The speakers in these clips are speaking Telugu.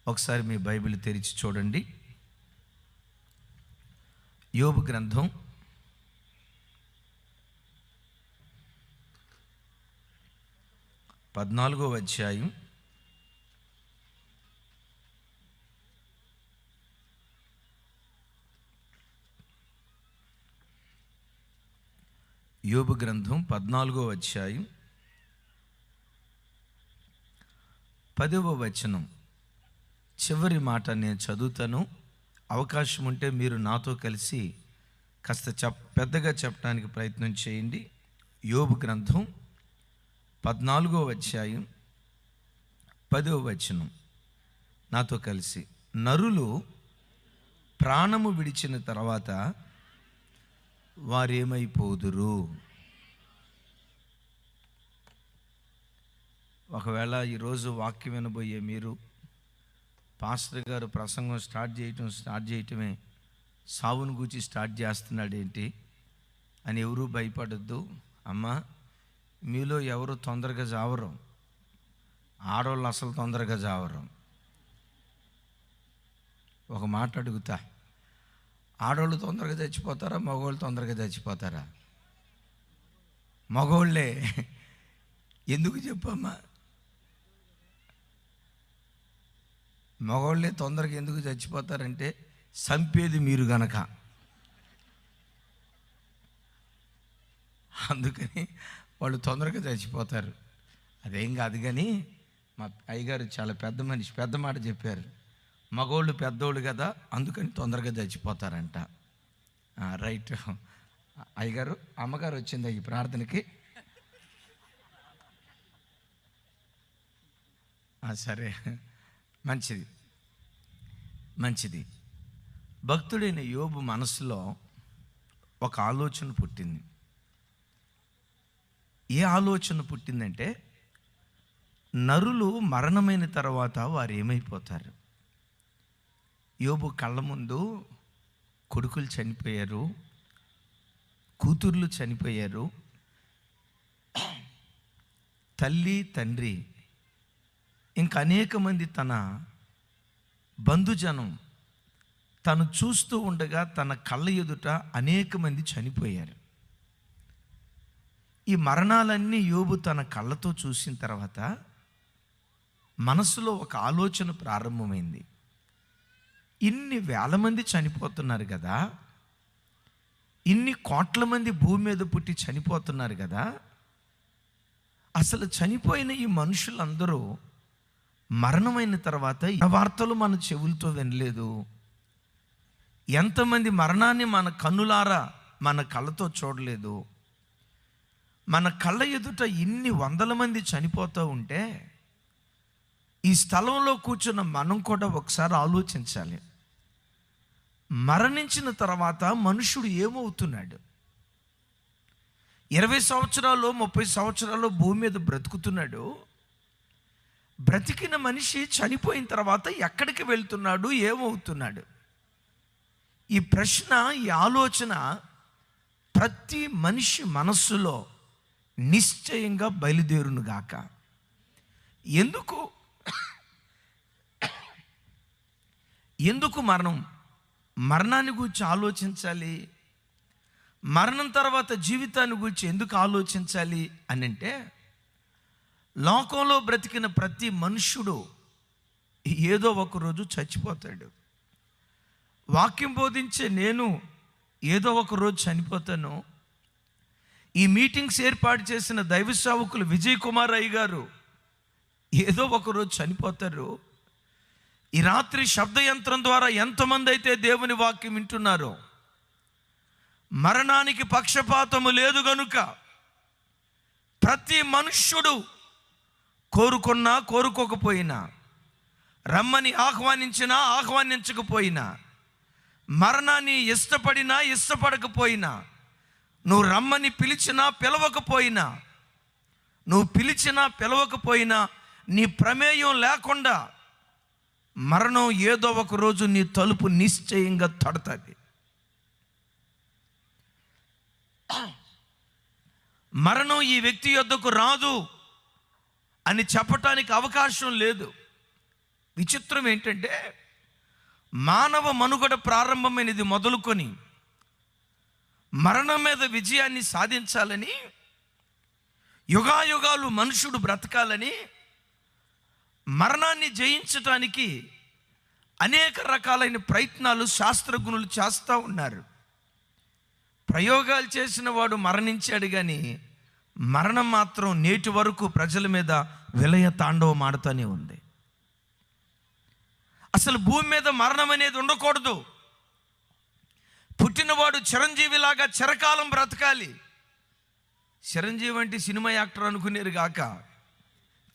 ఒకసారి మీ బైబిల్ తెరిచి చూడండి. యోబు గ్రంథం 14వ అధ్యాయం 10వ వచనం చివరి మాట నేను చదువుతాను. అవకాశం ఉంటే మీరు నాతో కలిసి కాస్త పెద్దగా చెప్పడానికి ప్రయత్నం చేయండి. యోబు గ్రంథం 14వ అధ్యాయం 10వ వచనం నాతో కలిసి. నరులు ప్రాణము విడిచిన తర్వాత వారేమైపోదురు? ఒకవేళ ఈరోజు వాక్యం వినబోయే మీరు, పాస్టర్ గారు ప్రసంగం స్టార్ట్ చేయటమే సావును గూర్చి స్టార్ట్ చేస్తున్నాడేంటి అని ఎవరూ భయపడద్దు. అమ్మా, మీలో ఎవరు తొందరగా చావరు. ఆడవాళ్ళు అసలు తొందరగా చావరు. ఒక మాట అడుగుతా, ఆడవాళ్ళు తొందరగా చచ్చిపోతారా, మగవాళ్ళు తొందరగా చచ్చిపోతారా? మగవాళ్ళే. ఎందుకు చెప్పమ్మా? మగవాళ్ళే తొందరగా ఎందుకు చచ్చిపోతారంటే చంపేది మీరు గనక. అందుకని వాళ్ళు తొందరగా చచ్చిపోతారు. అదేం కాదు, కానీ మా అయ్యగారు చాలా పెద్ద మనిషి, పెద్ద మాట చెప్పారు. మగవాళ్ళు పెద్దోళ్ళు కదా, అందుకని తొందరగా చచ్చిపోతారంట. రైట్ అయ్యగారు. అమ్మగారు వచ్చిందా ఈ ప్రార్థనకి? సరే, మంచిది. భక్తుడైన యోబు మనసులో ఒక ఆలోచన పుట్టింది. ఏ ఆలోచన పుట్టిందంటే, నరులు మరణమైన తర్వాత వారు ఏమైపోతారు? యోబు కళ్ళ ముందు కొడుకులు చనిపోయారు, కూతుర్లు చనిపోయారు, తల్లి తండ్రి ఇంకా అనేక మంది తన బంధుజనం తను చూస్తూ ఉండగా తన కళ్ళ ఎదుట అనేక మంది చనిపోయారు. ఈ మరణాలన్నీ యోబు తన కళ్ళతో చూసిన తర్వాత మనసులో ఒక ఆలోచన ప్రారంభమైంది. ఇన్ని వేల మంది చనిపోతున్నారు కదా, ఇన్ని కోట్ల మంది భూమి మీద పుట్టి చనిపోతున్నారు కదా, అసలు చనిపోయిన ఈ మనుషులందరూ మరణమైన తర్వాత వార్తలు మన చెవులతో వినలేదు. ఎంతమంది మరణాన్ని మన కన్నులారా మన కళ్ళతో చూడలేదు. మన కళ్ళ ఎదుట ఇన్ని వందల మంది చనిపోతూ ఉంటే ఈ స్థలంలో కూర్చున్న మనం కూడా ఒకసారి ఆలోచించాలి. మరణించిన తర్వాత మనుషుడు ఏమవుతున్నాడు? 20 సంవత్సరాలు 30 సంవత్సరాలు భూమి మీద బ్రతుకుతున్నాడు. బ్రతికిన మనిషి చనిపోయిన తర్వాత ఎక్కడికి వెళ్తున్నాడు, ఏమవుతున్నాడు? ఈ ప్రశ్న, ఈ ఆలోచన ప్రతి మనిషి మనస్సులో నిశ్చయంగా బయలుదేరునుగాక. ఎందుకు మరణాన్ని గురించి ఆలోచించాలి? మరణం తర్వాత జీవితాన్ని గురించి ఎందుకు ఆలోచించాలి అని అంటే, లోకంలో బ్రతికిన ప్రతి మనుష్యుడు ఏదో ఒక రోజు చచ్చిపోతాడు. వాక్యం బోధించే నేను ఏదో ఒక రోజు చనిపోతాను. ఈ మీటింగ్స్ ఏర్పాటు చేసిన దైవ సేవకులు విజయ్ కుమార్ అయ్య గారు ఏదో ఒక రోజు చనిపోతారు. ఈ రాత్రి శబ్దయంత్రం ద్వారా ఎంతమంది అయితే దేవుని వాక్యం వింటున్నారో, మరణానికి పక్షపాతము లేదు గనుక ప్రతి మనుష్యుడు కోరుకున్నా కోరుకోకపోయినా, రమ్మని ఆహ్వానించినా ఆహ్వానించకపోయినా, మరణాన్ని ఇష్టపడినా ఇష్టపడకపోయినా, నువ్వు రమ్మని పిలిచినా పిలవకపోయినా, నువ్వు పిలిచినా పిలవకపోయినా, నీ ప్రమేయం లేకుండా మరణం ఏదో ఒక రోజు నీ తలుపు నిశ్చయంగా తడతాది. మరణం ఈ వ్యక్తి యొద్దకు రాదు అని చెప్పటానికి అవకాశం లేదు. విచిత్రం ఏంటంటే, మానవ మనుగడ ప్రారంభమైనది మొదలుకొని మరణం మీద విజయాన్ని సాధించాలని, యుగాయుగాలు మనుషుడు బ్రతకాలని, మరణాన్ని జయించటానికి అనేక రకాలైన ప్రయత్నాలు శాస్త్రజ్ఞులు చేస్తూ ఉన్నారు. ప్రయోగాలు చేసిన వాడు మరణించాడు, కానీ మరణం మాత్రం నేటి వరకు ప్రజల మీద విలయ తాండవం ఆడుతూనే ఉంది. అసలు భూమి మీద మరణం అనేది ఉండకూడదు. పుట్టినవాడు చిరంజీవిలాగా చిరకాలం బ్రతకాలి. చిరంజీవి అంటే సినిమా యాక్టర్ అనుకునేరు కాక,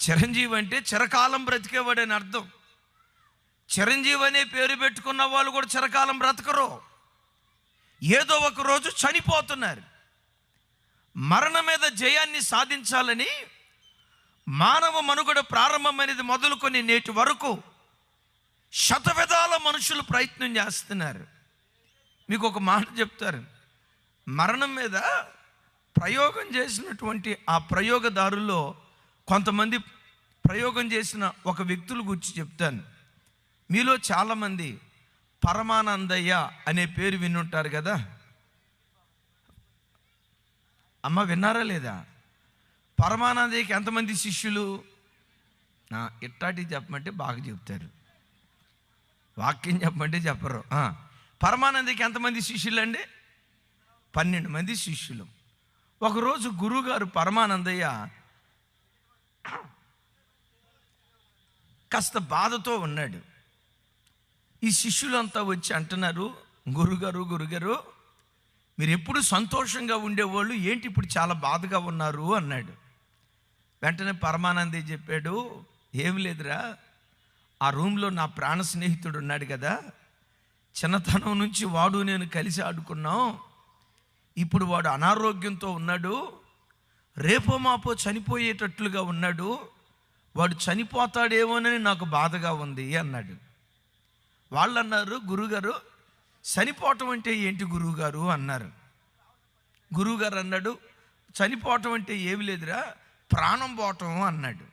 చిరంజీవి అంటే చిరకాలం బ్రతికేవాడని అర్థం. చిరంజీవి అనే పేరు పెట్టుకున్న వాళ్ళు కూడా చిరకాలం బ్రతకరు, ఏదో ఒక రోజు చనిపోతున్నారు. మరణం మీద జయాన్ని సాధించాలని మానవ మనుగడ ప్రారంభమైనది మొదలుకొని నేటి వరకు శతవిధాల మనుషులు ప్రయత్నం చేస్తున్నారు. మీకు ఒక మాట చెప్తారు, మరణం మీద ప్రయోగం చేసినటువంటి ఆ ప్రయోగదారుల్లో కొంతమంది ప్రయోగం చేసిన ఒక వ్యక్తుల గురించి చెప్తాను. మీలో చాలామంది పరమానందయ్య అనే పేరు వినుంటారు కదా. అమ్మ విన్నారా లేదా? పరమానందయ్యకి ఎంతమంది శిష్యులు? ఇట్టాటి చెప్పమంటే బాగా చెప్తారు, వాక్యం చెప్పమంటే చెప్పరు. పరమానందయ్యకి ఎంతమంది శిష్యులు అండి? 12 మంది శిష్యులు. ఒకరోజు గురువుగారు పరమానందయ్య కాస్త బాధతో ఉన్నాడు. ఈ శిష్యులంతా వచ్చి అంటున్నారు, గురుగారు మీరు ఎప్పుడు సంతోషంగా ఉండేవాళ్ళు, ఏంటి ఇప్పుడు చాలా బాధగా ఉన్నారు అన్నాడు. వెంటనే పరమానందయ్య చెప్పాడు, ఏం లేదురా, ఆ రూమ్లో నా ప్రాణ స్నేహితుడు ఉన్నాడు కదా, చిన్నతనం నుంచి వాడు నేను కలిసి ఆడుకున్నాం. ఇప్పుడు వాడు అనారోగ్యంతో ఉన్నాడు, రేపో మాపో చనిపోయేటట్లుగా ఉన్నాడు, వాడు చనిపోతాడేమోనని నాకు బాధగా ఉంది అన్నాడు. వాళ్ళు అన్నారు, గురువుగారు చనిపోవటం అంటే ఏంటి గురువుగారు అన్నారు. గురువుగారు అన్నాడు, చనిపోవటం అంటే ఏమి లేదురా, ప్రాణం పోవటం అన్నాడు.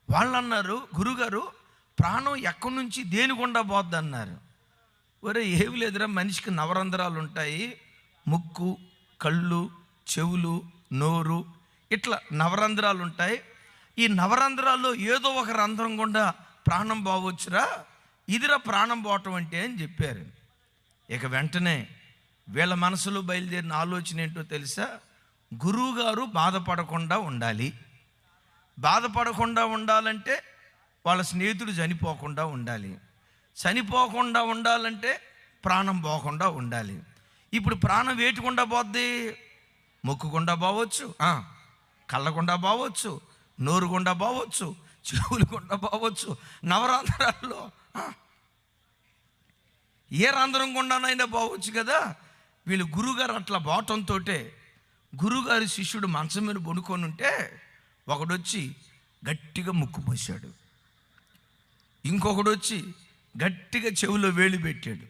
వాళ్ళు అన్నారు, గురువుగారు ప్రాణం ఎక్కడి నుంచి దేని గుండా పోద్ది అన్నారు. ఒరే ఏమి లేదురా, మనిషికి నవరంధ్రాలు ఉంటాయి, ముక్కు, కళ్ళు, చెవులు, నోరు, ఇట్లా నవరంధ్రాలు ఉంటాయి. ఈ నవరంధ్రాల్లో ఏదో ఒక రంధ్రం గుండా ప్రాణం పోవచ్చురా, ఇదిరా ప్రాణం పోవటం అంటే అని చెప్పారు. ఇక వెంటనే వీళ్ళ మనసులో బయలుదేరిన ఆలోచన ఏంటో తెలుసా? గురువుగారు బాధపడకుండా ఉండాలి. బాధపడకుండా ఉండాలంటే వాళ్ళ స్నేహితుడు చనిపోకుండా ఉండాలి. చనిపోకుండా ఉండాలంటే ప్రాణం పోకుండా ఉండాలి. ఇప్పుడు ప్రాణం వేటుకుండా పోద్ది? ముక్కుకుండా పోవచ్చు, కళ్ళకుండా పోవచ్చు, నోరు గుండా పోవచ్చు, చెవులు గుండా పోవచ్చు, నవరంధ్రాల్లో ఏ రంధ్రం గుండానైనా పోవచ్చు కదా. వీళ్ళు గురువుగారు అట్లా పోవటంతో గురువుగారి శిష్యుడు మంచం మీద పడుకొని ఉంటే ఒకడొచ్చి గట్టిగా ముక్కు పోసాడు, ఇంకొకడు వచ్చి గట్టిగా చెవిలో వేలు పెట్టాడు,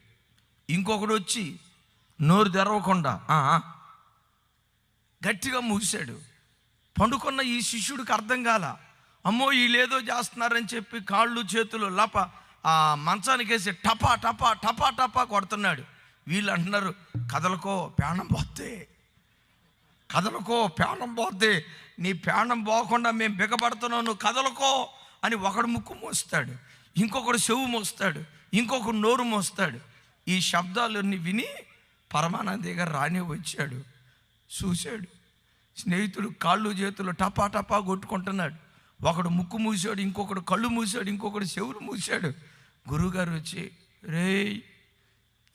ఇంకొకడు వచ్చి నోరు తెరవకుండా గట్టిగా మూసాడు. పండుకున్న ఈ శిష్యుడికి అర్థం కాల, అమ్మో వీళ్ళేదో చేస్తున్నారని చెప్పి కాళ్ళు చేతులు మంచానికి వేసి టపా టపా టపా టపా కొడుతున్నాడు. వీళ్ళు అంటున్నారు, కదలకో ప్రాణం పోతే, కదలకో ప్రాణం పోతే, నీ ప్రాణం పోకుండా మేము బిగపడుతున్నావు, నువ్వు కదలకో అని ఒకడు ముక్కు మోస్తాడు, ఇంకొకడు చెవు మోస్తాడు, ఇంకొకడు నోరు మోస్తాడు. ఈ శబ్దాలన్నీ విని పరమానందయ్య గారు రానే వచ్చాడు. చూశాడు, స్నేహితుడు కాళ్ళు చేతులు టపా టపా కొట్టుకుంటున్నాడు. ఒకడు ముక్కు మూసాడు, ఇంకొకడు కళ్ళు మూసాడు, ఇంకొకడు చెవులు మూసాడు. గురువుగారు వచ్చి, రే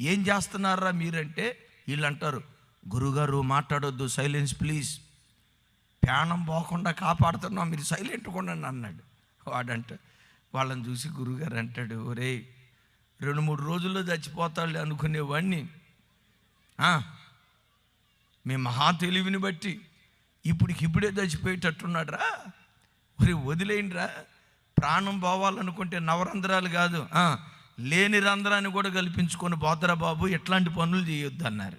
ఏం చేస్తున్నారా మీరంటే, వీళ్ళు అంటారు, గురువుగారు మాట్లాడొద్దు, సైలెన్స్ ప్లీజ్, ప్రాణం పోకుండా కాపాడుతున్నాం, మీరు సైలెంట్గా ఉండండి అన్నాడు. వాడంట వాళ్ళని చూసి గురువుగారు అంటాడు, రే 2-3 రోజుల్లో చచ్చిపోతాడు అనుకునేవాడిని, మీ మహా తెలివిని బట్టి ఇప్పుడే చచ్చిపోయేటట్టున్నాడు రా, మరి వదిలేయండిరా, ప్రాణం పోవాలనుకుంటే నవరంధ్రాలు కాదు లేని రంధ్రాన్ని కూడా కల్పించుకొని పోతరా బాబు, ఎట్లాంటి పనులు చేయొద్దు అన్నారు.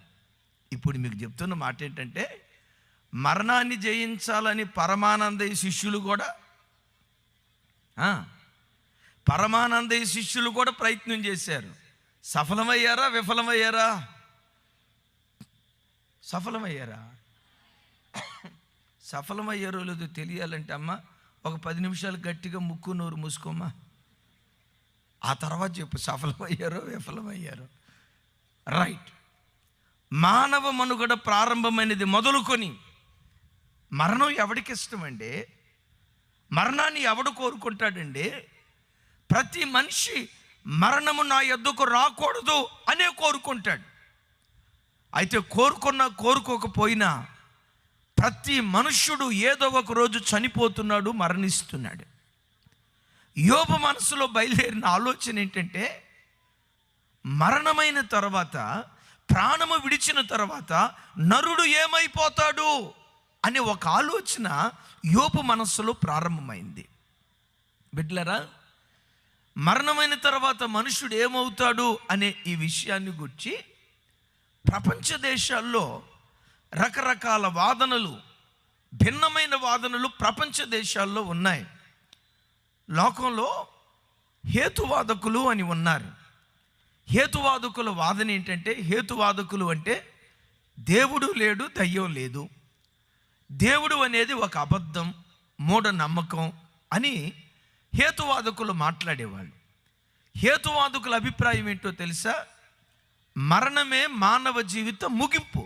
ఇప్పుడు మీకు చెప్తున్న మాట ఏంటంటే, మరణాన్ని జయించాలని పరమానందయ్య శిష్యులు కూడా పరమానందయ్య శిష్యులు కూడా ప్రయత్నం చేశారు. సఫలమయ్యారా విఫలమయ్యారా? సఫలమయ్యారా? సఫలమయ్యారో లేదో తెలియాలంటే అమ్మ ఒక 10 నిమిషాలు గట్టిగా ముక్కు నోరు మూసుకోమ్మా, ఆ తర్వాత చెప్పు సఫలమయ్యారో విఫలమయ్యారో. రైట్. మానవ మనుగడ ప్రారంభమైనది మొదలుకొని మరణం ఎవడికి ఇష్టమండి? మరణాన్ని ఎవడు కోరుకుంటాడండి? ప్రతి మనిషి మరణము నా యొద్దకు రాకూడదు అనే కోరుకుంటాడు. అయితే కోరుకున్నా కోరుకోకపోయినా ప్రతి మనుష్యుడు ఏదో ఒక రోజు చనిపోతున్నాడు, మరణిస్తున్నాడు. యోబు మనసులో బయలుదేరిన ఆలోచన ఏంటంటే, మరణమైన తర్వాత, ప్రాణము విడిచిన తర్వాత నరుడు ఏమైపోతాడు అనే ఒక ఆలోచన యోబు మనస్సులో ప్రారంభమైంది. బిడ్డలారా, మరణమైన తర్వాత మనుషుడు ఏమవుతాడు అనే ఈ విషయాన్ని గురించి ప్రపంచ దేశాల్లో రకరకాల వాదనలు, భిన్నమైన వాదనలు ప్రపంచ దేశాల్లో ఉన్నాయి. లోకంలో హేతువాదకులు అని ఉన్నారు. హేతువాదకుల వాదన ఏంటంటే, హేతువాదకులు అంటే దేవుడు లేడు, దయ్యం లేదు, దేవుడు అనేది ఒక అబద్ధం, మూఢనమ్మకం అని హేతువాదకులు మాట్లాడేవాళ్ళు. హేతువాదకుల అభిప్రాయం ఏంటో తెలుసా? మరణమే మానవ జీవితం ముగింపు.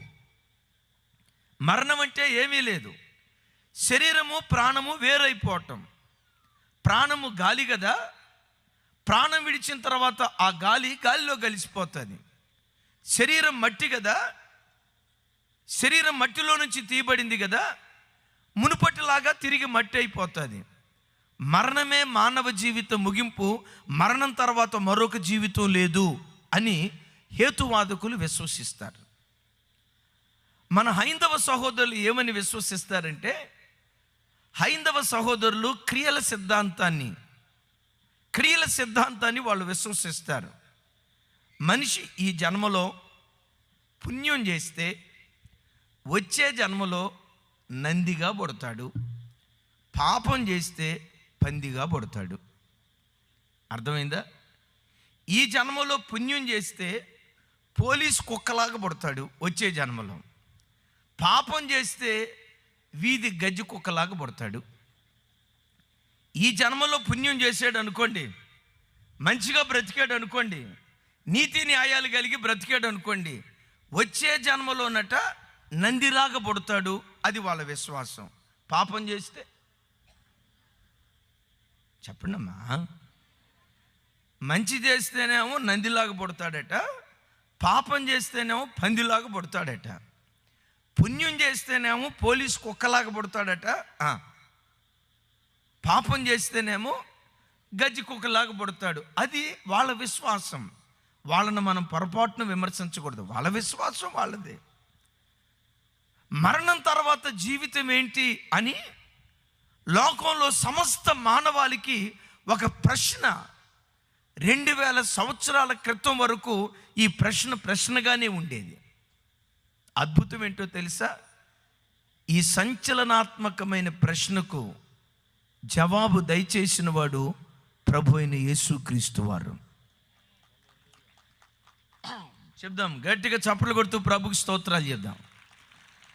మరణం అంటే ఏమీ లేదు, శరీరము ప్రాణము వేరైపోవటం. ప్రాణము గాలి కదా, ప్రాణం విడిచిన తర్వాత ఆ గాలిలో కలిసిపోతుంది. శరీరం మట్టి కదా, శరీరం మట్టిలో నుంచి తీయబడింది కదా, మునుపటిలాగా తిరిగి మట్టి అయిపోతుంది. మరణమే మానవ జీవితం ముగింపు, మరణం తర్వాత మరొక జీవితం లేదు అని హేతువాదకులు విశ్వసిస్తారు. మన హైందవ సహోదరులు ఏమని విశ్వసిస్తారంటే, హైందవ సహోదరులు క్రియల సిద్ధాంతాన్ని వాళ్ళు విశ్వసిస్తారు. మనిషి ఈ జన్మలో పుణ్యం చేస్తే వచ్చే జన్మలో నందిగా పుడతాడు, పాపం చేస్తే పందిగా పుడతాడు. అర్థమైందా? ఈ జన్మలో పుణ్యం చేస్తే పోలీస్ కుక్కలాగా పుడతాడు, వచ్చే జన్మలో పాపం చేస్తే వీధి గజ్జి కుక్కలాగా పుడతాడు. ఈ జన్మలో పుణ్యం చేసాడు అనుకోండి, మంచిగా బ్రతికాడు అనుకోండి, నీతి న్యాయాలు కలిగి బ్రతికాడు అనుకోండి, వచ్చే జన్మలోనట నందిలాగా పుడతాడు. అది వాళ్ళ విశ్వాసం. పాపం చేస్తే చెప్పండమ్మా, మంచి చేస్తేనేమో నందిలాగా పుడతాడట, పాపం చేస్తేనేమో పందిలాగా పుడతాడట, పుణ్యం చేస్తేనేమో పోలీస్ కుక్కలాగా పుడతాడట, పాపం చేస్తేనేమో గజ్జి కుక్కలాగా పుడతాడు. అది వాళ్ళ విశ్వాసం. వాళ్ళను మనం పొరపాటును విమర్శించకూడదు, వాళ్ళ విశ్వాసం వాళ్ళది. మరణం తర్వాత జీవితం ఏంటి అని లోకంలో సమస్త మానవాళికి ఒక ప్రశ్న 2000 సంవత్సరాల క్రితం వరకు ఈ ప్రశ్నగానే ఉండేది. అద్భుతం ఏంటో తెలుసా? ఈ సంచలనాత్మకమైన ప్రశ్నకు జవాబు దయచేసిన వాడు ప్రభు అయిన యేసుక్రీస్తు వారు. చెప్దాం, గట్టిగా చప్పట్లు కొడుతూ ప్రభుకి స్తోత్రాలు చెప్దాం.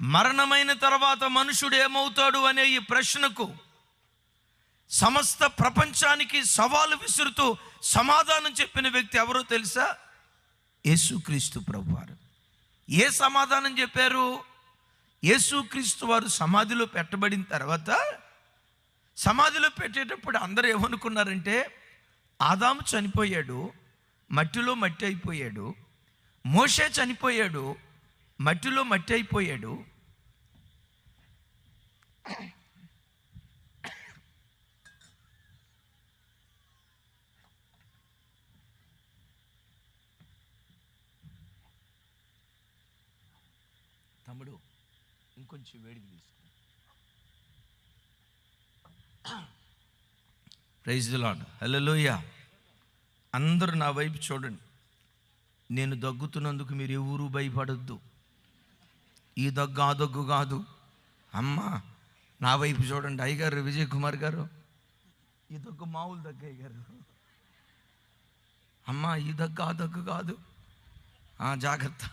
మరణమైన తర్వాత మనుషుడు ఏమవుతాడు అనే ఈ ప్రశ్నకు సమస్త ప్రపంచానికి సవాలు విసురుతూ సమాధానం చెప్పిన వ్యక్తి ఎవరో తెలుసా? యేసుక్రీస్తు ప్రభు వారు. ఏ సమాధానం చెప్పారు? యేసుక్రీస్తు వారు సమాధిలో పెట్టబడిన తర్వాత, సమాధిలో పెట్టేటప్పుడు అందరూ ఏమనుకున్నారంటే, ఆదాము చనిపోయాడు, మట్టిలో మట్టి అయిపోయాడు, మోషే చనిపోయాడు, మట్టిలో మట్టి అయిపోయాడు, తమ్ముడు ఇంకొంచెం వేడికి తీసుకుని. ప్రైజ్ ది లార్డ్, హల్లెలూయా. అందరూ నా వైపు చూడండి. నేను దగ్గుతున్నందుకు మీరు ఎవరు భయపడొద్దు. ఈ దగ్గు ఆ దగ్గు కాదు. అమ్మా నా వైపు చూడండి. అయ్యగారు విజయ్ కుమార్ గారు, ఈ దగ్గు మామూలు దగ్గు అయ్యగారు. అమ్మ ఈ దగ్గు ఆ దగ్గు కాదు, జాగ్రత్త.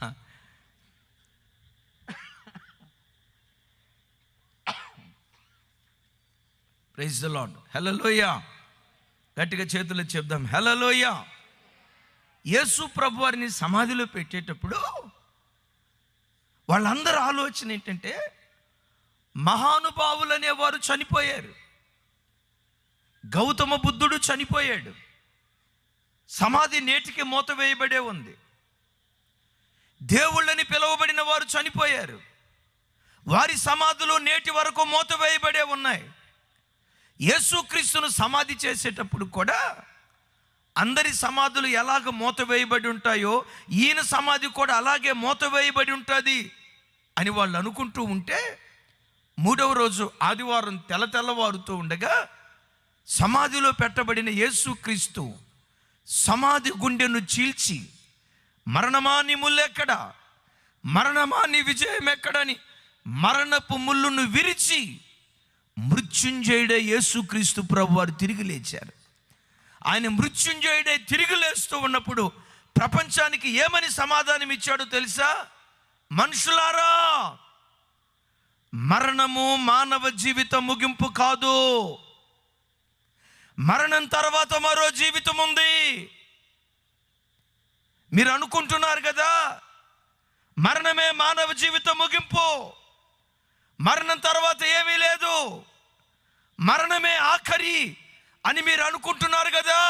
Praise the lord. హల్లెలూయా. గట్టిగా చేతులు చెప్దాం హల్లెలూయా. యేసు ప్రభు వారిని సమాధిలో పెట్టేటప్పుడు వాళ్ళందరూ ఆలోచన ఏంటంటే, మహానుభావులు అనేవారు చనిపోయారు. గౌతమ బుద్ధుడు చనిపోయాడు, సమాధి నేటికి మూతవేయబడే ఉంది. దేవుళ్ళని పిలువబడిన వారు చనిపోయారు, వారి సమాధులు నేటి వరకు మూతవేయబడే ఉన్నాయి. యేసుక్రీస్తును సమాధి చేసేటప్పుడు కూడా అందరి సమాధులు ఎలాగ మూతవేయబడి ఉంటాయో ఈయన సమాధి కూడా అలాగే మూతవేయబడి ఉంటుంది అని వాళ్ళు అనుకుంటూ ఉంటే, మూడవ రోజు ఆదివారం తెల్లవారుతూ ఉండగా సమాధిలో పెట్టబడిన యేసుక్రీస్తు సమాధి గుండెను చీల్చి, మరణమా నీ ముల్లెక్కడ, మరణమా నీ విజయం ఎక్కడని మరణపు ముళ్ళును విరిచి మృత్యుంజయుడే యేసుక్రీస్తు ప్రభు వారు తిరిగి లేచారు. ఆయన మృత్యుంజయుడే తిరిగి లేస్తూ ఉన్నప్పుడు ప్రపంచానికి ఏమని సమాధానం ఇచ్చాడో తెలుసా? మనుషులారా, మరణము మానవ జీవితం ముగింపు కాదు, మరణం తర్వాత మరో జీవితం ఉంది. మీరు అనుకుంటున్నారు కదా మరణమే మానవ జీవితం ముగింపు, మరణం తర్వాత ఏమీ లేదు, మరణమే ఆఖరి అని మీరు అనుకుంటున్నారు కదా.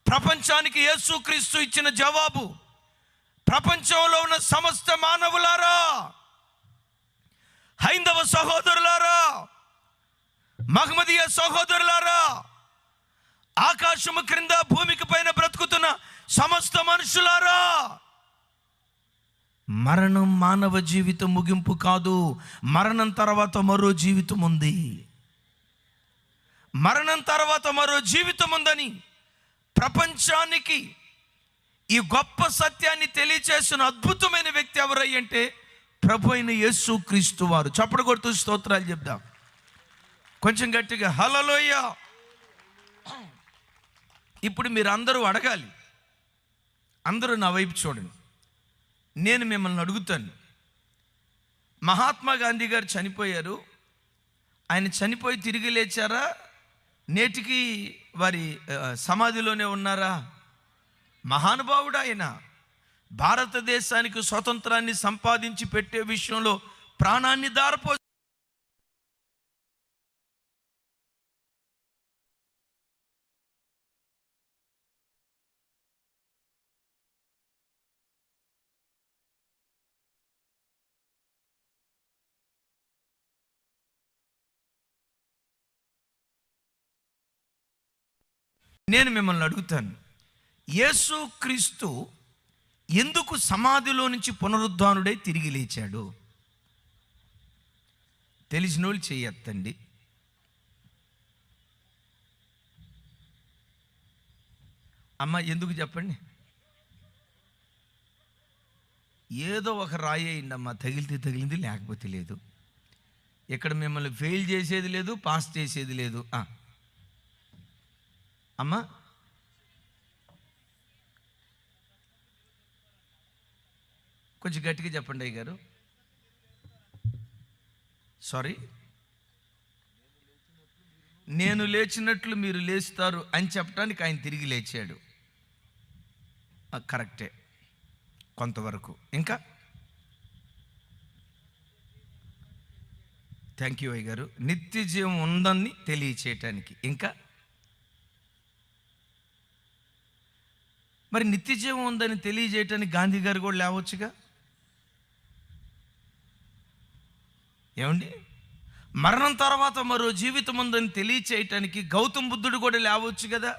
ప్రపంచానికి యేసుక్రీస్తు ఇచ్చిన జవాబు, ప్రపంచంలో ఉన్న సమస్త మానవులారా, హైందవ సహోదరులారా, మహమ్మదీయ సహోదరులారా, ఆకాశము క్రింద భూమికి పైన బ్రతుకుతున్న సమస్త మనుషులారా, మరణం మానవ జీవితం ముగింపు కాదు, మరణం తర్వాత మరో జీవితం ఉంది, మరణం తర్వాత మరో జీవితం ఉందని ప్రపంచానికి ఈ గొప్ప సత్యాన్ని తెలియచేసిన అద్భుతమైన వ్యక్తి ఎవరయ్యంటే ప్రభు అయిన యేసుక్రీస్తు వారు. చప్పట్లు కొడుతూ స్తోత్రాలు చెప్దాం కొంచెం గట్టిగా హల్లెలూయా. ఇప్పుడు మీరు అందరూ అడగాలి, అందరూ నా వైపు చూడండి. నేను మిమ్మల్ని అడుగుతాను, మహాత్మా గాంధీ గారు చనిపోయారు, ఆయన చనిపోయి తిరిగి లేచారా, నేటికి వారి సమాధిలోనే ఉన్నారా? మహానుభావుడు ఆయన. భారతదేశానికి స్వతంత్రాన్ని సంపాదించి పెట్టే విషయంలో ప్రాణాన్ని దారపో నేను మిమ్మల్ని అడుగుతాను, యేసుక్రీస్తు ఎందుకు సమాధిలో నుంచి పునరుద్ధానుడై తిరిగి లేచాడు? తెలిసిన వాళ్ళు చేయొద్దండి. అమ్మ ఎందుకు చెప్పండి? ఏదో ఒక రాయి అయిందమ్మా, తగిలితే తగిలింది, లేకపోతే లేదు. ఇక్కడ మిమ్మల్ని ఫెయిల్ చేసేది లేదు, పాస్ చేసేది లేదు. అమ్మా కొంచెం గట్టిగా చెప్పండి అయ్య గారు. సారీ, నేను లేచినట్లు మీరు లేస్తారు అని చెప్పడానికి ఆయన తిరిగి లేచాడు. కరెక్టే కొంతవరకు. ఇంకా థ్యాంక్ యూ అయ్య గారు. నిత్య జీవం ఉందని తెలియచేయటానికి. ఇంకా మరి నిత్య జీవం ఉందని తెలియజేయటానికి గాంధీ గారు కూడా లేవచ్చుగా. ఏమండి, మరణం తర్వాత మరో జీవితం ఉందని తెలియచేయటానికి గౌతమ్ బుద్ధుడు కూడా లేవచ్చు కదా.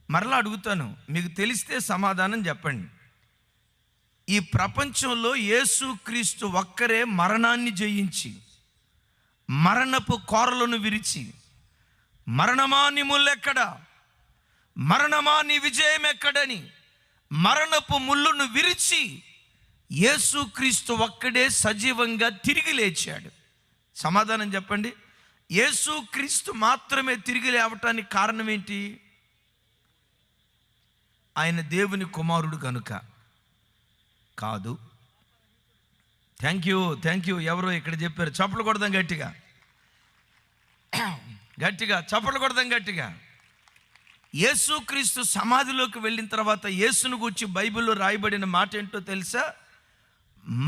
మరలా అడుగుతాను, మీకు తెలిస్తే సమాధానం చెప్పండి. ఈ ప్రపంచంలో యేసుక్రీస్తు ఒక్కరే మరణాన్ని జయించి, మరణపు కోరలను విరిచి, మరణమా నీ ముల్లెక్కడ, మరణమా నీ విజయం ఎక్కడని మరణపు ముళ్ళును విరిచి యేసుక్రీస్తు ఒక్కడే సజీవంగా తిరిగి లేచాడు. సమాధానం చెప్పండి. యేసు క్రీస్తు మాత్రమే తిరిగి లేవటానికి కారణం ఏంటి? ఆయన దేవుని కుమారుడు కనుక కాదు. Thank you. ఎవరో ఇక్కడ చెప్పారు, చప్పట్లు కొడదాం గట్టిగా, చప్పట్లు కొడదాం గట్టిగా. యేసుక్రీస్తు సమాధిలోకి వెళ్ళిన తర్వాత యేసును గూర్చి బైబిల్లో రాయబడిన మాట ఏంటో తెలుసా?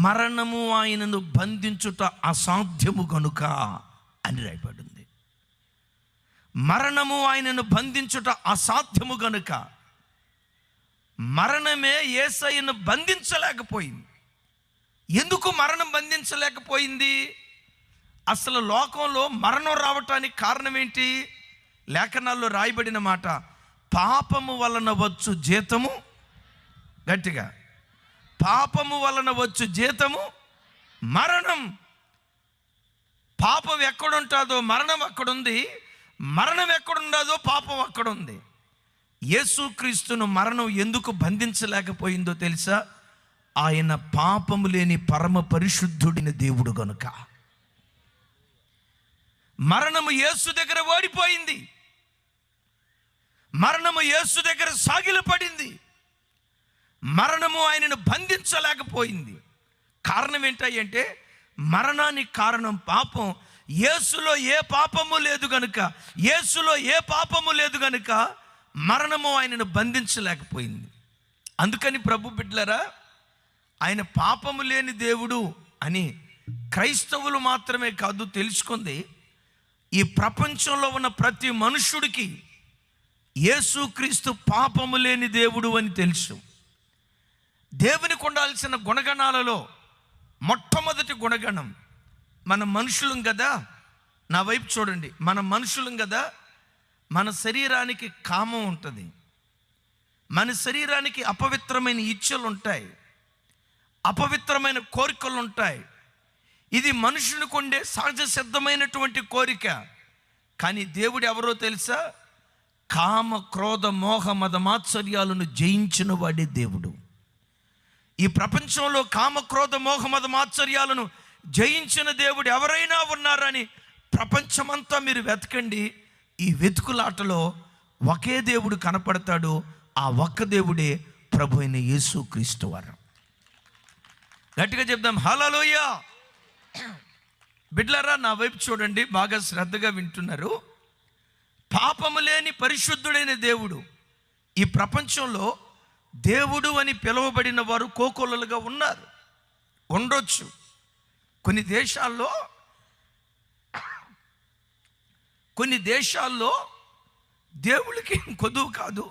మరణము ఆయనను బంధించుట అసాధ్యము గనుక అని రాయబడింది. మరణము ఆయనను బంధించుట అసాధ్యము గనుక. మరణమే యేసయ్యను బంధించలేకపోయింది. ఎందుకు మరణం బంధించలేకపోయింది? అసలు లోకంలో మరణం రావటానికి కారణం ఏంటి? లేఖనాల్లో రాయబడిన మాట, పాపము వలన వచ్చు జీతము, గట్టిగా, పాపము వలన వచ్చు జీతము మరణం. పాపం ఎక్కడుంటుందో మరణం అక్కడుంది, మరణం ఎక్కడుండదో పాపం అక్కడుంది. యేసుక్రీస్తును మరణం ఎందుకు బంధించలేకపోయిందో తెలుసా? ఆయన పాపము లేని పరమ పరిశుద్ధుడిని దేవుడు గనుక. మరణము యేసు దగ్గర ఓడిపోయింది, మరణము యేసు దగ్గర సాగిలపడింది, మరణము ఆయనను బంధించలేకపోయింది. కారణం ఏంటంటే మరణానికి కారణం పాపం. యేసులో ఏ పాపము లేదు గనుక, యేసులో ఏ పాపము లేదు గనుక మరణము ఆయనను బంధించలేకపోయింది. అందుకని ప్రభు బిడ్డలారా, ఆయన పాపము లేని దేవుడు అని క్రైస్తవులు మాత్రమే కాదు తెలుసుకుంది, ఈ ప్రపంచంలో ఉన్న ప్రతి మనుష్యుడికి యేసుక్రీస్తు పాపము లేని దేవుడు అని తెలుసు. దేవునికి ఉండాల్సిన గుణగణాలలో మొట్టమొదటి గుణగణం, మన మనుషులం కదా, నా వైపు చూడండి, మన మనుషులం కదా, మన శరీరానికి కామం ఉంటుంది, మన శరీరానికి అపవిత్రమైన ఇచ్చలు ఉంటాయి, అపవిత్రమైన కోరికలు ఉంటాయి. ఇది మనుషునికి ఉండే సహజ సిద్ధమైనటువంటి కోరిక. కానీ దేవుడు ఎవరో తెలుసా? కామ క్రోధ మోహ మద మాత్సర్యాలను జయించిన వాడే దేవుడు. ఈ ప్రపంచంలో కామ క్రోధ మోహ మద మాత్సర్యాలను జయించిన దేవుడు ఎవరైనా ఉన్నారని ప్రపంచమంతా మీరు వెతకండి. ఈ వెతుకులాటలో ఒకే దేవుడు కనపడతాడు. ఆ ఒక్క దేవుడే ప్రభు అయిన యేసుక్రీస్తు వారు. గట్టిగా చెప్దాం హల్లెలూయా. బిడ్డలారా, నా వైపు చూడండి, బాగా శ్రద్ధగా వింటున్నారు. పాపము లేని పరిశుద్ధుడైన దేవుడు. ఈ ప్రపంచంలో దేవుడు అని పిలువబడిన వారు కోకొల్లలుగా ఉన్నారు, ఉండొచ్చు. కొన్ని దేశాల్లో దేవుళ్ళకి ఏం కొదువు కాదు,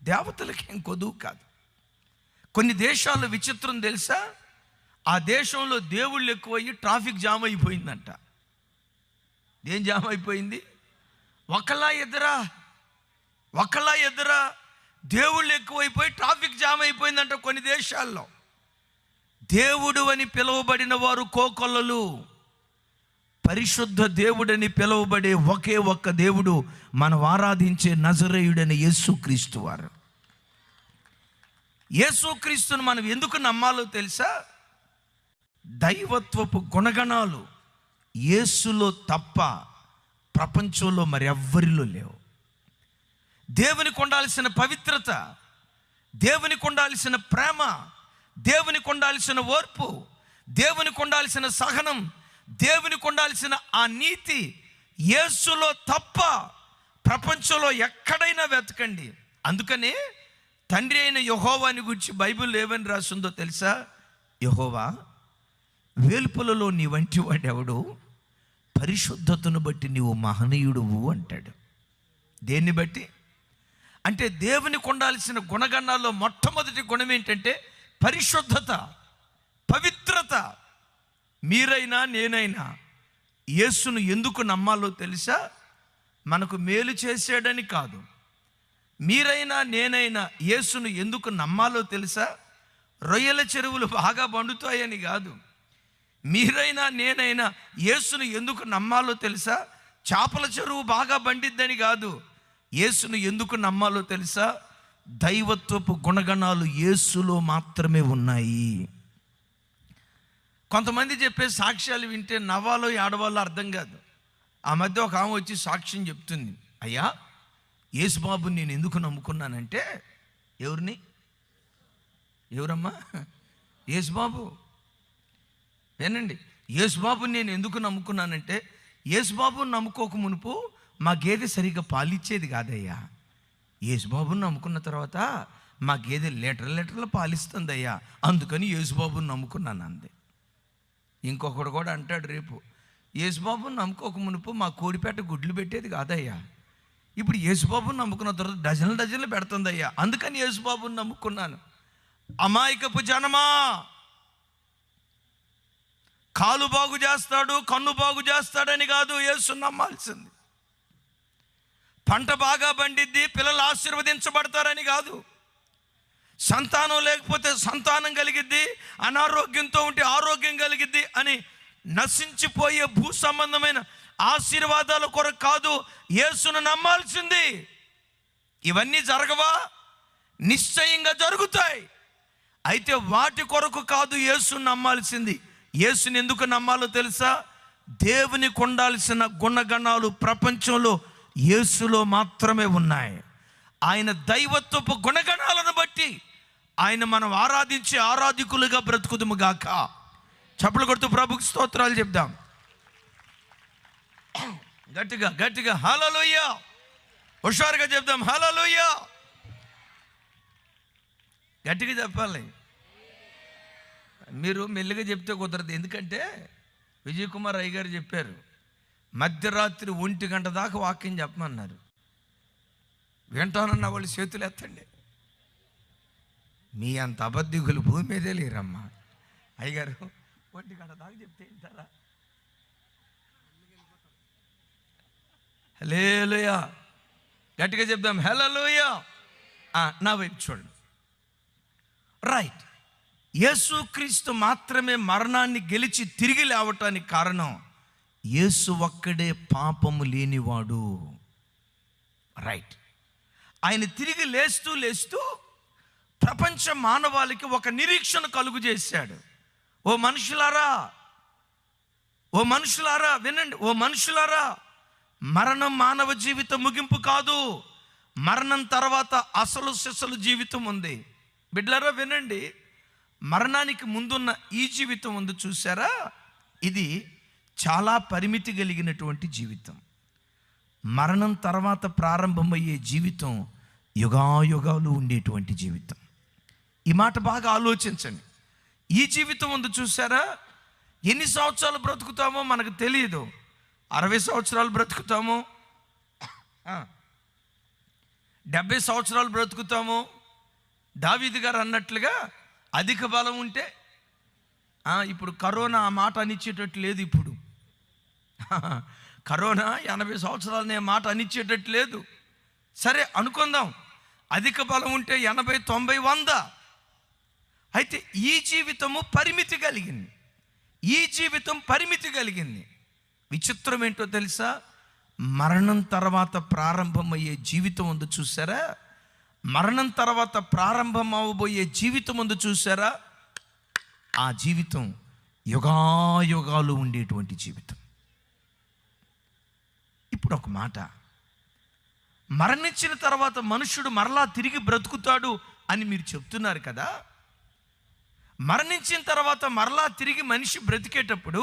దేవతలకి ఏం కొదువు కాదు. కొన్ని దేశాల్లో విచిత్రం తెలుసా? ఆ దేశంలో దేవుళ్ళు ఎక్కువయ్యి ట్రాఫిక్ జామ్ అయిపోయిందంట. ఏం జామ్ అయిపోయింది? ఒకలా ఎదురా దేవుళ్ళు ఎక్కువైపోయి ట్రాఫిక్ జామ్ అయిపోయిందంట కొన్ని దేశాల్లో. దేవుడు అని పిలువబడిన వారు కోకొల్లలు. పరిశుద్ధ దేవుడని పిలువబడే ఒకే ఒక్క దేవుడు మనం ఆరాధించే నజరేయుడైన యేసుక్రీస్తు వారు. యేసుక్రీస్తును మనం ఎందుకు నమ్మాలో తెలుసా? దైవత్వపు గుణగణాలు యేసులో తప్ప ప్రపంచంలో మరెవ్వరిలో లేవు. దేవునికి ఉండాల్సిన పవిత్రత, దేవునికి ఉండాల్సిన ప్రేమ, దేవునికి ఉండాల్సిన ఓర్పు, దేవునికి ఉండాల్సిన సహనం, దేవునికి ఉండాల్సిన ఆ నీతి యేసులో తప్ప ప్రపంచంలో ఎక్కడైనా వెతకండి. అందుకనే తండ్రి అయిన యెహోవాని గురించి బైబిల్ ఏమని రాసిందో తెలుసా? యెహోవా, వేల్పులలో నీ వంటి వాడెవడు, పరిశుద్ధతను బట్టి నీవు మహనీయుడువు అంటాడు. దేన్ని బట్టి అంటే దేవునికి ఉండాల్సిన గుణగణాల్లో మొట్టమొదటి గుణం ఏంటంటే పరిశుద్ధత, పవిత్రత. మీరైనా నేనైనా యేసును ఎందుకు నమ్మాలో తెలుసా? మనకు మేలు చేసాడని కాదు. మీరైనా నేనైనా యేసును ఎందుకు నమ్మాలో తెలుసా? రొయ్యల చెరువులు బాగా పండుతాయని కాదు. మీరైనా నేనైనా యేసును ఎందుకు నమ్మాలో తెలుసా? చేపల చెరువు బాగా పండిద్దని కాదు. యేసును ఎందుకు నమ్మాలో తెలుసా? దైవత్వపు గుణగణాలు యేసులో మాత్రమే ఉన్నాయి. కొంతమంది చెప్పే సాక్ష్యాలు వింటే నవ్వాలో ఏడవాలో అర్థం కాదు. ఆ మధ్య ఒక ఆమె వచ్చి సాక్ష్యం చెప్తుంది, అయ్యా యేసుబాబుని నేను ఎందుకు నమ్ముకున్నానంటే, ఎవరమ్మా? యేసుబాబు. వినండి, యేసుబాబుని నేను ఎందుకు నమ్ముకున్నానంటే, యేసుబాబుని నమ్ముకోక మునుపు మా గేదె సరిగ్గా పాలిచ్చేది కాదయ్యా. యేసుబాబుని నమ్ముకున్న తర్వాత మా గేదె లీటర్ల పాలిస్తుంది అయ్యా, అందుకని యేసుబాబుని నమ్ముకున్నాను అంది. ఇంకొకడు కూడా అంటాడు రేపు, యేసుబాబుని నమ్ముకోక మునుపు మా కోడిపేట గుడ్లు పెట్టేది కాదయ్యా, ఇప్పుడు యేసుబాబుని నమ్ముకున్న తర్వాత డజన్లు పెడుతుంది అయ్యా, అందుకని యేసుబాబుని నమ్ముకున్నాను. అమాయకపు జనమా, కాలు బాగు చేస్తాడు కన్ను బాగు చేస్తాడని కాదు యేసుని నమ్మాల్సింది. పంట బాగా పండిద్ది, పిల్లలు ఆశీర్వదించబడతారని కాదు. సంతానం లేకపోతే సంతానం కలిగిద్ది, అనారోగ్యంతో ఉంటే ఆరోగ్యం కలిగిద్ది అని నశించిపోయే భూ సంబంధమైన ఆశీర్వాదాల కొరకు కాదు యేసును నమ్మాల్సింది. ఇవన్నీ జరగవా? నిశ్చయంగా జరుగుతాయి. అయితే వాటి కొరకు కాదు యేసుని నమ్మాల్సింది. యేసుని ఎందుకు నమ్మాలో తెలుసా? దేవునికి ఉండాల్సిన గుణగణాలు ప్రపంచంలో యేసులో మాత్రమే ఉన్నాయి. ఆయన దైవత్వపు గుణగణాలను బట్టి ఆయన మనం ఆరాధించే ఆరాధికులుగా బ్రతుకుదుము గాక. చప్పలు కొడుతూ ప్రభుకి స్తోత్రాలు చెప్దాం. గట్టిగా హల్లెలూయా. హుషారుగా చెప్దాం హల్లెలూయా. గట్టిగా చెప్పాలి. మీరు మెల్లిగా చెప్తే కుదరదు. ఎందుకంటే విజయ్ కుమార్ అయ్య గారు చెప్పారు, మధ్యరాత్రి 1 గంట దాకా వాక్యం చెప్పమన్నారు. వింటానన్న వాళ్ళు చేతులు ఎత్తండి. మీ అంత అబద్ధికులు భూమి మీదే లేరమ్మా. అయ్యగారు 1 గంట దాకా చెప్తే వింటారా? హల్లెలూయా. గట్టిగా చెప్దాం హల్లెలూయా. నా వైపు చూడండి. రైట్. యేసుక్రీస్తు మాత్రమే మరణాన్ని గెలిచి తిరిగి లేవటానికి కారణం, యేసు ఒక్కడే పాపము లేనివాడు. రైట్. ఆయన తిరిగి లేస్తూ ప్రపంచ మానవాళికి ఒక నిరీక్షణ కలుగు చేశాడు. ఓ మనుషులారా వినండి. ఓ మనుషులారా, మరణం మానవ జీవితం ముగింపు కాదు. మరణం తర్వాత అసలు సిసలు జీవితం ఉంది. బిడ్డలారా వినండి, మరణానికి ముందున్న ఈ జీవితం ఉంది చూసారా, ఇది చాలా పరిమితి కలిగినటువంటి జీవితం. మరణం తర్వాత ప్రారంభమయ్యే జీవితం యుగాయుగాలు ఉండేటువంటి జీవితం. ఈ మాట బాగా ఆలోచించండి. ఈ జీవితం ఉంది చూసారా, ఎన్ని సంవత్సరాలు బ్రతుకుతామో మనకు తెలియదు. 60 సంవత్సరాలు బ్రతుకుతాము, 70 సంవత్సరాలు బ్రతుకుతాము. దావీదు గారు అన్నట్లుగా అధిక బలం ఉంటే, ఇప్పుడు కరోనా ఆ మాట అనిచ్చేటట్టు లేదు. ఇప్పుడు కరోనా 80 సంవత్సరాలనే మాట అనిచ్చేటట్టు లేదు. సరే అనుకుందాం, అధిక బలం ఉంటే 80, 90, 100. అయితే ఈ జీవితము పరిమితి కలిగింది. విచిత్రం ఏంటో తెలుసా? మరణం తర్వాత ప్రారంభమయ్యే జీవితం ఉంది చూసారా, మరణం తర్వాత ప్రారంభం అవబోయే జీవితం ఉంది చూసారా, ఆ జీవితం యుగాయుగాలు ఉండేటువంటి జీవితం. ఇప్పుడు ఒక మాట, మరణించిన తర్వాత మనుషుడు మరలా తిరిగి బ్రతుకుతాడు అని మీరు చెప్తున్నారు కదా. మరణించిన తర్వాత మరలా తిరిగి మనిషి బ్రతికేటప్పుడు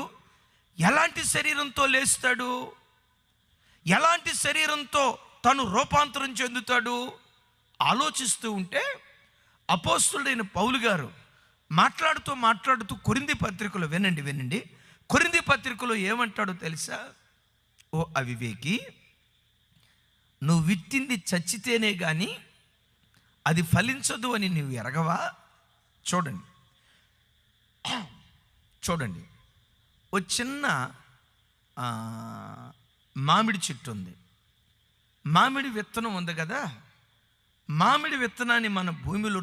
ఎలాంటి శరీరంతో లేస్తాడు? ఎలాంటి శరీరంతో తను రూపాంతరం చెందుతాడు? ఆలోచిస్తూ ఉంటే అపోస్తులుడైన పౌలు గారు మాట్లాడుతూ కొరింథీ పత్రికలో వినండి, కొరింథీ పత్రికలో ఏమంటాడో తెలుసా? ఓ అవివేకి, నువ్వు విత్తింది చచ్చితేనే కానీ అది ఫలించదు అని నువ్వు ఎరగవా? చూడండి, ఓ చిన్న మామిడి చెట్టు ఉంది. మామిడి విత్తనం ఉంది కదా. మామిడి విత్తనాన్ని మన భూమిలో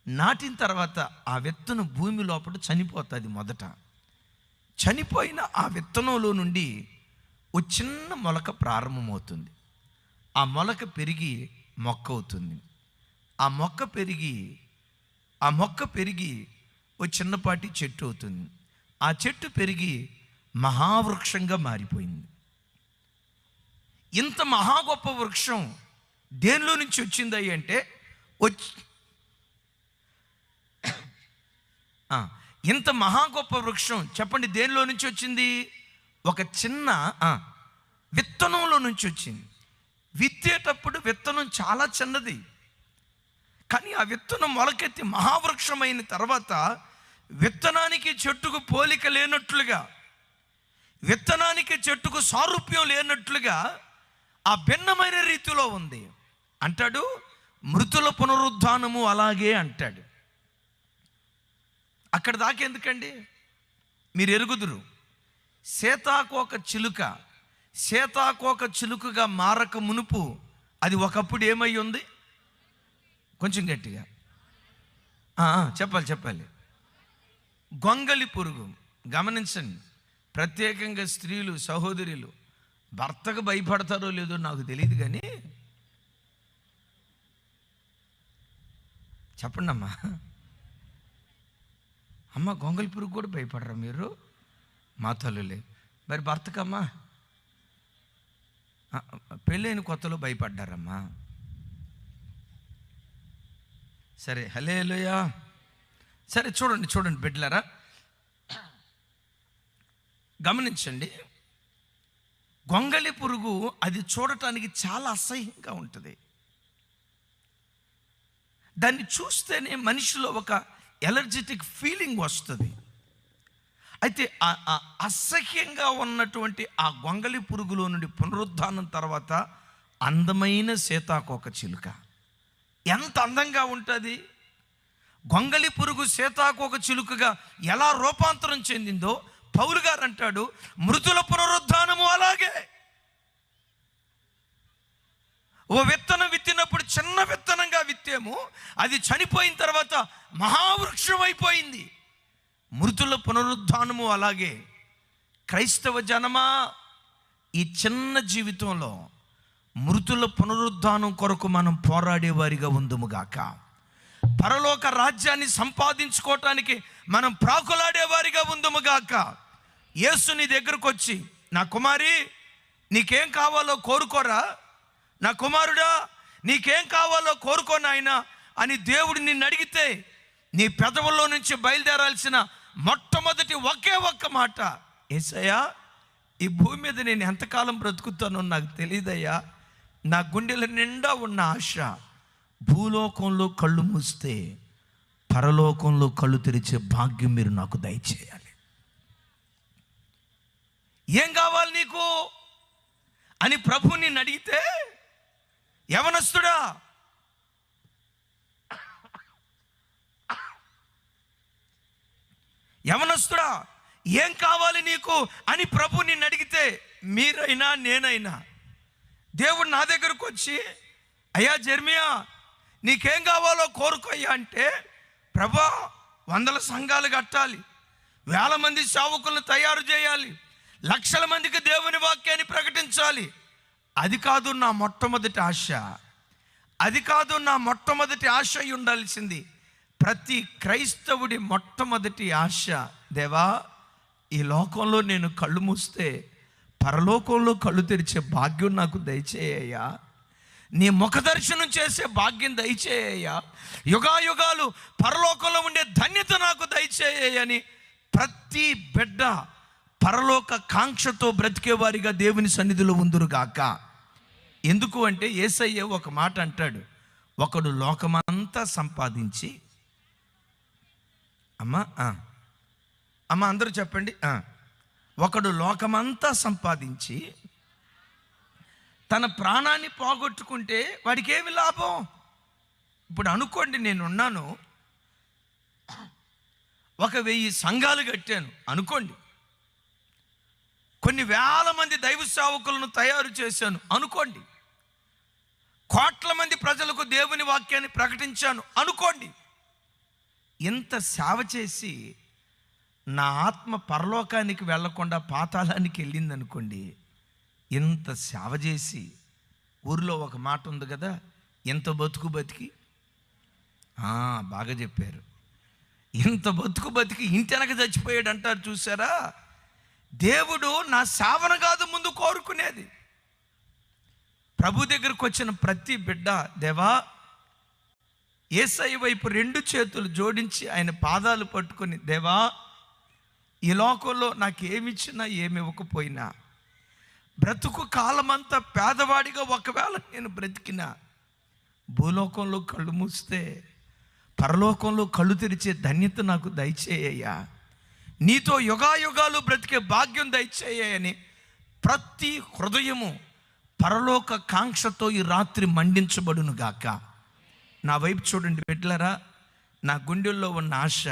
నాటిన తర్వాత ఆ విత్తనం భూమి లోపల చనిపోతుంది. మొదట చనిపోయిన ఆ విత్తనంలో నుండి ఓ చిన్న మొలక ప్రారంభమవుతుంది. ఆ మొలక పెరిగి మొక్క అవుతుంది. ఆ మొక్క పెరిగి ఓ చిన్నపాటి చెట్టు అవుతుంది. ఆ చెట్టు పెరిగి మహావృక్షంగా మారిపోయింది. ఇంత మహా గొప్ప వృక్షం దేనిలో నుంచి వచ్చింది అంటే ఇంత మహా గొప్ప వృక్షం చెప్పండి దేనిలో నుంచి వచ్చింది? ఒక చిన్న విత్తనంలో నుంచి వచ్చింది. విత్తేటప్పుడు విత్తనం చాలా చిన్నది, కానీ ఆ విత్తనం మొలకెత్తి మహావృక్షమైన తర్వాత విత్తనానికి చెట్టుకు పోలిక లేనట్లుగా, విత్తనానికి చెట్టుకు సారూప్యం లేనట్లుగా ఆ భిన్నమైన రీతిలో ఉంది. అంటాడు మృతుల పునరుద్ధానము అలాగే అంటాడు. అక్కడ దాకా ఎందుకండి? మీరు ఎరుగుదురు, సీతాకోక చిలుకగా మారక మునుపు అది ఒకప్పుడు ఏమై ఉంది? కొంచెం గట్టిగా చెప్పాలి. గొంగలి పురుగు. గమనించండి, ప్రత్యేకంగా స్త్రీలు సహోదరులు భర్తకు భయపడతారో లేదో నాకు తెలియదు, కానీ చెప్పండి అమ్మ గొంగలి పురుగు కూడా భయపడరా మీరు? మా తల్లులే. మరి భర్తకమ్మా పెళ్ళైన కొత్తలో భయపడ్డారమ్మా. సరే హల్లెలూయా. సరే చూడండి బిడ్డలారా, గమనించండి. గొంగలి పురుగు అది చూడటానికి చాలా అసహ్యంగా ఉంటుంది. దాన్ని చూస్తేనే మనిషిలో ఒక ఎలర్జెటిక్ ఫీలింగ్ వస్తుంది. అయితే ఆ అసహ్యంగా ఉన్నటువంటి ఆ గొంగలి పురుగులో నుండి పునరుద్ధానం తర్వాత అందమైన సీతాకోక చిలుక ఎంత అందంగా ఉంటుంది. గొంగలి పురుగు సీతాకోక చిలుకగా ఎలా రూపాంతరం చెందిందో పౌలు గారు అంటాడు, మృతుల పునరుద్ధానము అలాగే. ఓ విత్తనం విత్తినప్పుడు చిన్న విత్తనంగా విత్తేము, అది చనిపోయిన తర్వాత మహావృక్షం అయిపోయింది. మృతుల పునరుద్ధానము అలాగే. క్రైస్తవ జనమా, ఈ చిన్న జీవితంలో మృతుల పునరుద్ధానం కొరకు మనం పోరాడేవారిగా ఉందుముగాక. పరలోక రాజ్యాన్ని సంపాదించుకోవటానికి మనం ప్రాకులాడేవారిగా ఉందుముగాక. యేసు నీ దగ్గరకు వచ్చి, నా కుమారి నీకేం కావాలో కోరుకోరా, నా కుమారుడా నీకేం కావాలో కోరుకో నాయనా అని దేవుడు నిన్ను అడిగితే నీ పెదవుల్లో నుంచి బయలుదేరాల్సిన మొట్టమొదటి ఒకే ఒక్క మాట, యేసయ్యా ఈ భూమి మీద నేను ఎంతకాలం బ్రతుకుతానో నాకు తెలియదయ్యా, నా గుండెల నిండా ఉన్న ఆశ భూలోకంలో కళ్ళు మూస్తే పరలోకంలో కళ్ళు తెరిచే భాగ్యం మీరు నాకు దయచేయాలి. ఏం కావాలి నీకు అని ప్రభువు నిన్ను అడిగితే, యవనస్తుడా ఏం కావాలి నీకు అని ప్రభు నిన్ను అడిగితే, మీరైనా నేనైనా దేవుడు నా దగ్గరకు వచ్చి, అయ్యా జెర్మియా నీకేం కావాలో కోరుకోయ్యా అంటే, ప్రభా 100 సంఘాలు కట్టాలి, 1000 మంది సేవకులను తయారు చేయాలి, లక్షల మందికి దేవుని వాక్యాన్ని ప్రకటించాలి. అది కాదు నా మొట్టమొదటి ఆశ, అది కాదు నా మొట్టమొదటి ఆశ ఉండాల్సింది. ప్రతి క్రైస్తవుడి మొట్టమొదటి ఆశ, దేవా ఈ లోకంలో నేను కళ్ళు మూస్తే పరలోకంలో కళ్ళు తెరిచే భాగ్యం నాకు దయచేయ్యా, నీ ముఖ దర్శనం చేసే భాగ్యం దయచేయ్యా, యుగాయుగాలు పరలోకంలో ఉండే ధన్యత నాకు దయచేయని ప్రతి బిడ్డ పరలోక కాంక్షతో బ్రతికేవారిగా దేవుని సన్నిధిలో ఉందురుగాక. ఎందుకు అంటే యేసయ్య ఒక మాట అంటాడు, ఒకడు లోకమంతా సంపాదించి, అమ్మ అందరూ చెప్పండి, ఒకడు లోకమంతా సంపాదించి తన ప్రాణాన్ని పోగొట్టుకుంటే వాడికి ఏమి లాభం? ఇప్పుడు అనుకోండి, నేనున్నాను, 1000 సంఘాలు కట్టాను అనుకోండి, కొన్ని వేల మంది దైవ సేవకులను తయారు చేశాను అనుకోండి, కోట్ల మంది ప్రజలకు దేవుని వాక్యాన్ని ప్రకటించాను అనుకోండి. ఇంత సేవ చేసి నా ఆత్మ పరలోకానికి వెళ్లకుండా పాతాళానికి వెళ్ళింది అనుకోండి. ఇంత సేవ చేసి, ఊరిలో ఒక మాట ఉంది కదా, ఎంత బతుకు బతికి, బాగా చెప్పారు, ఇంత బతుకు బతికి ఇంటి వెనక చచ్చిపోయాడు అంటారు చూసారా. దేవుడు నా సేవను కాదు ముందు కోరుకునేది. ప్రభు దగ్గరకు వచ్చిన ప్రతి బిడ్డ, దేవా యేసయ్య వైపు 2 చేతులు జోడించి ఆయన పాదాలు పట్టుకొని, దేవా ఈ లోకంలో నాకు ఏమిచ్చినా ఏమి ఇవ్వకపోయినా, బ్రతుకు కాలమంతా పేదవాడిగా ఒకవేళ నేను బ్రతికినా, భూలోకంలో కళ్ళు మూస్తే పరలోకంలో కళ్ళు తెరిచే ధన్యత నాకు దయచేయ్యా, నీతో యుగాయుగాలు బ్రతికే భాగ్యం దయచేయని ప్రతి హృదయము పరలోక కాంక్షతో ఈ రాత్రి మండించబడును గాక. నా వైపు చూడండి బిడ్డలారా, నా గుండెల్లో ఉన్న ఆశ,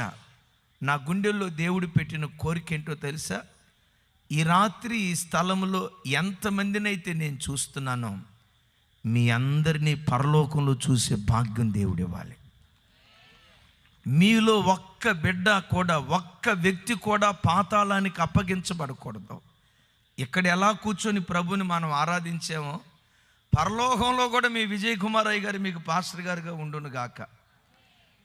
నా గుండెల్లో దేవుడు పెట్టిన కోరిక ఏంటో తెలుసా? ఈ రాత్రి ఈ స్థలంలో ఎంతమందినైతే నేను చూస్తున్నానో మీ అందరినీ పరలోకంలో చూసే భాగ్యం దేవుడు ఇవ్వాలి. మీలో ఒక్క బిడ్డ కూడా, ఒక్క వ్యక్తి కూడా పాతాళానికి అప్పగించబడకూడదు. ఇక్కడ ఎలా కూర్చొని ప్రభుని మనం ఆరాధించామో పరలోకంలో కూడా మీ విజయ్ కుమార్ అయ్య గారు మీకు పాస్టర్ గారుగా ఉండును గాక.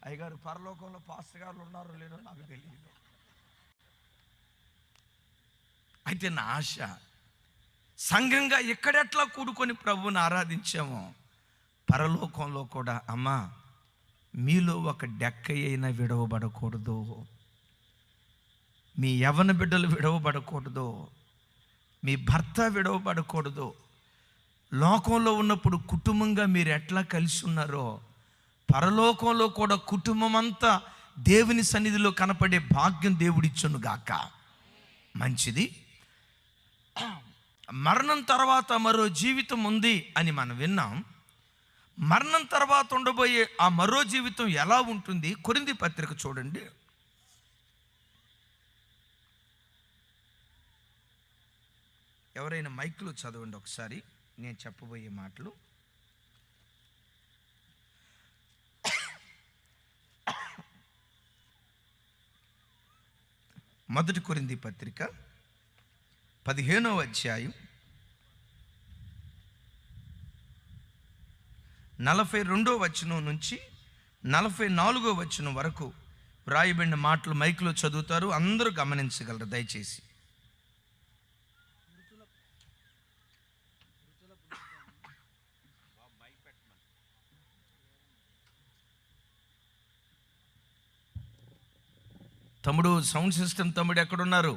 అయ్యగారు పరలోకంలో పాస్టర్ గారు ఉన్నారో లేదో నాకు తెలియదు. అయితే నా ఆశ, సంఘంగా ఎక్కడెట్లా కూడుకొని ప్రభుని ఆరాధించామో పరలోకంలో కూడా, అమ్మా మీలో ఒక డెక్క అయినా విడవబడకూడదు, మీ యవ్వన బిడ్డలు విడవబడకూడదు, మీ భర్త విడవబడకూడదు. లోకంలో ఉన్నప్పుడు కుటుంబంగా మీరు ఎట్లా కలిసి ఉన్నారో పరలోకంలో కూడా కుటుంబం అంతా దేవుని సన్నిధిలో కనపడే భాగ్యం దేవుడిచ్చును గాక. మంచిది. మరణం తర్వాత మరో జీవితం ఉంది అని మనం విన్నాం. మరణం తర్వాత ఉండబోయే ఆ మరో జీవితం ఎలా ఉంటుంది? కొరింథీ పత్రిక చూడండి. ఎవరైనా మైక్లో చదవండి ఒకసారి నేను చెప్పబోయే మాటలు. మొదటి కొరింథీ పత్రిక 15వ అధ్యాయం 42వ వచనం నుంచి 44వ వచనం వరకు వ్రాయబడిన మాటలు మైక్లో చదువుతారు, అందరూ గమనించగలరు దయచేసి. తమ్ముడు, సౌండ్ సిస్టమ్ తమ్ముడు ఎక్కడున్నారు?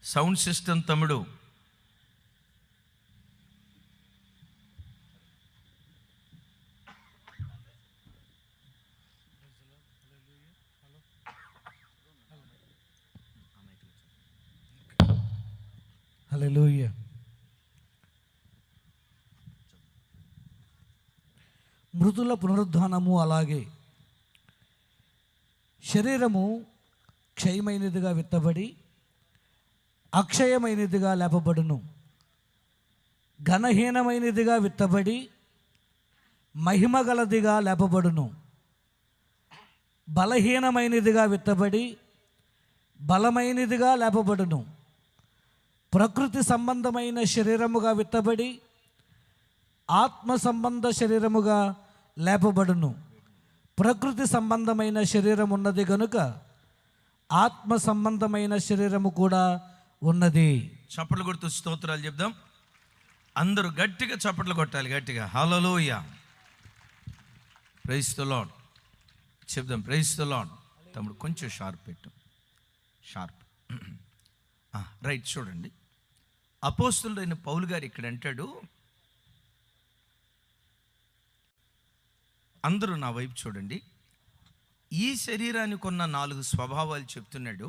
సౌండ్ సిస్టమ్ తమ్ముడు. హల్లెలూయా. మృతుల పునరుద్ధానము అలాగే శరీరము క్షయమైనదిగా విత్తబడి అక్షయమైనదిగా లేపబడును, ఘనహీనమైనదిగా విత్తబడి మహిమగలదిగా లేపబడును, బలహీనమైనదిగా విత్తబడి బలమైనదిగా లేపబడును. ప్రకృతి సంబంధమైన శరీరముగా విత్తబడి ఆత్మ సంబంధ శరీరముగా లేపబడును. ప్రకృతి సంబంధమైన శరీరం ఉన్నది కనుక ఆత్మ సంబంధమైన శరీరము కూడా ఉన్నది. చప్పట్లు కొడుతూ స్తోత్రాలు చెప్దాం. అందరూ గట్టిగా చప్పట్లు కొట్టాలి, గట్టిగా హల్లెలూయా. ప్రైజ్ ది లార్డ్ చెప్దాం. Praise the Lord. తమ్ముడు కొంచెం షార్ప్ పెట్టు, షార్ప్. రైట్. చూడండి, అపోస్తలుడైన పౌలు గారు ఇక్కడ అంటాడు, అందరూ నా వైపు చూడండి, ఈ శరీరానికి ఉన్న 4 స్వభావాలు చెప్తున్నాడు,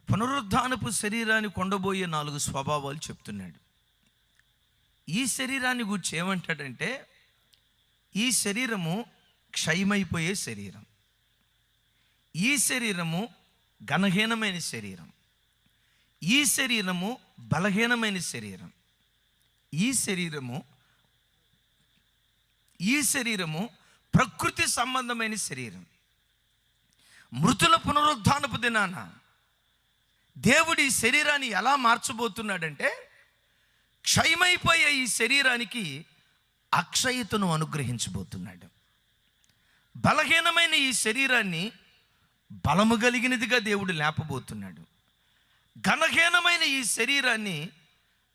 పునరుద్ధానపు శరీరానికి ఉండబోయే 4 స్వభావాలు చెప్తున్నాడు. ఈ శరీరాన్ని గురించి ఏమంటాడంటే, ఈ శరీరము క్షయమైపోయే శరీరం, ఈ శరీరము ఘనహీనమైన శరీరం, ఈ శరీరము బలహీనమైన శరీరం, ఈ శరీరము ప్రకృతి సంబంధమైన శరీరం. మృతుల పునరుద్ధానపు దినాన దేవుడి శరీరాన్ని ఎలా మార్చబోతున్నాడంటే, క్షయమైపోయే ఈ శరీరానికి అక్షయతను అనుగ్రహించబోతున్నాడు. బలహీనమైన ఈ శరీరాన్ని బలము కలిగినదిగా దేవుడు లేపబోతున్నాడు. ఘనహీనమైన ఈ శరీరాన్ని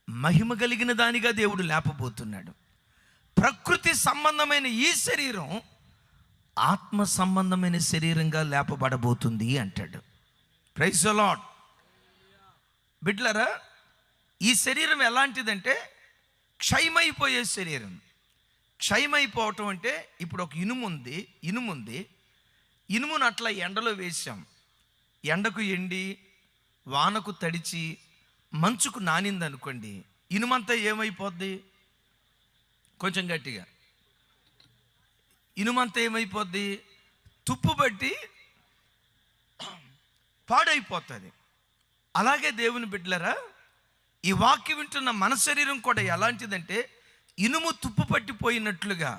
మహిమ కలిగిన దానిగా దేవుడు లేపబోతున్నాడు. ప్రకృతి సంబంధమైన ఈ శరీరం ఆత్మ సంబంధమైన శరీరంగా లేపబడబోతుంది అంటాడు. Praise the Lord. బిడ్డలారా, ఈ శరీరం ఎలాంటిదంటే క్షయమైపోయే శరీరం. క్షయమైపోవటం అంటే ఇప్పుడు ఒక ఇనుముంది. ఇనుమును అట్లా ఎండలో వేసాం. ఎండకు ఎండి, వానకు తడిచి, మంచుకు నానింది అనుకోండి, ఇనుమంతా ఏమైపోద్ది? కొంచెం గట్టిగా. ఇనుమంతా ఏమైపోద్ది? తుప్పు బట్టి పాడైపోతుంది. అలాగే దేవుని బిడ్డలారా, ఈ వాక్యం వింటున్న మన శరీరం కూడా ఎలాంటిదంటే ఇనుము తుప్పు పట్టిపోయినట్లుగా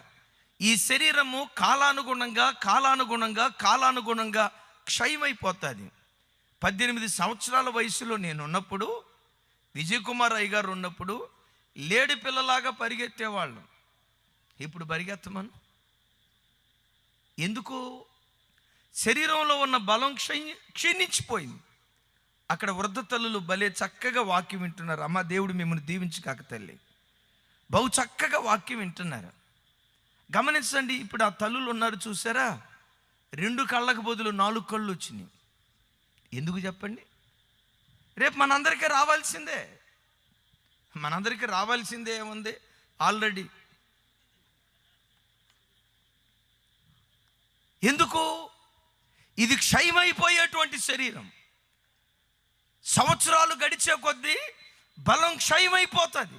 ఈ శరీరము కాలానుగుణంగా క్షయమైపోతుంది. 18 సంవత్సరాల వయసులో నేను ఉన్నప్పుడు, విజయ్ కుమార్ అయ్య గారు ఉన్నప్పుడు లేడి పిల్లలాగా పరిగెత్తేవాళ్ళం. ఇప్పుడు పరిగెత్తమను. ఎందుకు? శరీరంలో ఉన్న బలం క్షీణించిపోయింది. అక్కడ వృద్ధ తల్లులు భలే చక్కగా వాక్యం వింటున్నారు. అమ్మ, దేవుడు మిమ్మల్ని దీవించి కాక తల్లి, బహు చక్కగా వాక్యం వింటున్నారు. గమనించండి, ఇప్పుడు ఆ తల్లులు ఉన్నారు చూసారా, 2 కళ్ళకు బదులు 4 కళ్ళు వచ్చినాయి. ఎందుకు చెప్పండి? రేపు మనందరికీ రావాల్సిందే ఏముంది? ఆల్రెడీ. ఎందుకు? ఇది క్షయమైపోయేటువంటి శరీరం. సంవత్సరాలు గడిచే కొద్దీ బలం క్షయమైపోతుంది,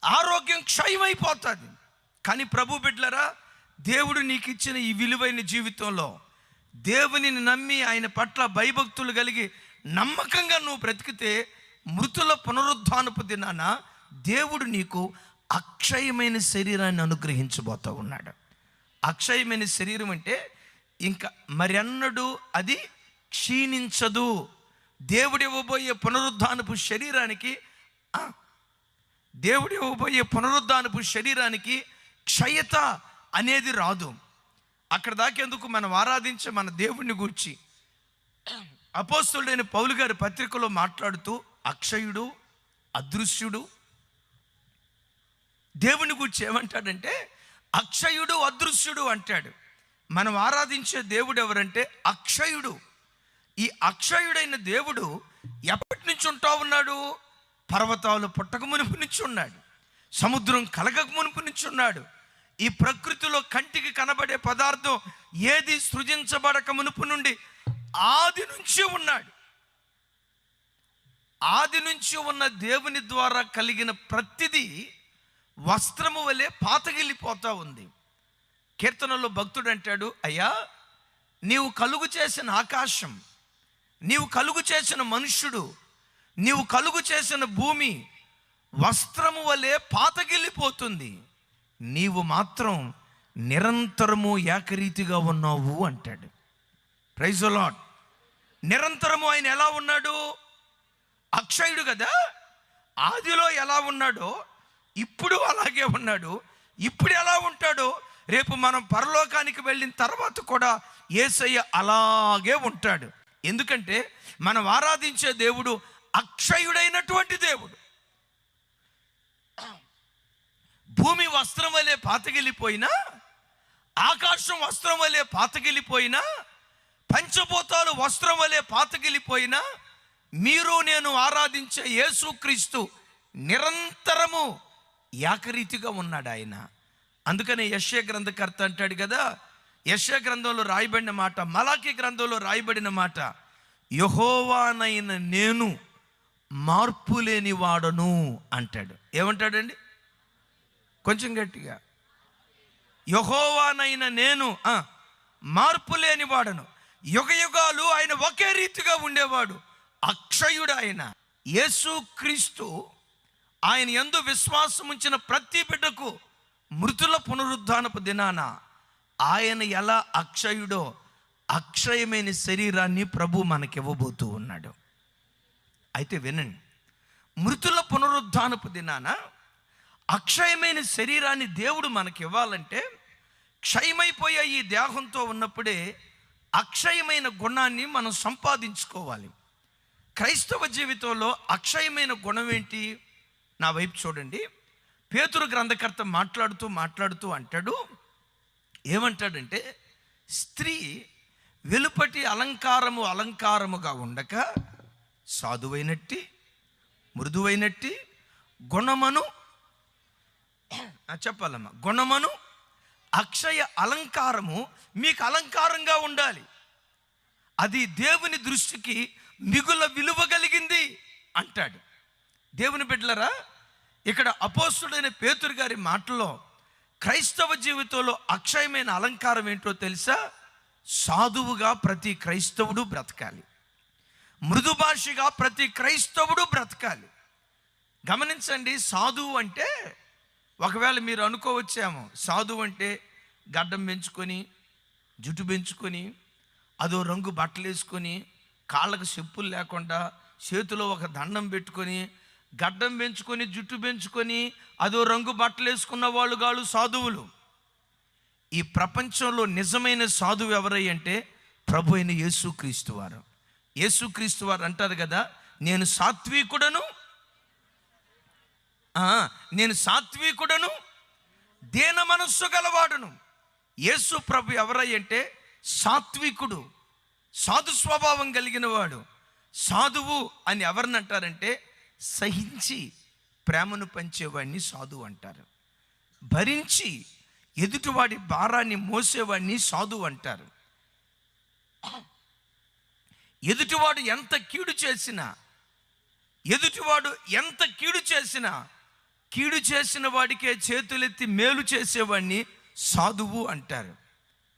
ఆరోగ్యం క్షయమైపోతుంది. కానీ ప్రభు బిడ్డలారా, దేవుడు నీకు ఇచ్చిన ఈ విలువైన జీవితంలో దేవునిని నమ్మి ఆయన పట్ల భయభక్తులు కలిగి నమ్మకంగా నువ్వు బ్రతికితే మృతుల పునరుద్ధానపు దినాన దేవుడు నీకు అక్షయమైన శరీరాన్ని అనుగ్రహించబోతూ ఉన్నాడు. అక్షయమైన శరీరం అంటే ఇంకా మరెన్నడూ అది క్షీణించదు. దేవుడు ఇవ్వబోయే పునరుద్ధానపు శరీరానికి క్షయత అనేది రాదు. అక్కడ దాకేందుకు మనం ఆరాధించే మన దేవుడిని గూర్చి అపోస్తలుడైన పౌలు గారి పత్రికలో మాట్లాడుతూ అక్షయుడు, అదృశ్యుడు, దేవుని గురించి ఏమంటాడంటే అక్షయుడు, అదృశ్యుడు అంటాడు. మనం ఆరాధించే దేవుడు ఎవరంటే అక్షయుడు. ఈ అక్షయుడైన దేవుడు ఎప్పటి నుంచి ఉంటా ఉన్నాడు? పర్వతాలు పుట్టక మునుపు నుంచి ఉన్నాడు, సముద్రం కలగక మునుపు నుంచి ఉన్నాడు. ఈ ప్రకృతిలో కంటికి కనబడే పదార్థం ఏది సృజించబడక మునుపు నుండి ఆది నుంచి ఉన్నాడు. ఆది నుంచి ఉన్న దేవుని ద్వారా కలిగిన ప్రతిదీ వస్త్రము వలె పాతగిల్లిపోతూ ఉంది. కీర్తనలో భక్తుడు అంటాడు, అయ్యా, నీవు కలుగు చేసిన ఆకాశం, నీవు కలుగు చేసిన మనుష్యుడు, నీవు కలుగు చేసిన భూమి వస్త్రము వలె పాతగిల్లిపోతుంది, నీవు మాత్రం నిరంతరము ఏకరీతిగా ఉన్నావు అంటాడు. Praise the Lord. నిరంతరము ఆయన ఎలా ఉన్నాడు? అక్షయుడు కదా, ఆదిలో ఎలా ఉన్నాడో ఇప్పుడు అలాగే ఉన్నాడు. ఇప్పుడు ఎలా ఉంటాడో రేపు మనం పరలోకానికి వెళ్ళిన తర్వాత కూడా యేసయ్య అలాగే ఉంటాడు. ఎందుకంటే మనం ఆరాధించే దేవుడు అక్షయుడైనటువంటి దేవుడు. భూమి వస్త్రం వలె పాతగిలిపోయినా, ఆకాశం వస్త్రం వలె పాతగిలిపోయినా, పంచభూతాలు వస్త్రం వలె పాతగిలిపోయినా, మీరు నేను ఆరాధించే యేసుక్రీస్తు నిరంతరము ఏకరీతిగా ఉన్నాడు ఆయన. అందుకనే యెషయా గ్రంథకర్త అంటాడు కదా, యెషయా గ్రంథంలో రాయబడిన మాట, మలాకీ గ్రంథంలో రాయబడిన మాట, యెహోవానైన నేను మార్పు లేని వాడను అంటాడు. ఏమంటాడండి? కొంచెం గట్టిగా. యెహోవానైన నేను మార్పు లేని వాడను. యుగ యుగాలు ఆయన ఒకే రీతిగా ఉండేవాడు. అక్షయుడు ఆయన. యేసుక్రీస్తు ఆయన యందు విశ్వాసం ఉంచిన ప్రతి బిడ్డకు మృతుల పునరుద్ధానపు దినాన ఆయన ఎలా అక్షయుడో అక్షయమైన శరీరాన్ని ప్రభు మనకివ్వబోతూ ఉన్నాడు. అయితే వినండి, మృతుల పునరుద్ధానపు దినాన అక్షయమైన శరీరాన్ని దేవుడు మనకి ఇవ్వాలంటే క్షయమైపోయే ఈ దేహంతో ఉన్నప్పుడే అక్షయమైన గుణాన్ని మనం సంపాదించుకోవాలి. క్రైస్తవ జీవితంలో అక్షయమైన గుణం ఏంటి? నా వైపు చూడండి. పేతురు గ్రంథకర్త మాట్లాడుతూ అంటాడు, ఏమంటాడంటే, స్త్రీ వెలుపటి అలంకారముగా ఉండక సాధువైనట్టి మృదువైనట్టి గుణమను చెప్పాలమ్మా, గుణమను అక్షయ అలంకారము మీకు అలంకారంగా ఉండాలి. అది దేవుని దృష్టికి మిగుల విలువ కలిగింది అంటాడు. దేవుని బిడ్డలారా, ఇక్కడ అపోస్తుడైన పేతురు గారి మాటలో క్రైస్తవ జీవితంలో అక్షయమైన అలంకారం ఏంటో తెలుసా? సాధువుగా ప్రతి క్రైస్తవుడు బ్రతకాలి, మృదు భాషగా ప్రతి క్రైస్తవుడు బ్రతకాలి. గమనించండి, సాధువు అంటే, ఒకవేళ మీరు అనుకోవచ్చేమో, సాధువు అంటే గడ్డం పెంచుకొని జుట్టు పెంచుకొని అదో రంగు బట్టలు వేసుకొని కాళ్ళకు చెప్పులు లేకుండా చేతిలో ఒక దండం పెట్టుకొని గడ్డం పెంచుకొని జుట్టు పెంచుకొని అదో రంగు బట్టలు వేసుకున్న వాళ్ళు కాదు సాధువులు. ఈ ప్రపంచంలో నిజమైన సాధువు ఎవరై అంటే ప్రభు అయిన యేసుక్రీస్తు వారు. యేసుక్రీస్తు వారు అంటారు కదా, నేను సాత్వికుడను దీన మనస్సు గలవాడును. యేసు ప్రభు ఎవరై అంటే సాత్వికుడు, సాధు స్వభావం కలిగిన వాడు. సాధువు అని ఎవరిని అంటారంటే సహించి ప్రేమను పంచేవాడిని సాధువు అంటారు. భరించి ఎదుటివాడి భారాన్ని మోసేవాడిని సాధువు అంటారు. ఎదుటివాడు ఎంత కీడు చేసినా కీడు చేసిన వాడికే చేతులెత్తి మేలు చేసేవాడిని సాధువు అంటారు.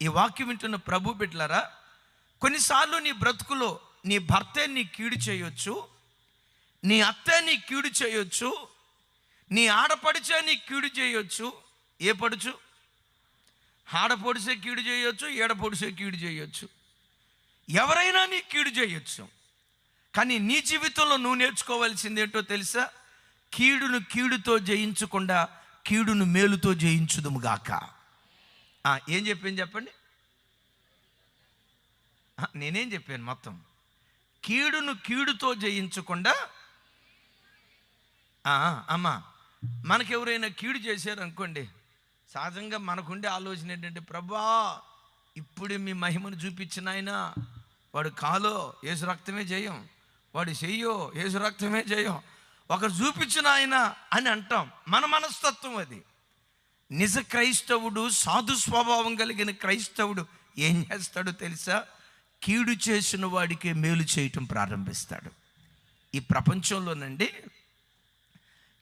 ఈ వాక్యం వింటున్న ప్రభు బిడ్డలారా, కొన్నిసార్లు నీ బ్రతుకులో నీ భర్తే నీ కీడు చేయొచ్చు, నీ అత్తే నీ కీడు చేయొచ్చు, నీ ఆడపడిచే నీ కీడు చేయొచ్చు. ఏ పడుచు? ఆడపొడిసే కీడు చేయొచ్చు, ఏడపొడిసే కీడు చేయొచ్చు, ఎవరైనా నీ కీడు చేయొచ్చు. కానీ నీ జీవితంలో నువ్వు నేర్చుకోవాల్సింది ఏంటో తెలుసా? కీడును కీడుతో జయించకుండా కీడును మేలుతో జయించుదుము గాక. ఏం చెప్పండి. నేనేం చెప్పాను? మొత్తం కీడును కీడుతో జయించకుండా. అమ్మా, మనకెవరైనా కీడు చేశారు అనుకోండి, సహజంగా మనకుండే ఆలోచన ఏంటంటే, ప్రభా ఇప్పుడే మీ మహిమను చూపించిన ఆయన, వాడు కాలో యేసు రక్తమే జయం, వాడు చెయ్యో యేసు రక్తమే జయం, ఒకరు చూపించిన ఆయన అని అంటాం. మన మనస్తత్వం అది. నిజ క్రైస్తవుడు, సాధు స్వభావం కలిగిన క్రైస్తవుడు ఏం చేస్తాడో తెలుసా? కీడు చేసిన వాడికి మేలు చేయటం ప్రారంభిస్తాడు. ఈ ప్రపంచంలోనండి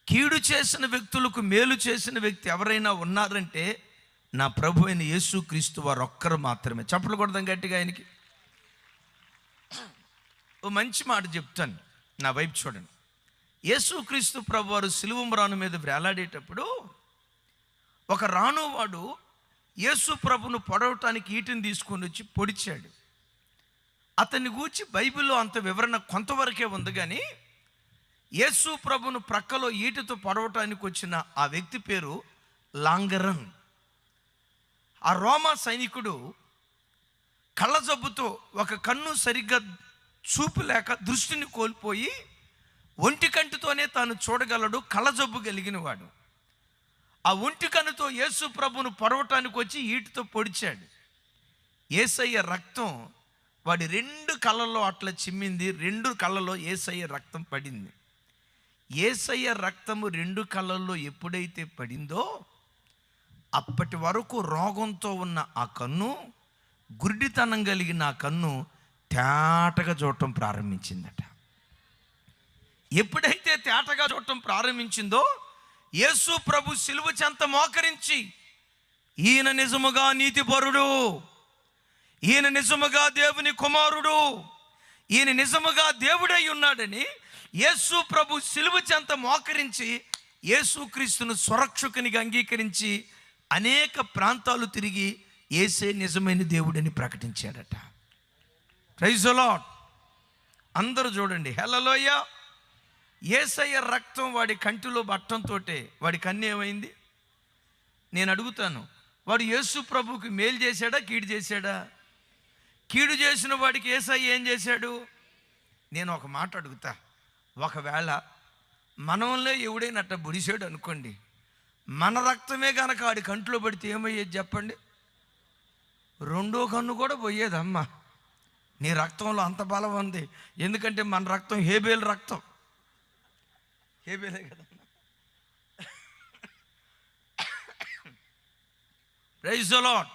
కీడు చేసిన వ్యక్తులకు మేలు చేసిన వ్యక్తి ఎవరైనా ఉన్నారంటే నా ప్రభు అయిన యేసుక్రీస్తు వారు ఒక్కరు మాత్రమే. చప్పట్లు కొడదాం గట్టిగా ఆయనకి. ఓ మంచి మాట చెప్తాను, నా వైపు చూడండి. యేసుక్రీస్తు ప్రభు వారు సిలువ మ్రాను మీద వేలాడేటప్పుడు ఒక రానువాడు యేసు ప్రభును పొడవటానికి ఈటిని తీసుకొని వచ్చి పొడిచాడు. అతన్ని గూర్చి బైబిల్లో అంత వివరణ కొంతవరకే ఉంది, కానీ యేసు ప్రభును ప్రక్కలో ఈటతో పొడవటానికి వచ్చిన ఆ వ్యక్తి పేరు లాంగరన్. ఆ రోమా సైనికుడు కళ్ళజబ్బుతో ఒక కన్ను సరిగ్గా చూపు లేక దృష్టిని కోల్పోయి ఒంటి కంటితోనే తాను చూడగలడు, కళ్ళజబ్బు కలిగిన వాడు. ఆ ఒంటి కన్నుతో యేసు ప్రభును పొడవటానికి వచ్చి ఈటితో పొడిచాడు. యేసయ్య రక్తం వాడి 2 కళ్ళల్లో అట్లా చిమ్మింది. 2 కళ్ళలో యేసయ్య రక్తం పడింది. యేసయ్య రక్తము 2 కళ్ళల్లో ఎప్పుడైతే పడిందో అప్పటి వరకు రోగంతో ఉన్న ఆ కన్ను, గుడ్డితనం కలిగిన ఆ కన్ను తేటగా చూడటం ప్రారంభించిందట. ఎప్పుడైతే తేటగా చూడటం ప్రారంభించిందో యేసు ప్రభు సిలువ చెంత మోకరించి, ఈయన నిజముగా నీతిపరుడు, ఈయన నిజముగా దేవుని కుమారుడు, ఈయన నిజముగా దేవుడై ఉన్నాడని యేసు ప్రభు సిలువ చెంత మోకరించి యేసుక్రీస్తును స్వరక్షకునిగా అంగీకరించి అనేక ప్రాంతాలు తిరిగి యేసే నిజమైన దేవుడని ప్రకటించాడట. Praise the lord. అందరూ చూడండి. హల్లెలూయా. యేసయ్య రక్తం వాడి కంటిలో బట్టంతో వాడి కన్ను ఏమైంది? నేను అడుగుతాను, వాడు యేసు ప్రభుకి మేలు చేశాడా కీడు చేశాడా? కీడు చేసిన వాడికి యేసయ్య ఏం చేశాడు? నేను ఒక మాట అడుగుతా, ఒకవేళ మనలో ఎవడైనా అట్ట బుడిసాడు అనుకోండి, మన రక్తమే కనుక ఆడి కంట్లో పడితే ఏమయ్యేది చెప్పండి? రెండో కన్ను కూడా పోయేదమ్మా. నీ రక్తంలో అంత బలం ఉంది. ఎందుకంటే మన రక్తం హేబేలు రక్తం. హేబేలే కదా. Praise the lord.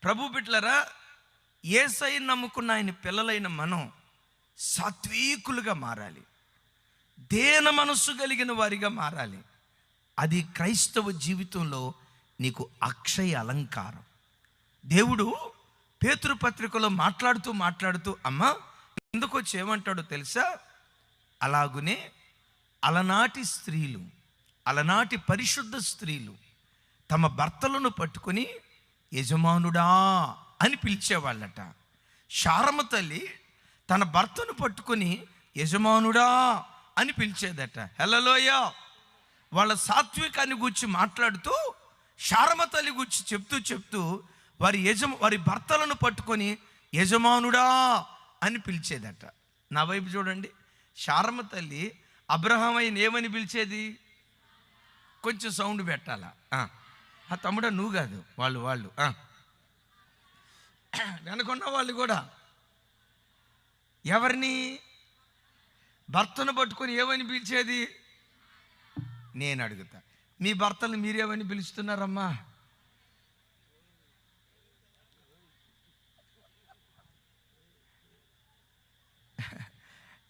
ప్రభు బిడ్డలారా, యేసయ్యను నమ్ముకున్న ఆయన పిల్లలైన మనం సాత్వికులుగా మారాలి, దేన మనస్సు కలిగిన వారిగా మారాలి. అది క్రైస్తవ జీవితంలో నీకు అక్షయ అలంకారం. దేవుడు పేతురు పత్రికలో మాట్లాడుతూ అమ్మా ఎందుకు వచ్చి ఏమంటాడో తెలుసా? అలాగునే అలనాటి స్త్రీలు, అలనాటి పరిశుద్ధ స్త్రీలు తమ భర్తలను పట్టుకొని యజమానుడా అని పిలిచేవాళ్ళట. శారమ తల్లి తన భర్తను పట్టుకొని యజమానుడా అని పిలిచేదట. హల్లెలూయా. వాళ్ళ సాత్వికాన్ని గురించి మాట్లాడుతూ శారమ తల్లి గురించి చెప్తూ వారి భర్తలను పట్టుకొని యజమానుడా అని పిలిచేదట. నా వైపు చూడండి. శారమ తల్లి అబ్రహాం అయిన ఏమని పిలిచేది? కొంచెం సౌండ్ పెట్టాలా? తమ్ముడా నువ్వు కాదు, వాళ్ళు వెనకున్న వాళ్ళు కూడా ఎవరిని? భర్తను పట్టుకొని ఏమని పిలిచేది? నేను అడుగుతా, మీ భర్తలు మీరేమని పిలుస్తున్నారమ్మా?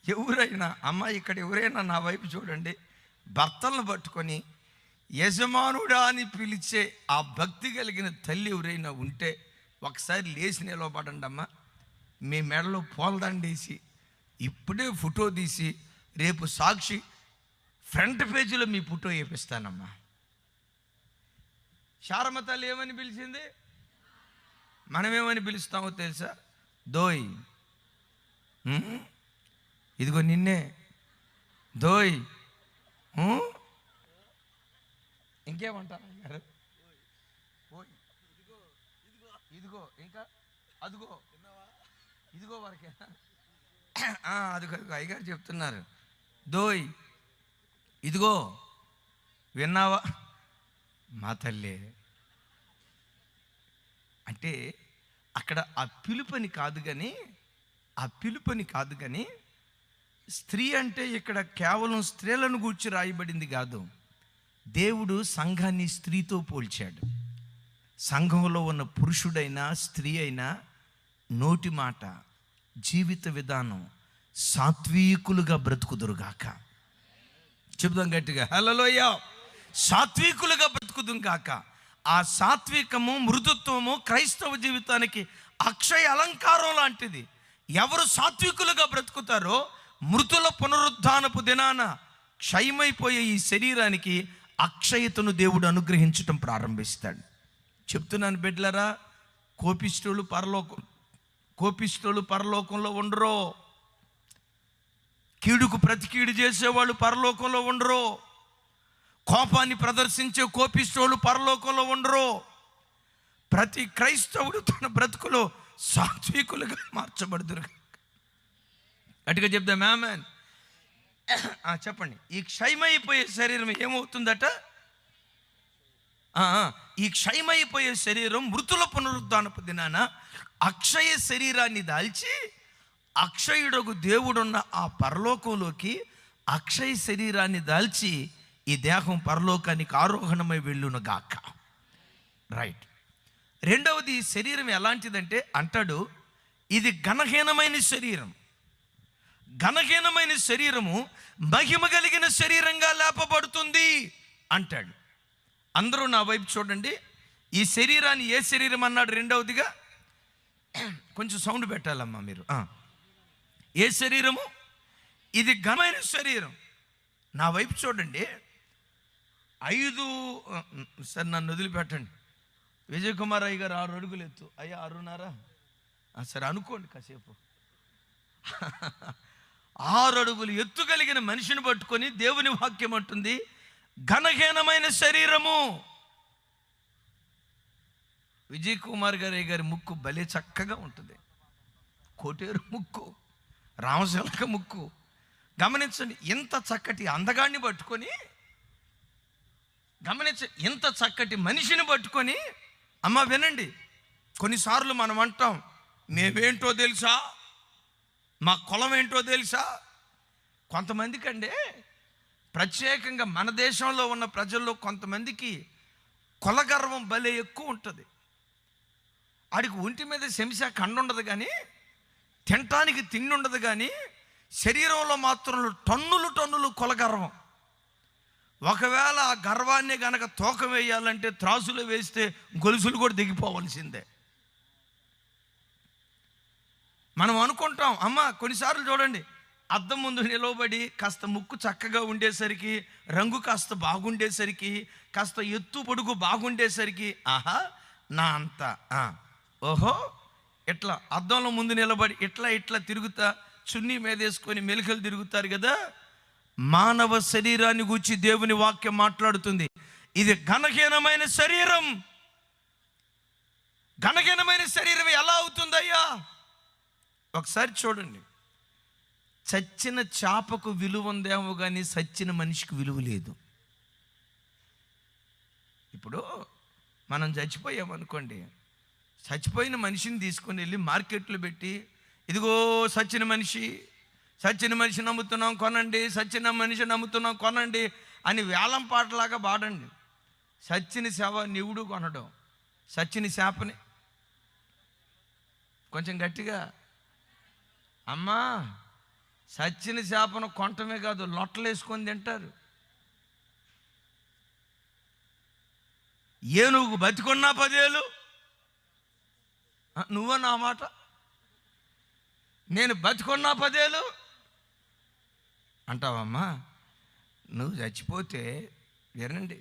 ఎవరైనా అమ్మ ఇక్కడ ఎవరైనా నా వైపు చూడండి, భర్తలను పట్టుకొని యజమానుడా అని పిలిచే ఆ భక్తి కలిగిన తల్లి ఎవరైనా ఉంటే ఒకసారి లేచి నిలవబడండి అమ్మా. మీ మెడలో పూలదండేసి ఇప్పుడే ఫోటో తీసి రేపు సాక్షి ఫ్రంట్ పేజీలో మీ ఫోటో వేపిస్తానమ్మా. శారమ తల్లి ఏమని పిలిచింది? మనమేమని పిలుస్తామో తెలుసా? దోయ్, ఇదిగో నిన్నే దోయ్. ఇంకేమంటారు గారు? ఇదిగో ఇంకా అదిగో, ఇదిగో వరకేనా? అదిగో అయ్యగారు చెప్తున్నారు, దోయ్ ఇదిగో విన్నావా? మా తల్లి అంటే అక్కడ ఆ పిలుపని కాదు కానీ స్త్రీ అంటే ఇక్కడ కేవలం స్త్రీలను గూర్చి రాయబడింది కాదు. దేవుడు సంఘాన్ని స్త్రీతో పోల్చాడు. సంఘంలో ఉన్న పురుషుడైనా స్త్రీ అయినా నోటి మాట, జీవిత విధానం సాత్వికులుగా బ్రతుకుదురుగాక. చెబుదాం గట్టిగా, హల్లెలూయా. సాత్వికులుగా బ్రతుకుదురుగాక. ఆ సాత్వికము, మృదుత్వము క్రైస్తవ జీవితానికి అక్షయ అలంకారం లాంటిది. ఎవరు సాత్వికులుగా బ్రతుకుతారో మృతుల పునరుద్ధానపు దినాన క్షయమైపోయే ఈ శరీరానికి అక్షయతను దేవుడు అనుగ్రహించటం ప్రారంభిస్తాడు. చెప్తున్నాను బిడ్డలారా, కోపిష్ఠులు పరలోకంలో ఉండరు. కీడుకు ప్రతి కీడు చేసేవాళ్ళు పరలోకంలో ఉండరు. కోపాన్ని ప్రదర్శించే కోపిష్ఠులు పరలోకంలో ఉండరు. ప్రతి క్రైస్తవుడు తన బ్రతుకులో సాత్వికులుగా మార్చబడుదురు. అటుగా చెప్దాం ఆమేన్. చెప్పండి. ఈ క్షయమైపోయే శరీరం ఏమవుతుందట? ఈ క్షయమైపోయే శరీరం మృతుల పునరుద్ధానపు దినాన అక్షయ శరీరాన్ని దాల్చి అక్షయుడకు దేవుడున్న ఆ పరలోకంలోకి అక్షయ శరీరాన్ని దాల్చి ఈ దేహం పరలోకానికి ఆరోహణమై వెళ్ళును గాక. రైట్. రెండవది, శరీరం ఎలాంటిదంటే అంటాడు, ఇది ఘనహీనమైన శరీరం. ఘనహీనమైన శరీరము మహిమ కలిగిన శరీరంగా లేపబడుతుంది అంటాడు. అందరూ నా వైపు చూడండి. ఈ శరీరాన్ని ఏ శరీరం అన్నాడు? రెండవదిగా కొంచెం సౌండ్ పెట్టాలమ్మా మీరు. ఏ శరీరము? ఇది ఘనమైన శరీరం. నా వైపు చూడండి. 5 సరే నన్ను వదిలిపెట్టండి. విజయ్ కుమార్ అయ్య గారు 6 అడుగులు ఎత్తు. అయ్యా 6.5. సరే అనుకోండి కాసేపు. 6 అడుగులు ఎత్తు కలిగిన మనిషిని పట్టుకొని దేవుని వాక్యం అంటుంది ఘనహీనమైన శరీరము. విజయ్ కుమార్ గారి ముక్కు భలే చక్కగా ఉంటుంది. కోటేరు ముక్కు, రామశిలక ముక్కు. గమనించండి, ఇంత చక్కటి అందగాన్ని పట్టుకొని, గమనించండి, ఇంత చక్కటి మనిషిని పట్టుకొని, అమ్మ వినండి, కొన్నిసార్లు మనం అంటాం, మేమేంటో తెలుసా, మా కులం ఏంటో తెలుసా. కొంతమందికి అండి, ప్రత్యేకంగా మన దేశంలో ఉన్న ప్రజల్లో కొంతమందికి కులగర్వం భలే ఎక్కువ ఉంటుంది. ఆడికి ఒంటి మీద శంస కండు ఉండదు, కానీ తినటానికి తిండి ఉండదు, కానీ శరీరంలో మాత్రం టన్నులు టన్నులు కులగర్వం. ఒకవేళ ఆ గర్వాన్ని గనక తూకం వేయాలంటే త్రాసులు వేస్తే గొలుసులు కూడా దిగిపోవలసిందే. మనం అనుకుంటాం, అమ్మ కొన్నిసార్లు చూడండి, అద్దం ముందు నిలవబడి కాస్త ముక్కు చక్కగా ఉండేసరికి, రంగు కాస్త బాగుండేసరికి, కాస్త ఎత్తు పొడుగు బాగుండేసరికి, ఆహా నా అంత ఓహో, ఇట్లా అద్దంలో ముందు నిలబడి ఇట్లా తిరుగుతా, చున్నీ మీద వేసుకొని మెలికలు తిరుగుతారు కదా. మానవ శరీరాన్ని గూర్చి దేవుని వాక్యం మాట్లాడుతుంది, ఇది ఘనహీనమైన శరీరం. ఘనహీనమైన శరీరం ఎలా అవుతుందయ్యా? ఒకసారి చూడండి, చచ్చిన చేపకు విలువ ఉందేమో కానీ చచ్చిన మనిషికి విలువ లేదు. ఇప్పుడు మనం చచ్చిపోయామనుకోండి, చచ్చిపోయిన మనిషిని తీసుకొని వెళ్ళి మార్కెట్లో పెట్టి, ఇదిగో సచ్చిన మనిషి నమ్ముతున్నాం కొనండి, సచ్చిన మనిషి నమ్ముతున్నాం కొనండి అని వేలం పాటలాగా పాడండి. సచ్చిన సేవ నివుడు కొనడం, సచ్చిన చేపని కొంచెం గట్టిగా, అమ్మా సచ్చిన చేపను కొంటమే కాదు, లొట్టలు వేసుకొని తింటారు. ఏనుగు బతికున్నా 10 ఏళ్ళు, నువ్వు నా మాట, నేను బతికున్నా 10 ఏళ్ళు అంటావమ్మా. నువ్వు చచ్చిపోతే వినండి,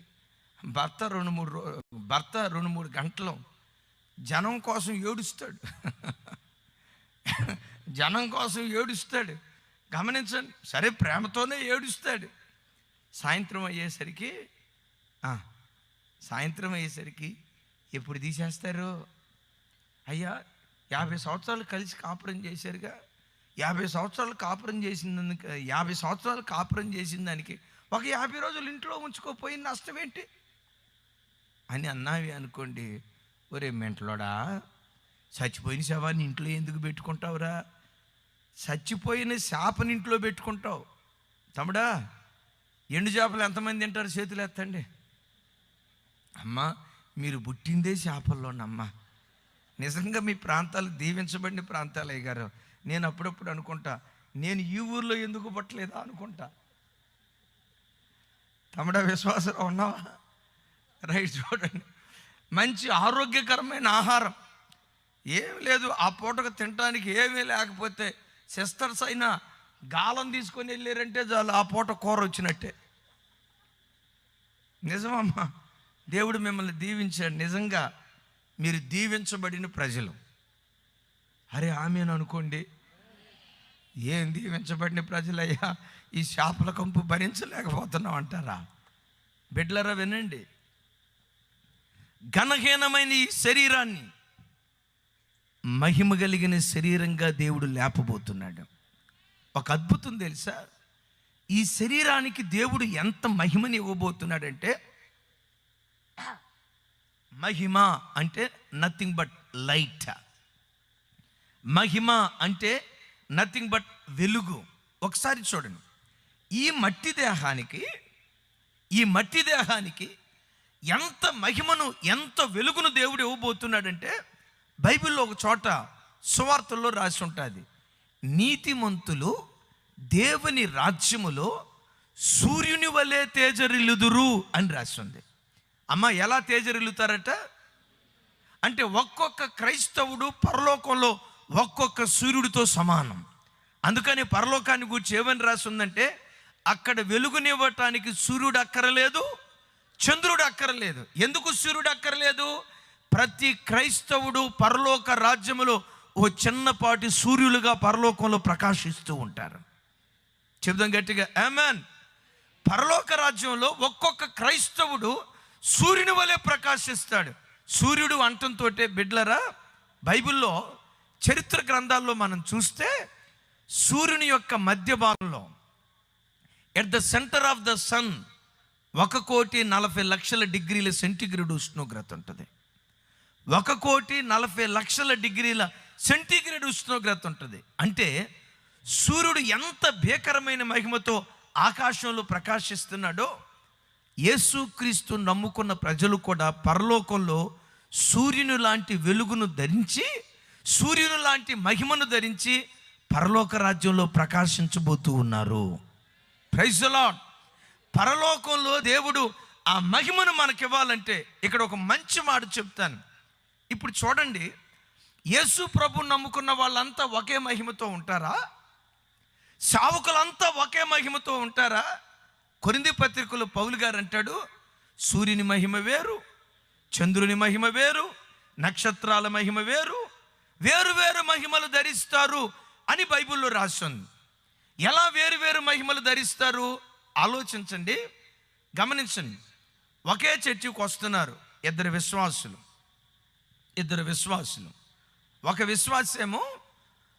భర్త 2-3 గంటలు జనం కోసం ఏడుస్తాడు. జనం కోసం ఏడుస్తాడు. గమనించండి, సరే ప్రేమతోనే ఏడుస్తాడు. సాయంత్రం అయ్యేసరికి ఎప్పుడు తీసేస్తారు? అయ్యా 50 సంవత్సరాలు కలిసి కాపురం చేశారుగా, 50 సంవత్సరాలు కాపురం చేసిన దానికి ఒక 50 రోజులు ఇంట్లో ఉంచుకోపోయిన నష్టం ఏంటి అని అన్నావి అనుకోండి. ఒరే మెంటలోడా, చచ్చిపోయిన శవాన్ని ఇంట్లో ఎందుకు పెట్టుకుంటావురా? చచ్చిపోయిన చేపని ఇంట్లో పెట్టుకుంటావు. తమ్ముడా, ఎండు చేపలు ఎంతమంది తింటారు? చేతులు ఎత్తండి. అమ్మా, మీరు పుట్టిందే చేపల్లోనమ్మా. నిజంగా మీ ప్రాంతాలు దీవించబడిన ప్రాంతాలు అయ్యారు. నేను అప్పుడప్పుడు అనుకుంటా, నేను ఈ ఊర్లో ఎందుకు పుట్టలేదా అనుకుంటా. తమ్ముడా, విశ్వాసం ఉన్నావా? రైట్, చూడండి, మంచి ఆరోగ్యకరమైన ఆహారం ఏమి లేదు, ఆ పూటకు తినడానికి ఏమీ లేకపోతే సిస్టర్స్ అయినా గాలం తీసుకొని వెళ్ళారంటే చాలు, ఆ పూట కూర వచ్చినట్టే. నిజమమ్మా, దేవుడు మిమ్మల్ని దీవించాడు. నిజంగా మీరు దీవించబడిన ప్రజలు. అరే ఆమెను అనుకోండి, ఏం దీవించబడిన ప్రజలయ్యా, ఈ చేపల కంపు భరించలేకపోతున్నాం అంటారా? బిడ్డలారా వినండి, ఘనహీనమైన ఈ శరీరాన్ని మహిమ కలిగిన శరీరంగా దేవుడు లేపబోతున్నాడు. ఒక అద్భుతం తెలుసా? ఈ శరీరానికి దేవుడు ఎంత మహిమని ఇవ్వబోతున్నాడంటే, మహిమ అంటే నథింగ్ బట్ లైట్. మహిమ అంటే నథింగ్ బట్ వెలుగు. ఒకసారి చూడండి, ఈ మట్టి దేహానికి ఎంత మహిమను, ఎంత వెలుగును దేవుడు ఇవ్వబోతున్నాడంటే, బైబిల్లో ఒక చోట సువార్తల్లో రాసి ఉంటుంది, నీతిమంతులు దేవుని రాజ్యములో సూర్యుని వలె తేజరిల్లుదురు అని రాసి ఉంది. అమ్మ, ఎలా తేజరిల్లుతారట అంటే, ఒక్కొక్క క్రైస్తవుడు పరలోకంలో ఒక్కొక్క సూర్యుడితో సమానం. అందుకని పరలోకాన్ని గురించి ఏమని రాసి ఉందంటే, అక్కడ వెలుగునివ్వటానికి సూర్యుడు అక్కరలేదు, చంద్రుడు అక్కరలేదు. ఎందుకు సూర్యుడు అక్కరలేదు? ప్రతి క్రైస్తవుడు పరలోక రాజ్యములో ఓ చిన్నపాటి సూర్యులుగా పరలోకంలో ప్రకాశిస్తూ ఉంటారు. చెప్దాం గట్టిగా, ఆమేన్. పరలోక రాజ్యంలో ఒక్కొక్క క్రైస్తవుడు సూర్యుని వలె ప్రకాశిస్తాడు. సూర్యుడు అంటంతో బిడ్లరా, బైబిల్లో చరిత్ర గ్రంథాల్లో మనం చూస్తే సూర్యుని యొక్క మధ్య భాగంలో at the centre of the sun 1,40,00,000 డిగ్రీల సెంటీగ్రేడ్ ఉష్ణోగ్రత ఉంటుంది. 1,40,00,000 డిగ్రీల సెంటీగ్రేడ్ ఉష్ణోగ్రత ఉంటుంది. అంటే సూర్యుడు ఎంత భీకరమైన మహిమతో ఆకాశంలో ప్రకాశిస్తున్నాడో, యేసుక్రీస్తు నమ్ముకున్న ప్రజలు కూడా పరలోకంలో సూర్యుని లాంటి వెలుగును ధరించి, సూర్యుని లాంటి మహిమను ధరించి పరలోక రాజ్యంలో ప్రకాశించబోతూ ఉన్నారు. Praise the Lord. పరలోకంలో దేవుడు ఆ మహిమను మనకివ్వాలంటే ఇక్కడ ఒక మంచి మాట చెప్తాను. ఇప్పుడు చూడండి, యేసు ప్రభు నమ్ముకున్న వాళ్ళంతా ఒకే మహిమతో ఉంటారా? సేవకులంతా ఒకే మహిమతో ఉంటారా? కొరింథీ పత్రికలో పౌలు గారు అంటాడు, సూర్యుని మహిమ వేరు, చంద్రుని మహిమ వేరు, నక్షత్రాల మహిమ వేరు, వేరు వేరు మహిమలు ధరిస్తారు అని బైబిల్లో రాస్తుంది. ఎలా వేరు వేరు మహిమలు ధరిస్తారు ఆలోచించండి, గమనించండి. ఒకే చర్చికి వస్తున్నారు ఇద్దరు విశ్వాసులు. ఒక విశ్వాసేమో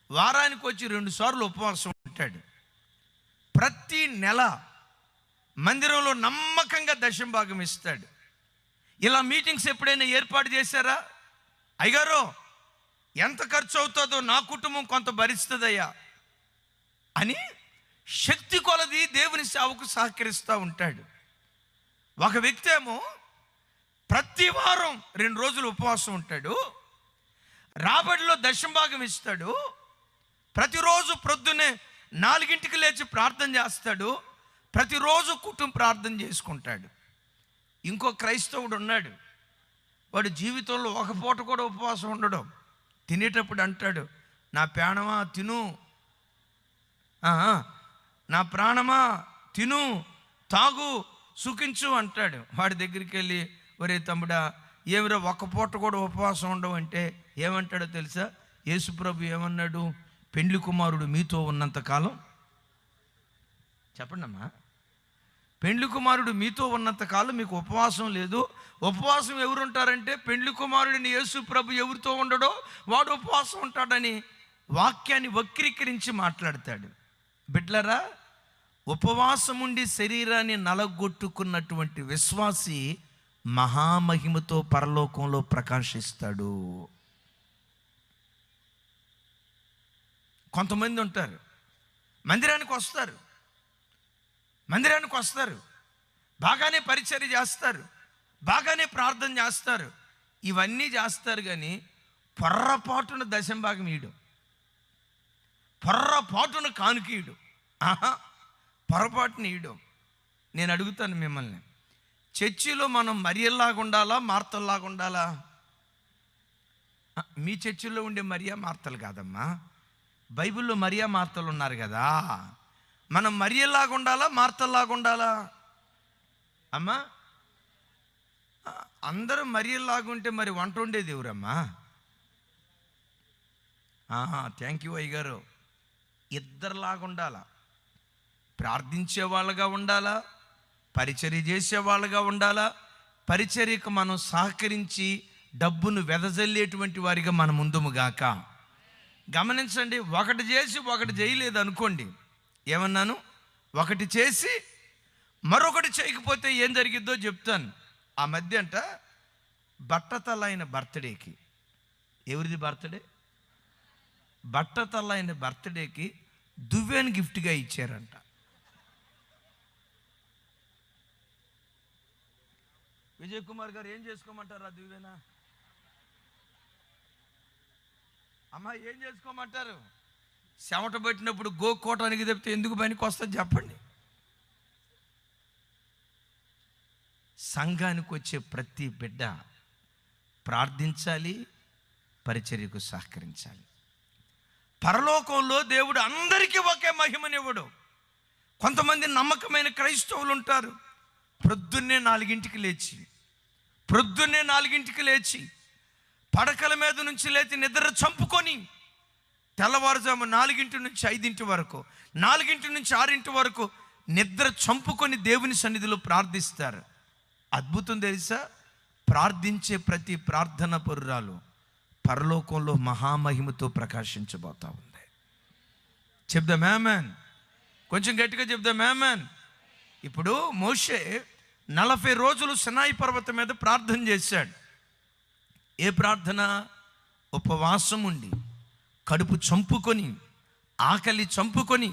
వారానికి వచ్చి 2 సార్లు ఉపవాసం ఉంటాడు. ప్రతి నెల మందిరంలో నమ్మకంగా దశంభాగం ఇస్తాడు. ఇలా మీటింగ్స్ ఎప్పుడైనా ఏర్పాటు చేశారా? అయ్యగారు, ఎంత ఖర్చు అవుతుందో నా కుటుంబం కొంత భరిస్తుందయ్యా అని శక్తి కొలది దేవుని సేవకు సహకరిస్తూ ఉంటాడు. ఒక వ్యక్తి ఏమో ప్రతి వారం 2 రోజులు ఉపవాసం ఉంటాడు, రాబడిలో దశంభాగం ఇస్తాడు, ప్రతిరోజు ప్రొద్దునే 4 లేచి ప్రార్థన చేస్తాడు, ప్రతిరోజు కుటుంబ ప్రార్థన చేసుకుంటాడు. ఇంకో క్రైస్తవుడు ఉన్నాడు, వాడు జీవితంలో ఒక పూట కూడా ఉపవాసం ఉండడం. తినేటప్పుడు అంటాడు, నా ప్రాణమా తిను, నా ప్రాణమా తిను, తాగు, సుఖించు అంటాడు. వాడి దగ్గరికి వెళ్ళి, ఒరే తమ్ముడా, ఏమిరా ఒక్క పూట కూడా ఉపవాసం ఉండవు అంటే ఏమంటాడో తెలుసా? యేసుప్రభు ఏమన్నాడు? పెండ్లి కుమారుడు మీతో ఉన్నంతకాలం, చెప్పండి అమ్మా, పెండ్లి కుమారుడు మీతో ఉన్నంతకాలం మీకు ఉపవాసం లేదు. ఉపవాసం ఎవరు ఉంటారంటే పెండ్లి కుమారుడిని యేసుప్రభు ఎవరితో ఉండడో వాడు ఉపవాసం ఉంటాడని వాక్యాన్ని వక్రీకరించి మాట్లాడతాడు. బిడ్లరా, ఉపవాసం ఉండి శరీరాన్ని నలగొట్టుకున్నటువంటి విశ్వాసి మహామహిమతో పరలోకంలో ప్రకాశిస్తాడు. కొంతమంది ఉంటారు, మందిరానికి వస్తారు, బాగానే పరిచర్య చేస్తారు, బాగానే ప్రార్థన చేస్తారు, ఇవన్నీ చేస్తారు, కానీ పొర్రపాటున దశంభాగం ఇయ్యడు, పొర్రపాటున కానుకీయడు, పొరపాటున ఇయ్యడం. నేను అడుగుతాను మిమ్మల్ని, చర్చిలో మనం మరియల్లాగా ఉండాలా, మార్తల్లాగా ఉండాలా? మీ చర్చిలో ఉండే మరియా మార్తలు కాదమ్మా, బైబిల్లో మరియా మార్తలు ఉన్నారు కదా. మనం మరియల్లాగా ఉండాలా, మార్తల్లాగా ఉండాలా? అమ్మా, అందరూ మరియల్లాగా ఉంటే మరి వంట ఉండేది ఎవరమ్మా? థ్యాంక్ యూ అయ్యగారు. ఇద్దరులాగా ఉండాలా, ప్రార్థించే వాళ్ళగా ఉండాలా, పరిచర్య చేసే వాళ్ళగా ఉండాలా, పరిచర్యకు మనం సహకరించి డబ్బును వెదజల్లేటువంటి వారిగా మనం ముందుముగాక. గమనించండి, ఒకటి చేసి ఒకటి చేయలేదు అనుకోండి, ఏమన్నాను? ఒకటి చేసి మరొకటి చేయకపోతే ఏం జరిగిద్దో చెప్తాను. ఆ మధ్య అంట బట్టతలైన బర్త్డేకి, ఎవరిది బర్త్డే? బట్టతలైన బర్త్డేకి దువ్వెను గిఫ్ట్గా ఇచ్చారంట. విజయ్ కుమార్ గారు ఏం చేసుకోమంటారు? ఆ దువ్వెనా అమ్మా ఏం చేసుకోమంటారు? చెమట పెట్టినప్పుడు గోకోటానికి చెప్తే ఎందుకు పనికి వస్తుంది చెప్పండి. సంఘానికి వచ్చే ప్రతి బిడ్డ ప్రార్థించాలి, పరిచర్యకు సహకరించాలి. పరలోకంలో దేవుడు అందరికీ ఒకే మహిమనివ్వడు. కొంతమంది నమ్మకమైన క్రైస్తవులు ఉంటారు, ప్రొద్దున్నే 4 లేచి పడకల మీద నుంచి లేచి నిద్ర చంపుకొని తెల్లవారుజాము 4 నుంచి 5 వరకు, 4 నుంచి 6 వరకు నిద్ర చంపుకొని దేవుని సన్నిధిలో ప్రార్థిస్తారు. అద్భుతం తెలుసా? ప్రార్థించే ప్రతి ప్రార్థన పరురాలు పరలోకంలో మహామహిమతో ప్రకాశించబోతా ఉంది. చెప్దాం ఆమేన్. కొంచెం గట్టిగా చెప్దాం ఆమేన్. ఇప్పుడు మోషే 40 రోజులు సినాయి పర్వతం మీద ప్రార్థన చేశాడు. ఏ ప్రార్థన? ఉపవాసం ఉండి, కడుపు చంపుకొని, ఆకలి చంపుకొని,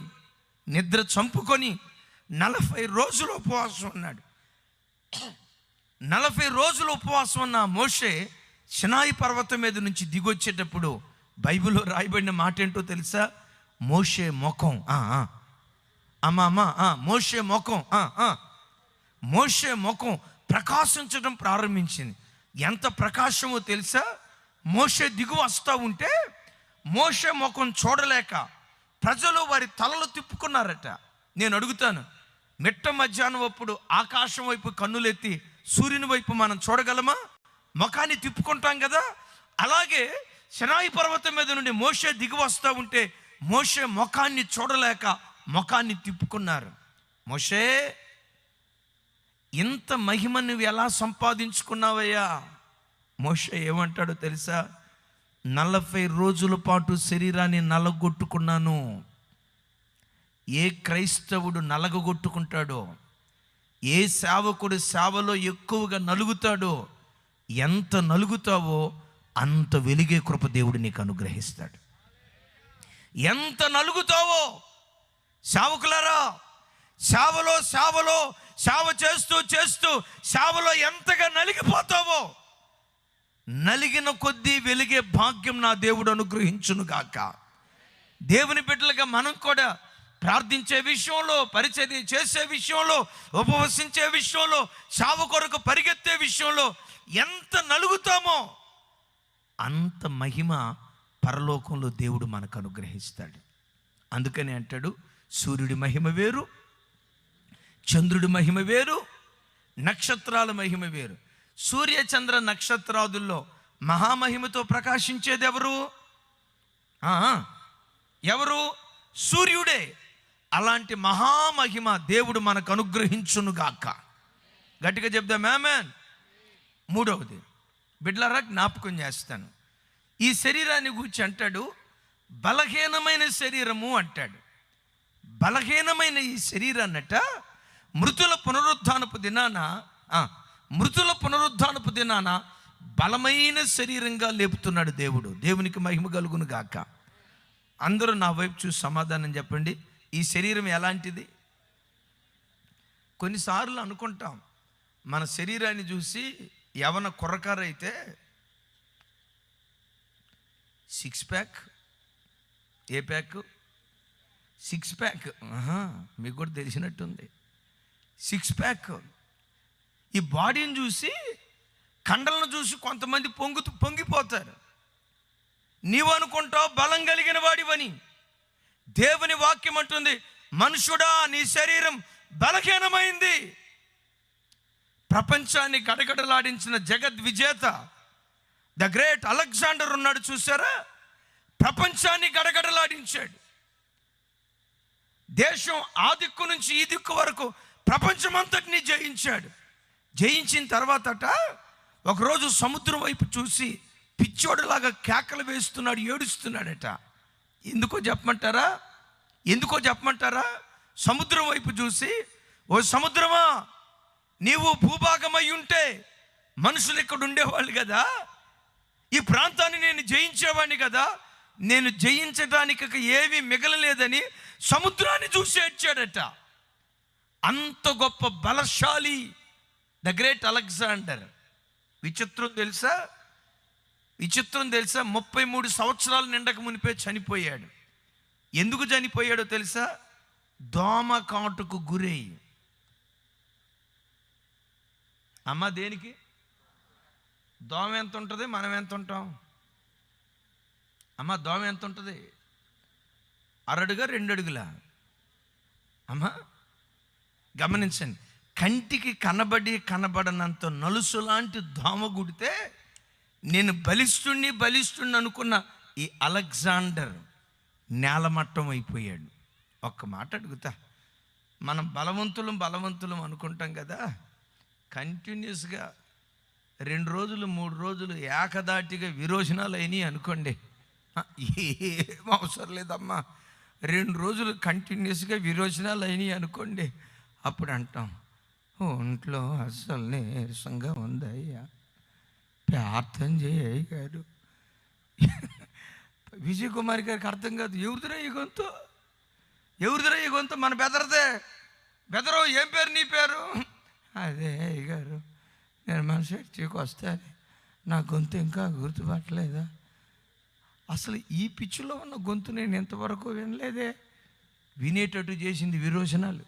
నిద్ర చంపుకొని 40 రోజులు ఉపవాసం ఉన్నాడు. 40 రోజులు ఉపవాసం ఉన్న మోషే సినాయి పర్వతం మీద నుంచి దిగొచ్చేటప్పుడు బైబిల్లో రాయబడిన మాట ఏంటో తెలుసా? మోషే ముఖం మోషే ముఖం ప్రకాశించడం ప్రారంభించింది. ఎంత ప్రకాశమో తెలుసా? మోషే దిగు వస్తూ ఉంటే మోషే ముఖం చూడలేక ప్రజలు వారి తలలు తిప్పుకున్నారట. నేను అడుగుతాను, మిట్ట మధ్యాహ్నం అప్పుడు ఆకాశం వైపు కన్నులెత్తి సూర్యుని వైపు మనం చూడగలమా? ముఖాన్ని తిప్పుకుంటాం కదా. అలాగే సినాయి పర్వతం మీద నుండి మోషే దిగి వస్తూ ఉంటే మోషే ముఖాన్ని చూడలేక ముఖాన్ని తిప్పుకున్నారు. మోషే, ఇంత మహిమ నువ్వు ఎలా సంపాదించుకున్నావయ్యా? మోషే ఏమంటాడో తెలుసా? 40 రోజుల పాటు శరీరాన్ని నలగొట్టుకున్నాను. ఏ క్రైస్తవుడు నలగొట్టుకుంటాడో, ఏ సేవకుడు సేవలో ఎక్కువగా నలుగుతాడో, ఎంత నలుగుతావో అంత వెలిగే కృప దేవుడు నీకు అనుగ్రహిస్తాడు. ఎంత నలుగుతావో, సేవకులారా, సేవలో సేవ చేస్తూ సేవలో ఎంతగా నలిగిపోతావో, నలిగిన కొద్దీ వెలిగే భాగ్యం నా దేవుడు అనుగ్రహించును గాక. దేవుని బిడ్డలుగా మనం కూడా ప్రార్థించే విషయంలో, పరిచర్య చేసే విషయంలో, ఉపవసించే విషయంలో, సేవ కొరకు పరిగెత్తే విషయంలో ఎంత నలుగుతామో అంత మహిమ పరలోకంలో దేవుడు మనకు అనుగ్రహిస్తాడు. అందుకని అంటాడు, సూర్యుడి మహిమ వేరు, చంద్రుడి మహిమ వేరు, నక్షత్రాల మహిమ వేరు. సూర్య చంద్ర నక్షత్రాదుల్లో మహామహిమతో ప్రకాశించేది ఎవరు? సూర్యుడే. అలాంటి మహామహిమ దేవుడు మనకు అనుగ్రహించునుగాక. గట్టిగా చెప్దాం ఆమేన్. మూడవది, బిడ్డలారా జ్ఞాపకం చేస్తాను, ఈ శరీరాన్ని గురించి అంటాడు బలహీనమైన శరీరము అంటాడు. బలహీనమైన ఈ శరీరాన్నట మృతుల పునరుద్ధానపు దినాన బలమైన శరీరంగా లేపుతున్నాడు దేవుడు. దేవునికి మహిమ కలుగును గాక. అందరూ నా వైపు చూసి సమాధానం చెప్పండి. ఈ శరీరం ఎలాంటిది? కొన్నిసార్లు అనుకుంటాం, మన శరీరాన్ని చూసి యవన కుర్రకారైతే 6 ప్యాక్, ఏ ప్యాక్? 6 ప్యాక్. మీకు కూడా తెలిసినట్టుంది. 6 ప్యాక్. ఈ బాడీని చూసి, కండలను చూసి కొంతమంది పొంగిపోతారు. నీవు అనుకుంటావు బలం కలిగిన వాడివని. దేవుని వాక్యం అంటుంది, మనుషుడా నీ శరీరం బలహీనమైంది. ప్రపంచాన్ని గడగడలాడించిన జగద్విజేత ద గ్రేట్ అలెగ్జాండర్ ఉన్నాడు చూసారా? ప్రపంచాన్ని గడగడలాడించాడు. దేశం ఆ దిక్కు నుంచి ఈ దిక్కు వరకు ప్రపంచమంతటిని జయించాడు. జయించిన తర్వాతట ఒకరోజు సముద్రం వైపు చూసి పిచ్చోడులాగా కేకలు వేస్తున్నాడు, ఏడుస్తున్నాడట. ఎందుకో చెప్పమంటారా? సముద్రం వైపు చూసి, ఓ సముద్రమా, నీవు భూభాగమై ఉంటే మనుషులు ఇక్కడ ఉండేవాళ్ళు కదా, ఈ ప్రాంతాన్ని నేను జయించేవాడిని కదా, నేను జయించడానికి ఏమీ మిగలలేదని సముద్రాన్ని చూసి ఏడ్చాడట. అంత గొప్ప బలశాలి ద గ్రేట్ అలెగ్జాండర్. విచిత్రం తెలుసా? 33 సంవత్సరాలు నిండక మునిపే చనిపోయాడు. ఎందుకు చనిపోయాడో తెలుసా? దోమ కాటుకు గురై. అమ్మ దేనికి? దోమ ఎంత ఉంటుంది, మనం ఎంత ఉంటాం? అమ్మ దోమ ఎంత ఉంటుంది? 1 అడుగా 2 అడుగులా? అమ్మ గమనించండి, కంటికి కనబడనంత నలుసు లాంటి దోమ గుడితే నేను బలిష్ఠుణ్ణి అనుకున్న ఈ అలెగ్జాండర్ నేలమట్టం అయిపోయాడు. ఒక్క మాట అడుగుతా, మనం బలవంతులం అనుకుంటాం కదా, కంటిన్యూస్గా 2 రోజులు 3 రోజులు ఏకదాటిగా విరోచనాలు అయినాయి అనుకోండి, ఏం అవసరం లేదమ్మా. 2 రోజులు కంటిన్యూస్గా విరోచనాలు అయినాయి అనుకోండి, అప్పుడు అంటాం ఒంట్లో అస్సలు నీరసంగా ఉందయ్యా, ప్రార్థన చేయ గారు. విజయ్ కుమార్ గారికి అర్థం కాదు, ఎవరిదిరా ఈ గొంతు, ఎవరిదిరా ఈ గొంతు, మన బెదరు ఏం పేరు నీ పేరు? అదే అయ్యగారు, నేను మన చర్చికి వస్తాను, నా గొంతు ఇంకా గుర్తుపట్టలేదా? అసలు ఈ పిచ్చిలో ఉన్న గొంతు నేను ఇంతవరకు వినలేదే. వినేటట్టు చేసింది విరోచనాలు.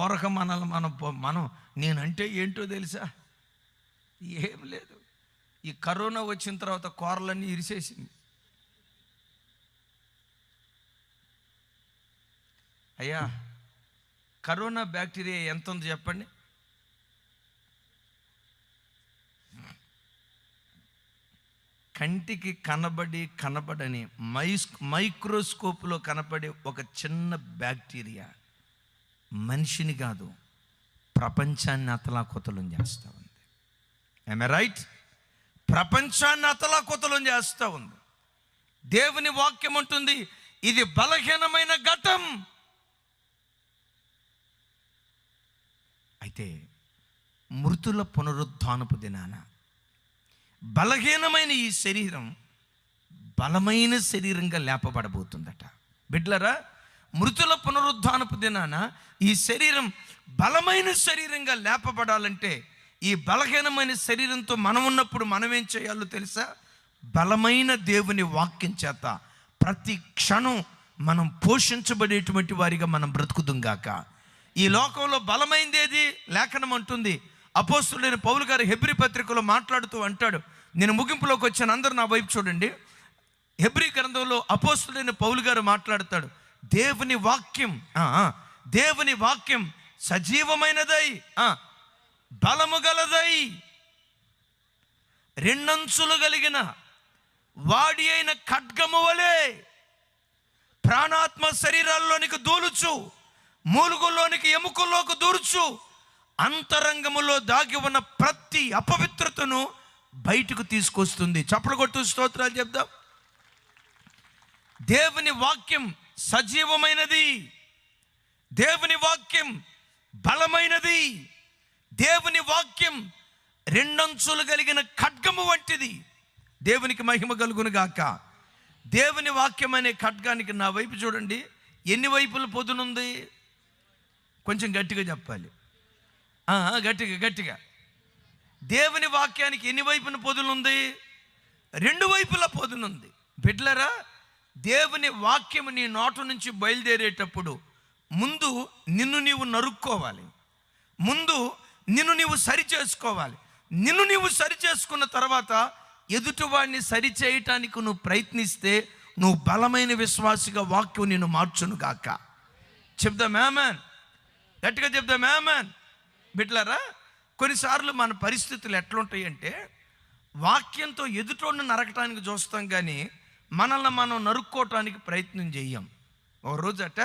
ఊరక మనం నేనంటే ఏంటో తెలుసా? ఏం లేదు, ఈ కరోనా వచ్చిన తర్వాత కూరలన్నీ ఇరిసేసింది. అయ్యా, కరోనా బ్యాక్టీరియా ఎంత ఉంది చెప్పండి? కంటికి కనబడని మైక్రోస్కోప్లో కనపడే ఒక చిన్న బ్యాక్టీరియా మనిషిని కాదు, ప్రపంచాన్ని అతలాకుతలం చేస్తూ ఉంది. I right? ప్రపంచాన్ని అతలాకుతలం చేస్తూ ఉంది. దేవుని వాక్యం ఉంటుంది, ఇది బలహీనమైన ఘటం. అయితే మృతుల పునరుద్ధానపు దినాన బలహీనమైన ఈ శరీరం బలమైన శరీరంగా లేపబడబోతుందట. బిడ్లరా, మృతుల పునరుద్ధానపు దినాన ఈ శరీరం బలమైన శరీరంగా లేపబడాలంటే ఈ బలహీనమైన శరీరంతో మనం ఉన్నప్పుడు మనం ఏం చేయాలో తెలుసా? బలమైన దేవుని వాక్యం చేత ప్రతి క్షణం మనం పోషించబడేటువంటి వారిగా మనం బ్రతుకుదుంగాక. ఈ లోకంలో బలమైనది ఏది? లేఖనం అంటుంది. అపోస్తులైన పౌలు గారు హెబ్రీ పత్రికలో మాట్లాడుతూ అంటాడు, నేను ముగింపులోకి వచ్చాను, అందరూ నా వైపు చూడండి. హెబ్రీ గ్రంథంలో అపోస్తులైన పౌలు గారు మాట్లాడతాడు, దేవుని వాక్యం సజీవమైనదై బలము గలదై రెండంచులు కలిగిన వాడి అయిన ఖడ్గము వలె ప్రాణాత్మ శరీరాల్లోనికి దూలుచు, మూలుగుల్లోనికి ఎముకల్లోకి దూర్చు, అంతరంగములో దాగి ఉన్న ప్రతి అపవిత్రతను బయటకు తీసుకొస్తుంది. చప్పలు కొట్టు స్తోత్రాలు చెప్దాం. దేవుని వాక్యం సజీవమైనది, దేవుని వాక్యం బలమైనది, దేవుని వాక్యం రెండంచులు కలిగిన ఖడ్గము వంటిది. దేవునికి మహిమ కలుగును గాక. దేవుని వాక్యం అనే ఖడ్గానికి నా వైపు చూడండి, ఎన్ని వైపుల పొదునుంది? కొంచెం గట్టిగా చెప్పాలి, గట్టిగా. దేవుని వాక్యానికి ఎన్ని వైపున పొదునుంది? 2 వైపుల పొదునుంది. బిడ్లరా, దేవుని వాక్యము నీ నోట నుంచి బయలుదేరేటప్పుడు ముందు నిన్ను నీవు నరుక్కోవాలి, ముందు నిన్ను నీవు సరి చేసుకోవాలి. నిన్ను నీవు సరి చేసుకున్న తర్వాత ఎదుటివాడిని సరి చేయటానికి నువ్వు ప్రయత్నిస్తే నువ్వు బలమైన విశ్వాసిగా వాక్యం నిన్ను మార్చును గాక. చెప్దాం ఆమేన్, గట్టిగా చెప్దాం ఆమేన్. బిడ్డలారా, కొన్నిసార్లు మన పరిస్థితులు ఎట్లుంటాయి అంటే వాక్యంతో ఎదుటోడిని నరకటానికి చూస్తాం, కానీ మనల్ని మనం నరుక్కోవటానికి ప్రయత్నం చెయ్యం. ఒక రోజట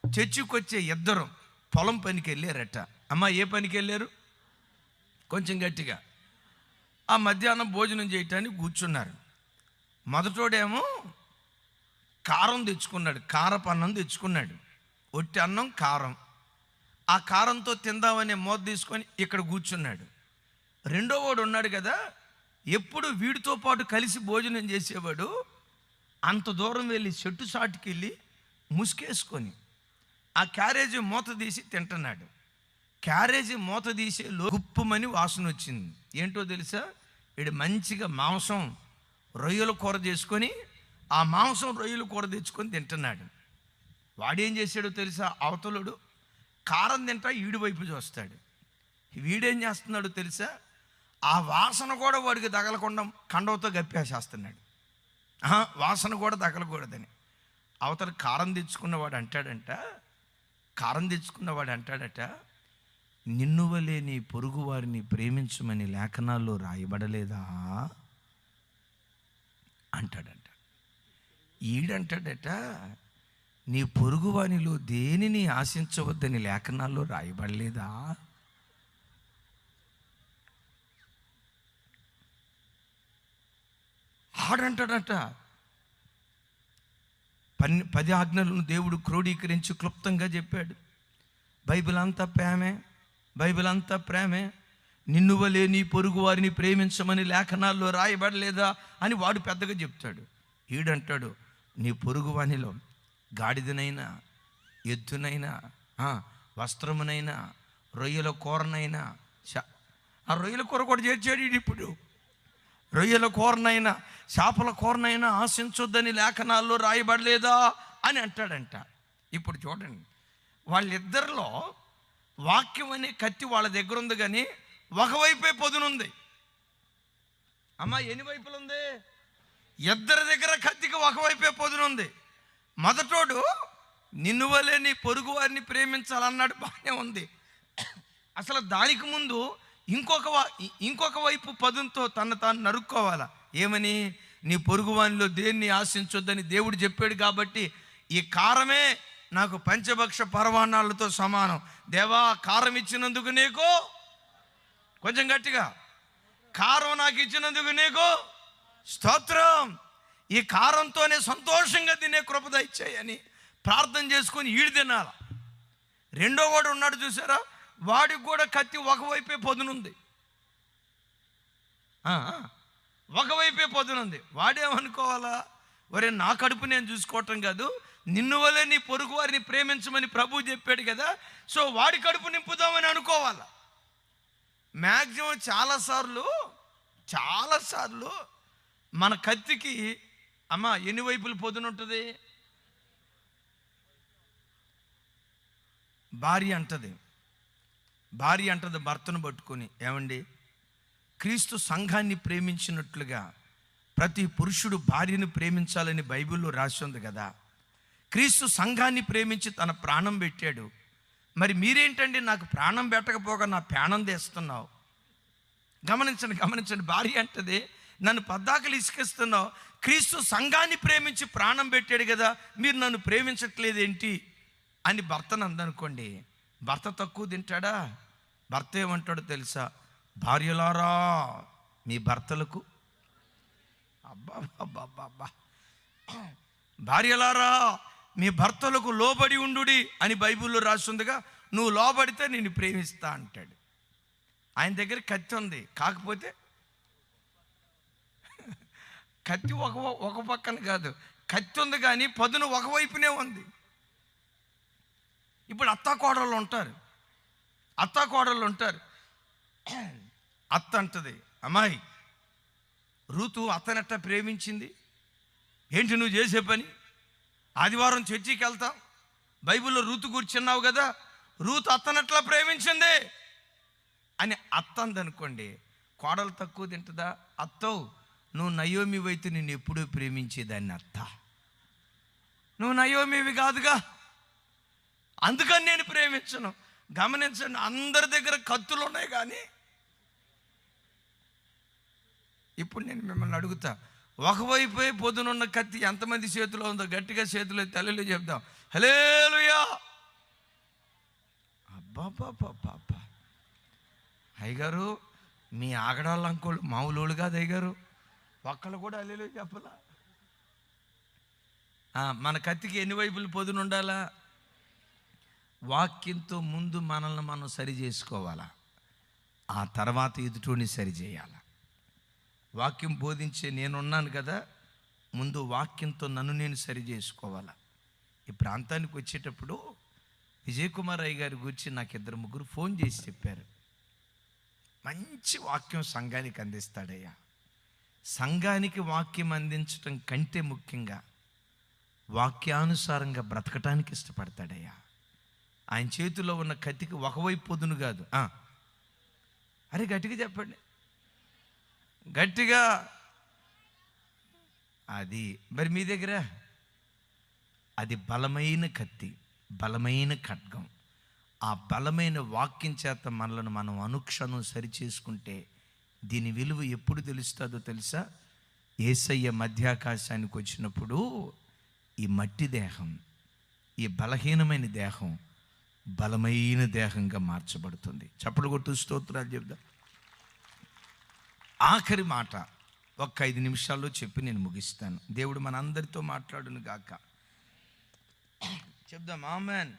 చర్చికి వచ్చే ఇద్దరు పొలం పనికి వెళ్ళారట. అమ్మ, ఏ పనికి వెళ్ళారు? కొంచెం గట్టిగా. ఆ మధ్యాహ్నం భోజనం చేయటానికి కూర్చున్నారు. మొదటోడేమో కారం తెచ్చుకున్నాడు, కారపు అన్నం తెచ్చుకున్నాడు, ఒట్టి అన్నం కారం. ఆ కారంతో తిందామనే మోత తీసుకొని ఇక్కడ కూర్చున్నాడు. రెండో వాడు ఉన్నాడు కదా, ఎప్పుడు వీడితో పాటు కలిసి భోజనం చేసేవాడు, అంత దూరం వెళ్ళి చెట్టు సాటుకి వెళ్ళి ముసుకేసుకొని ఆ క్యారేజీ మూత తీసి తింటున్నాడు. క్యారేజీ మూత తీసే గుప్పమని వాసన వచ్చింది. ఏంటో తెలుసా? వీడు మంచిగా మాంసం రొయ్యల కూర చేసుకొని ఆ మాంసం రొయ్యల కూర తెచ్చుకొని తింటున్నాడు. వాడేం చేశాడో తెలుసా? అవతలుడు కారం తింటా ఈడి వైపు చూస్తాడు. వీడేం చేస్తున్నాడో తెలుసా? ఆ వాసన కూడా వాడికి తగలకుండా కండవతో గప్పేసేస్తున్నాడు. వాసన కూడా తగలకూడదని. అవతల కారం తెచ్చుకున్నవాడు అంటాడట, నిన్ను వలే నీ పొరుగు వారిని ప్రేమించమని లేఖనాల్లో రాయబడలేదా అంటాడంట. ఈడంటాడట, నీ పొరుగువానిలో దేనిని ఆశించవద్దని లేఖనాల్లో రాయబడలేదా? ఆడంటాడట 10 ఆజ్ఞలను దేవుడు క్రోడీకరించి క్లుప్తంగా చెప్పాడు. బైబిల్ అంతా ప్రేమే, బైబిల్ అంతా ప్రేమే. నిన్ను వలే నీ పొరుగు వారిని ప్రేమించమని లేఖనాల్లో రాయబడలేదా అని వాడు పెద్దగా చెప్తాడు. ఈడంటాడు నీ పొరుగు వానిలో గాడిదనైనా, ఎద్దునైనా, వస్త్రమునైనా, రొయ్యల కూరనైనా, ఆ రొయ్యల కూర కూడా చేర్చాడు ఇప్పుడు. రొయ్యల కూరనైనా, చేపల కూరనైనా ఆశించొద్దని లేఖనాల్లో రాయబడలేదా అని అంటాడంట. ఇప్పుడు చూడండి, వాళ్ళిద్దరిలో వాక్యం అనే కత్తి వాళ్ళ దగ్గర ఉంది, కానీ ఒకవైపే పొదునుంది. అమ్మా ఎన్ని వైపులు ఉంది? ఇద్దరి దగ్గర కత్తికి ఒకవైపే పొదునుంది. మొదటోడు నిన్ను వలే నీ పొరుగు వారిని ప్రేమించాలన్నాడు, బాగానే ఉంది. అసలు దానికి ముందు ఇంకొక వైపు పదునుతో తను తాను నరుక్కోవాలా. ఏమని? నీ పొరుగు వానిలో దేన్ని ఆశించొద్దని దేవుడు చెప్పాడు. కాబట్టి ఈ కారమే నాకు పంచభక్ష పరమాన్నాలతో సమానం. దేవా, కారం ఇచ్చినందుకు నీకు, కొంచెం గట్టిగా, కారం నాకు ఇచ్చినందుకు నీకు స్తోత్రం. ఈ కారంతోనే సంతోషంగా తినే కృప దయచేయని ప్రార్థన చేసుకొని ఈడు తినాల. రెండో వాడు ఉన్నాడు చూసారా, వాడికి కూడా కత్తి ఒకవైపే పొదునుంది, ఒకవైపే పొదునుంది. వాడేమనుకోవాలా? ఒరే, నా కడుపు నేను చూసుకోవటం కాదు, నిన్ను వలే నీ పొరుగు వారిని ప్రేమించమని ప్రభువు చెప్పాడు కదా, సో వాడి కడుపు నింపుదామని అనుకోవాలా. మ్యాక్సిమం చాలాసార్లు మన కత్తికి అమ్మ ఎన్ని వైపులు పొదునుంటుంది? భార్య అంటది భర్తను పట్టుకొని, ఏమండి, క్రీస్తు సంఘాన్ని ప్రేమించినట్లుగా ప్రతి పురుషుడు భార్యను ప్రేమించాలని బైబిల్లో రాసి ఉంది కదా. క్రీస్తు సంఘాన్ని ప్రేమించి తన ప్రాణం పెట్టాడు. మరి మీరేంటండి నాకు ప్రాణం పెట్టకపోగా నా ప్రాణం తీస్తున్నావు? గమనించండి. భార్య అంటది, నన్ను పద్దాకలు ఇసుకిస్తున్నావు, క్రీస్తు సంఘాన్ని ప్రేమించి ప్రాణం పెట్టాడు కదా, మీరు నన్ను ప్రేమించట్లేదేంటి అని భర్తను అందనుకోండి. భర్త తక్కువ తింటాడా? భర్త ఏమంటాడో తెలుసా? భార్యలారా మీ భర్తలకు, అబ్బా, భార్యలారా మీ భర్తలకు లోబడి ఉండుడి అని బైబిల్లో రాస్తుందిగా. నువ్వు లోబడితే నేను ప్రేమిస్తా అంటాడు. ఆయన దగ్గర కత్తి ఉంది, కాకపోతే కత్తి ఒక పక్కన కాదు, కత్తి ఉంది కానీ పదును ఒకవైపునే ఉంది. ఇప్పుడు అత్తాకోడళ్ళు ఉంటారు. అత్త అంటది, అమ్మాయి రూతు అత్తనెట్ట ప్రేమించింది ఏంటి నువ్వు చేసే పని? ఆదివారం చర్చికి వెళ్తాం, బైబిల్లో రూతు కూర్చున్నావు కదా, రూతు అత్తనట్లా ప్రేమించింది అని అత్త అందనుకోండి. కోడలు తక్కువ తింటుందా? అత్తో, నువ్వు నయోమి అయితే నిన్ను ఎప్పుడూ ప్రేమించేదాన్ని అత్త, నువ్వు నయోమివి కాదుగా, అందుకని నేను ప్రేమించను. గమనించండి, అందరి దగ్గర కత్తులు ఉన్నాయి, కానీ ఇప్పుడు నేను మిమ్మల్ని అడుగుతా, ఒకవైపే పొద్దునున్న కత్తి ఎంతమంది చేతిలో ఉందో గట్టిగా చేతిలో తల్లిలో చెప్దాం, హల్లెలూయా. అబ్బాబ్బాబ్బా, అయ్యగారు మీ ఆగడాళ్ళ అంకోళ్ళు మామూలు కాదు అయ్యగారు, ఒక్కళ్ళు కూడా హల్లెలూయా చెప్పలా. మన కత్తికి ఎన్ని వైపులు పొదును ఉండాలా? వాక్యంతో ముందు మనల్ని మనం సరి చేసుకోవాలా, ఆ తర్వాత ఎదుటోని సరి చేయాలా. వాక్యం బోధించే నేనున్నాను కదా, ముందు వాక్యంతో నన్ను నేను సరి చేసుకోవాలా. ఈ ప్రాంతానికి వచ్చేటప్పుడు విజయ్ కుమార్ అయ్య గారి గురించి నాకు 2-3 ఫోన్ చేసి చెప్పారు. మంచి వాక్యం సంఘానికి అందిస్తాడయ్యా. సంఘానికి వాక్యం అందించటం కంటే ముఖ్యంగా వాక్యానుసారంగా బ్రతకటానికి ఇష్టపడతాడయ్యా. ఆయన చేతిలో ఉన్న కత్తికి ఒకవైపు పొదును కాదు. అరే గట్టిగా చెప్పండి, గట్టిగా. అది మరి మీ దగ్గర అది బలమైన కత్తి, బలమైన ఖడ్గం. ఆ బలమైన వాక్యం చేత మనలను మనం అనుక్షణం సరిచేసుకుంటే దీని విలువ ఎప్పుడు తెలుస్తుందో తెలుసా? యేసయ్య మధ్యాకాశానికి వచ్చినప్పుడు ఈ మట్టి దేహం ఈ బలహీనమైన దేహం బలమైన దేహంగా మార్చబడుతుంది. చప్పట్లు కొట్టు స్తోత్రాలు చెప్దాం. ఆఖరి మాట ఒక్క 5 నిమిషాల్లో చెప్పి నేను ముగిస్తాను. దేవుడు మన అందరితో మాట్లాడును గాక. చెప్దాం ఆమేన్.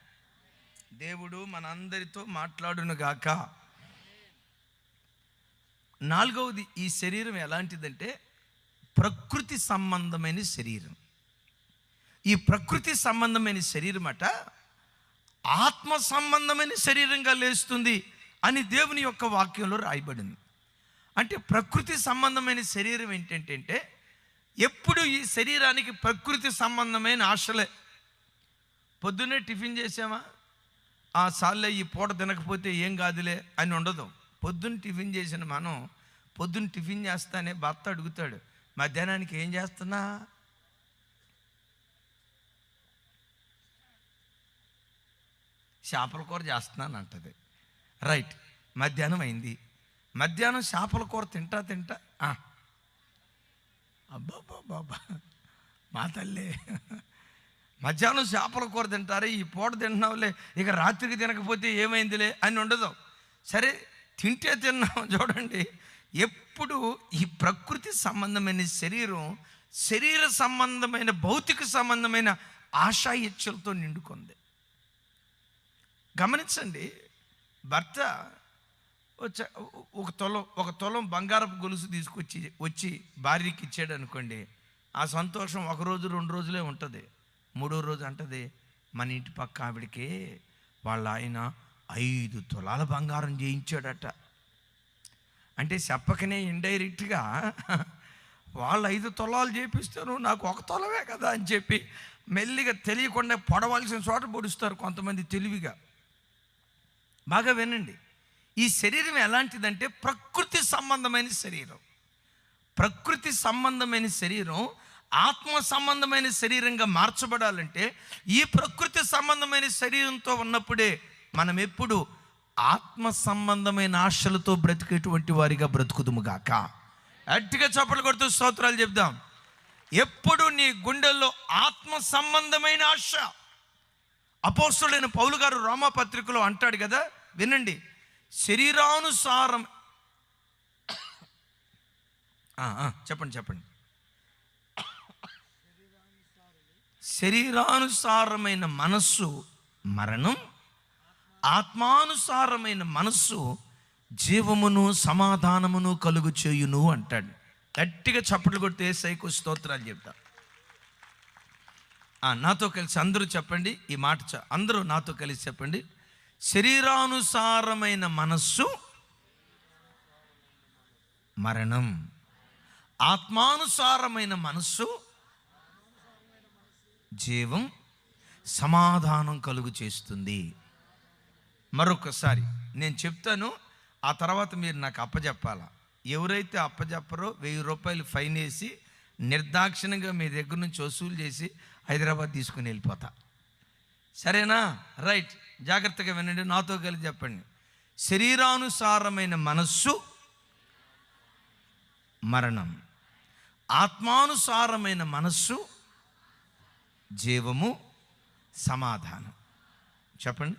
దేవుడు మన అందరితో మాట్లాడును గాక. 4వది, ఈ శరీరం ఎలాంటిదంటే ప్రకృతి సంబంధమైన శరీరం. ఈ ప్రకృతి సంబంధమైన శరీరం అట ఆత్మ సంబంధమైన శరీరంగా లేస్తుంది అని దేవుని యొక్క వాక్యంలో రాయబడింది. అంటే ప్రకృతి సంబంధమైన శరీరం ఏంటంటే ఎప్పుడు ఈ శరీరానికి ప్రకృతి సంబంధమైన ఆశలే. పొద్దున్నే టిఫిన్ చేసామా, ఆ సార్లే ఈ పూట తినకపోతే ఏం కాదులే అని ఉండదు. పొద్దున్న టిఫిన్ చేసిన మనం పొద్దున్న టిఫిన్ చేస్తానే భర్త అడుగుతాడు, మధ్యాహ్నానికి ఏం చేస్తున్నా? చేపల కూర చేస్తున్నాను అంటది. రైట్, మధ్యాహ్నం అయింది. మధ్యాహ్నం చేపల కూర తింటా అబ్బాబ్బాబ్బా మా తల్లే, మధ్యాహ్నం చేపల కూర తింటారే, ఈ పూట తింటున్నావులే, ఇక రాత్రికి తినకపోతే ఏమైందిలే అని ఉండదు. సరే తింటే తిన్నాం. చూడండి, ఎప్పుడు ఈ ప్రకృతి సంబంధమైన శరీర సంబంధమైన భౌతిక సంబంధమైన ఆశా ఇచ్చలతో నిండుకుంది. గమనించండి, భర్త ఒక తులం బంగారపు గొలుసు వచ్చి భార్యకి ఇచ్చాడు అనుకోండి, ఆ సంతోషం 1 రోజు 2 రోజులే ఉంటుంది. 3వ రోజు అంటది, మన ఇంటి పక్క ఆవిడికి వాళ్ళ ఆయన 5 తులాల బంగారం చేయించాడట. అంటే చెప్పకనే ఇండైరెక్ట్గా వాళ్ళు 5 తులాలు చేపిస్తారు, నాకు 1 తులమే కదా అని చెప్పి మెల్లిగా తెలియకుండా పొడవలసిన చోట పొడుస్తారు కొంతమంది తెలివిగా. బాగా వినండి, ఈ శరీరం ఎలాంటిదంటే ప్రకృతి సంబంధమైన శరీరం. ప్రకృతి సంబంధమైన శరీరం ఆత్మ సంబంధమైన శరీరంగా మార్చబడాలంటే ఈ ప్రకృతి సంబంధమైన శరీరంతో ఉన్నప్పుడే మనం ఎప్పుడు ఆత్మ సంబంధమైన ఆశలతో బ్రతికేటువంటి వారిగా బ్రతుకుదుముగాక. గట్టిగా చప్పట్లు కొడుతూ స్తోత్రాలు చెప్దాం. ఎప్పుడు నీ గుండెల్లో ఆత్మ సంబంధమైన ఆశ. అపోస్తలుడైన పౌలు గారు రోమాపత్రికలో అంటాడు కదా, వినండి, శరీరానుసారం చెప్పండి శరీరానుసారమైన మనస్సు మరణం, ఆత్మానుసారమైన మనస్సు జీవమును సమాధానమును కలుగు చేయును అంటాడు. గట్టిగా చప్పట్లు కొడితే యేసయ్యకు స్తోత్రాలు చెప్తా. నాతో కలిసి అందరూ చెప్పండి ఈ మాట. అందరూ నాతో కలిసి చెప్పండి, శరీరానుసారమైన మనస్సు మరణం, ఆత్మానుసారమైన మనస్సు జీవం సమాధానం కలుగు చేస్తుంది. మరొకసారి నేను చెప్తాను, ఆ తర్వాత మీరు నాకు అప్పచెప్పాలా. ఎవరైతే అప్పచెప్పరో 1000 రూపాయలు ఫైన్ వేసి నిర్దాక్షిణంగా మీ దగ్గర నుంచి వసూలు చేసి హైదరాబాద్ తీసుకుని వెళ్ళిపోతా. సరేనా? రైట్, జాగ్రత్తగా వినండి, నాతో కలిసి చెప్పండి. శరీరానుసారమైన మనస్సు మరణం, ఆత్మానుసారమైన మనస్సు జీవము సమాధానం. చెప్పండి.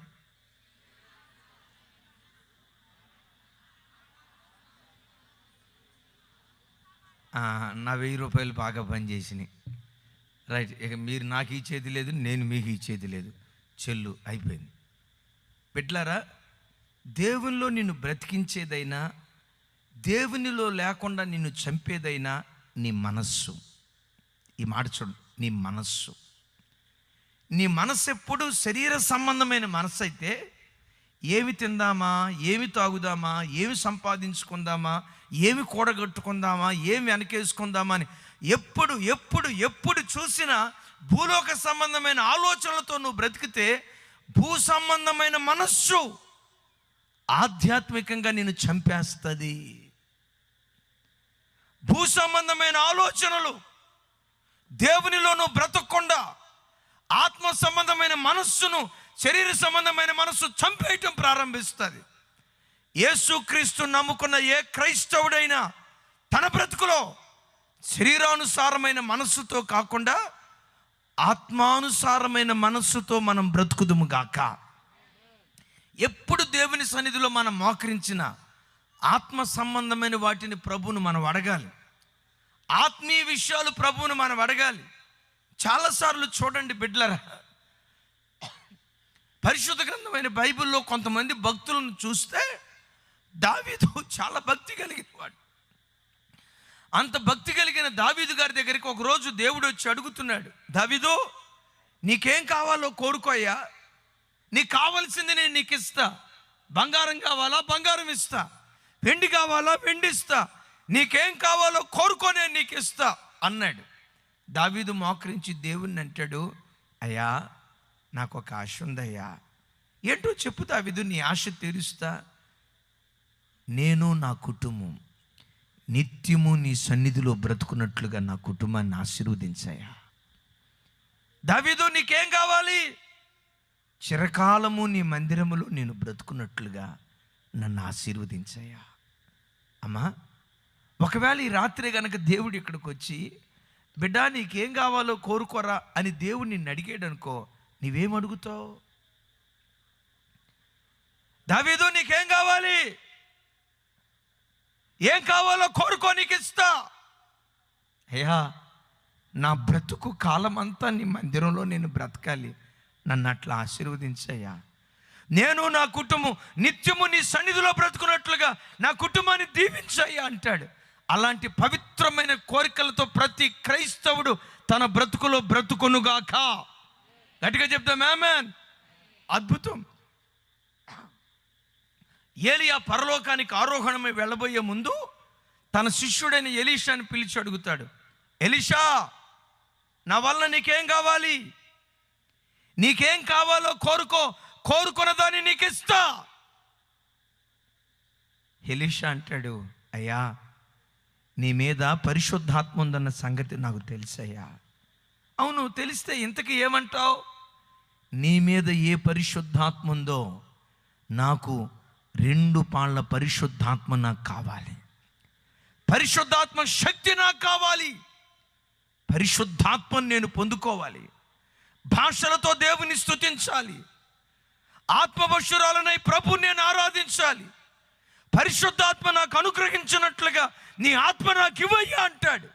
నా 1000 రూపాయలు బాగా పనిచేసినాయి. రైట్, ఇక మీరు నాకు ఇచ్చేది లేదు, నేను మీకు ఇచ్చేది లేదు, చెల్లు అయిపోయింది. బిడ్డలారా, దేవునిలో నిన్ను బ్రతికించేదైనా దేవునిలో లేకుండా నిన్ను చంపేదైనా నీ మనస్సు. ఈ మాట చూడు, నీ మనస్సు. నీ మనస్సు ఎప్పుడు శరీర సంబంధమైన మనస్సు అయితే ఏమి తిందామా, ఏమి తాగుదామా, ఏమి సంపాదించుకుందామా, ఏమి కూడగట్టుకుందామా, ఏమి వెనకేసుకుందామా అని ఎప్పుడు ఎప్పుడు ఎప్పుడు చూసినా భూలోక సంబంధమైన ఆలోచనలతో నువ్వు బ్రతికితే భూ సంబంధమైన మనస్సు ఆధ్యాత్మికంగా నిన్ను చంపేస్తుంది. భూ సంబంధమైన ఆలోచనలు దేవునిలో నువ్వు బ్రతకకుండా ఆత్మ సంబంధమైన మనస్సును, శరీర సంబంధమైన మనస్సు చంపేయటం ప్రారంభిస్తుంది. యేసుక్రీస్తు నమ్ముకున్న ఏ క్రైస్తవుడైనా తన బ్రతుకులో శరీరానుసారమైన మనస్సుతో కాకుండా ఆత్మానుసారమైన మనస్సుతో మనం బ్రతుకుదుము గాక. ఎప్పుడు దేవుని సన్నిధిలో మనం మోకరించిన ఆత్మ సంబంధమైన వాటిని ప్రభువును మనం అడగాలి. ఆత్మీయ విషయాలు ప్రభువును మనం అడగాలి. చాలాసార్లు చూడండి బిడ్డలారా, పరిశుద్ధ గ్రంథమైన బైబిల్లో కొంతమంది భక్తులను చూస్తే దావీదు చాలా భక్తి కలిగిన వాడు. అంత భక్తి కలిగిన దావీదు గారి దగ్గరికి ఒకరోజు దేవుడు వచ్చి అడుగుతున్నాడు, దావీదు నీకేం కావాలో కోరుకోయ్యా, నీకు కావాల్సింది నేను నీకు ఇస్తా. బంగారం కావాలా బంగారం ఇస్తా, వెండి కావాలా వెండి ఇస్తా, నీకేం కావాలో కోరుకో నేను నీకు ఇస్తా అన్నాడు. దావీదు మోకరించి దేవుణ్ణి అంటాడు, అయ్యా నాకు ఒక ఆశ ఉందయ్యా. ఏంటో చెప్పు దావీదు, నీ ఆశ తీరుస్తా. నేను నా కుటుంబం నిత్యము నీ సన్నిధిలో బ్రతుకున్నట్లుగా నా కుటుంబాన్ని ఆశీర్వదించాయా. దావీదు నీకేం కావాలి? చిరకాలము నీ మందిరములో నేను బ్రతుకున్నట్లుగా నన్ను ఆశీర్వదించాయా. అమ్మా, ఒకవేళ ఈ రాత్రి గనక దేవుడు ఇక్కడికి వచ్చి, బిడ్డ నీకేం కావాలో కోరుకోరా అని దేవుడు నిన్ను అడిగాడు అనుకో, నీవేం అడుగుతావు? దావీదు నీకేం కావాలి? ఏం కావాలో కోరుకో నీకు ఇస్తా. అయ్యా నా బ్రతుకు కాలం అంతా నీ మందిరంలో నేను బ్రతకాలి, నన్ను అట్లా ఆశీర్వదించయ్యా. నేను నా కుటుంబం నిత్యము నీ సన్నిధిలో బ్రతుకున్నట్లుగా నా కుటుంబాన్ని దీవించయ్యా అంటాడు. అలాంటి పవిత్రమైన కోరికలతో ప్రతి క్రైస్తవుడు తన బ్రతుకులో బ్రతుకునుగాక. గట్టిగా చెప్తాం ఆమేన్. అద్భుతం. ఏలియా పరలోకానికి ఆరోహణమై వెళ్ళబోయే ముందు తన శిష్యుడైన ఎలీషాని పిలిచి అడుగుతాడు, ఎలీషా నా వల్ల నీకేం కావాలి? నీకేం కావాలో కోరుకో, కోరుకున్న దాన్ని నీకు ఇస్తా. ఎలీషా అంటాడు, అయ్యా నీ మీద పరిశుద్ధాత్మ ఉందన్న సంగతి నాకు తెలుసయ్యా. అవును, తెలిస్తే ఇంతకీ ఏమంటావు? నీ మీద ఏ పరిశుద్ధాత్మ ఉందో నాకు 2 పాళ్ళ పరిశుద్ధాత్మ నాకు కావాలి. పరిశుద్ధాత్మ శక్తి నాకు కావాలి. పరిశుద్ధాత్మను నేను పొందుకోవాలి. భాషలతో దేవుని స్తుతించాలి. ఆత్మవశురాలనై ప్రభువుని నేను ఆరాధించాలి. పరిశుద్ధాత్మ నాకు అనుగ్రహించినట్లుగా నీ ఆత్మ నాకు ఇవ్వయ్యా అంటాడు.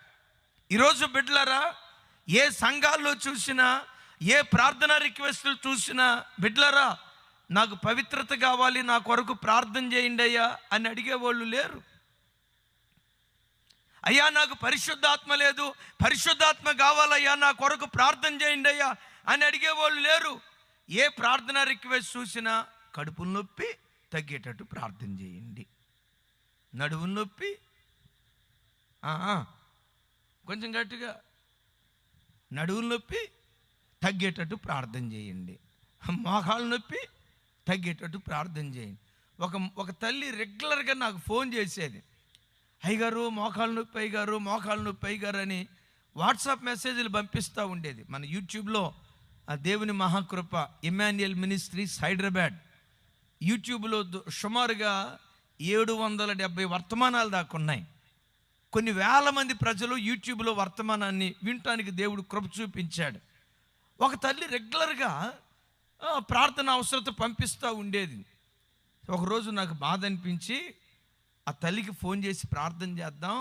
ఈరోజు బిడ్డలారా, ఏ సంఘాల్లో చూసినా, ఏ ప్రార్థనా రిక్వెస్టులు చూసినా, బిడ్డలారా నాకు పవిత్రత కావాలి, నా కొరకు ప్రార్థన చేయండి అయ్యా అని అడిగేవాళ్ళు లేరు. అయ్యా నాకు పరిశుద్ధాత్మ లేదు, పరిశుద్ధాత్మ కావాలయ్యా, నా కొరకు ప్రార్థన చేయండి అయ్యా అని అడిగేవాళ్ళు లేరు. ఏ ప్రార్థనా రిక్వెస్ట్ చూసినా కడుపుల నొప్పి తగ్గేటట్టు ప్రార్థన చేయండి, నడువుల నొప్పి కొంచెం గట్టిగా, నడువుల నొప్పి తగ్గేటట్టు ప్రార్థన చేయండి, మోకాళ్ళ నొప్పి తగ్గేటట్టు ప్రార్థన చేయండి. ఒక తల్లి రెగ్యులర్గా నాకు ఫోన్ చేసేది, అయ్యగారు మోకాళ్ళ నొప్పి, అయ్యగారు మోకాళ్ళ నొప్పి అయ్యగారు అని వాట్సాప్ మెసేజ్లు పంపిస్తూ ఉండేది. మన యూట్యూబ్లో ఆ దేవుని మహాకృప ఇమాన్యుయల్ మినిస్ట్రీస్ హైదరాబాద్ యూట్యూబ్లో సుమారుగా 770 వర్తమానాలు దాకా ఉన్నాయి. కొన్ని వేల మంది ప్రజలు యూట్యూబ్లో వర్తమానాన్ని వినటానికి దేవుడు కృప చూపించాడు. ఒక తల్లి రెగ్యులర్గా ప్రార్థన అవసరత పంపిస్తూ ఉండేది. ఒకరోజు నాకు బాధ అనిపించి ఆ తల్లికి ఫోన్ చేసి ప్రార్థన చేద్దాం,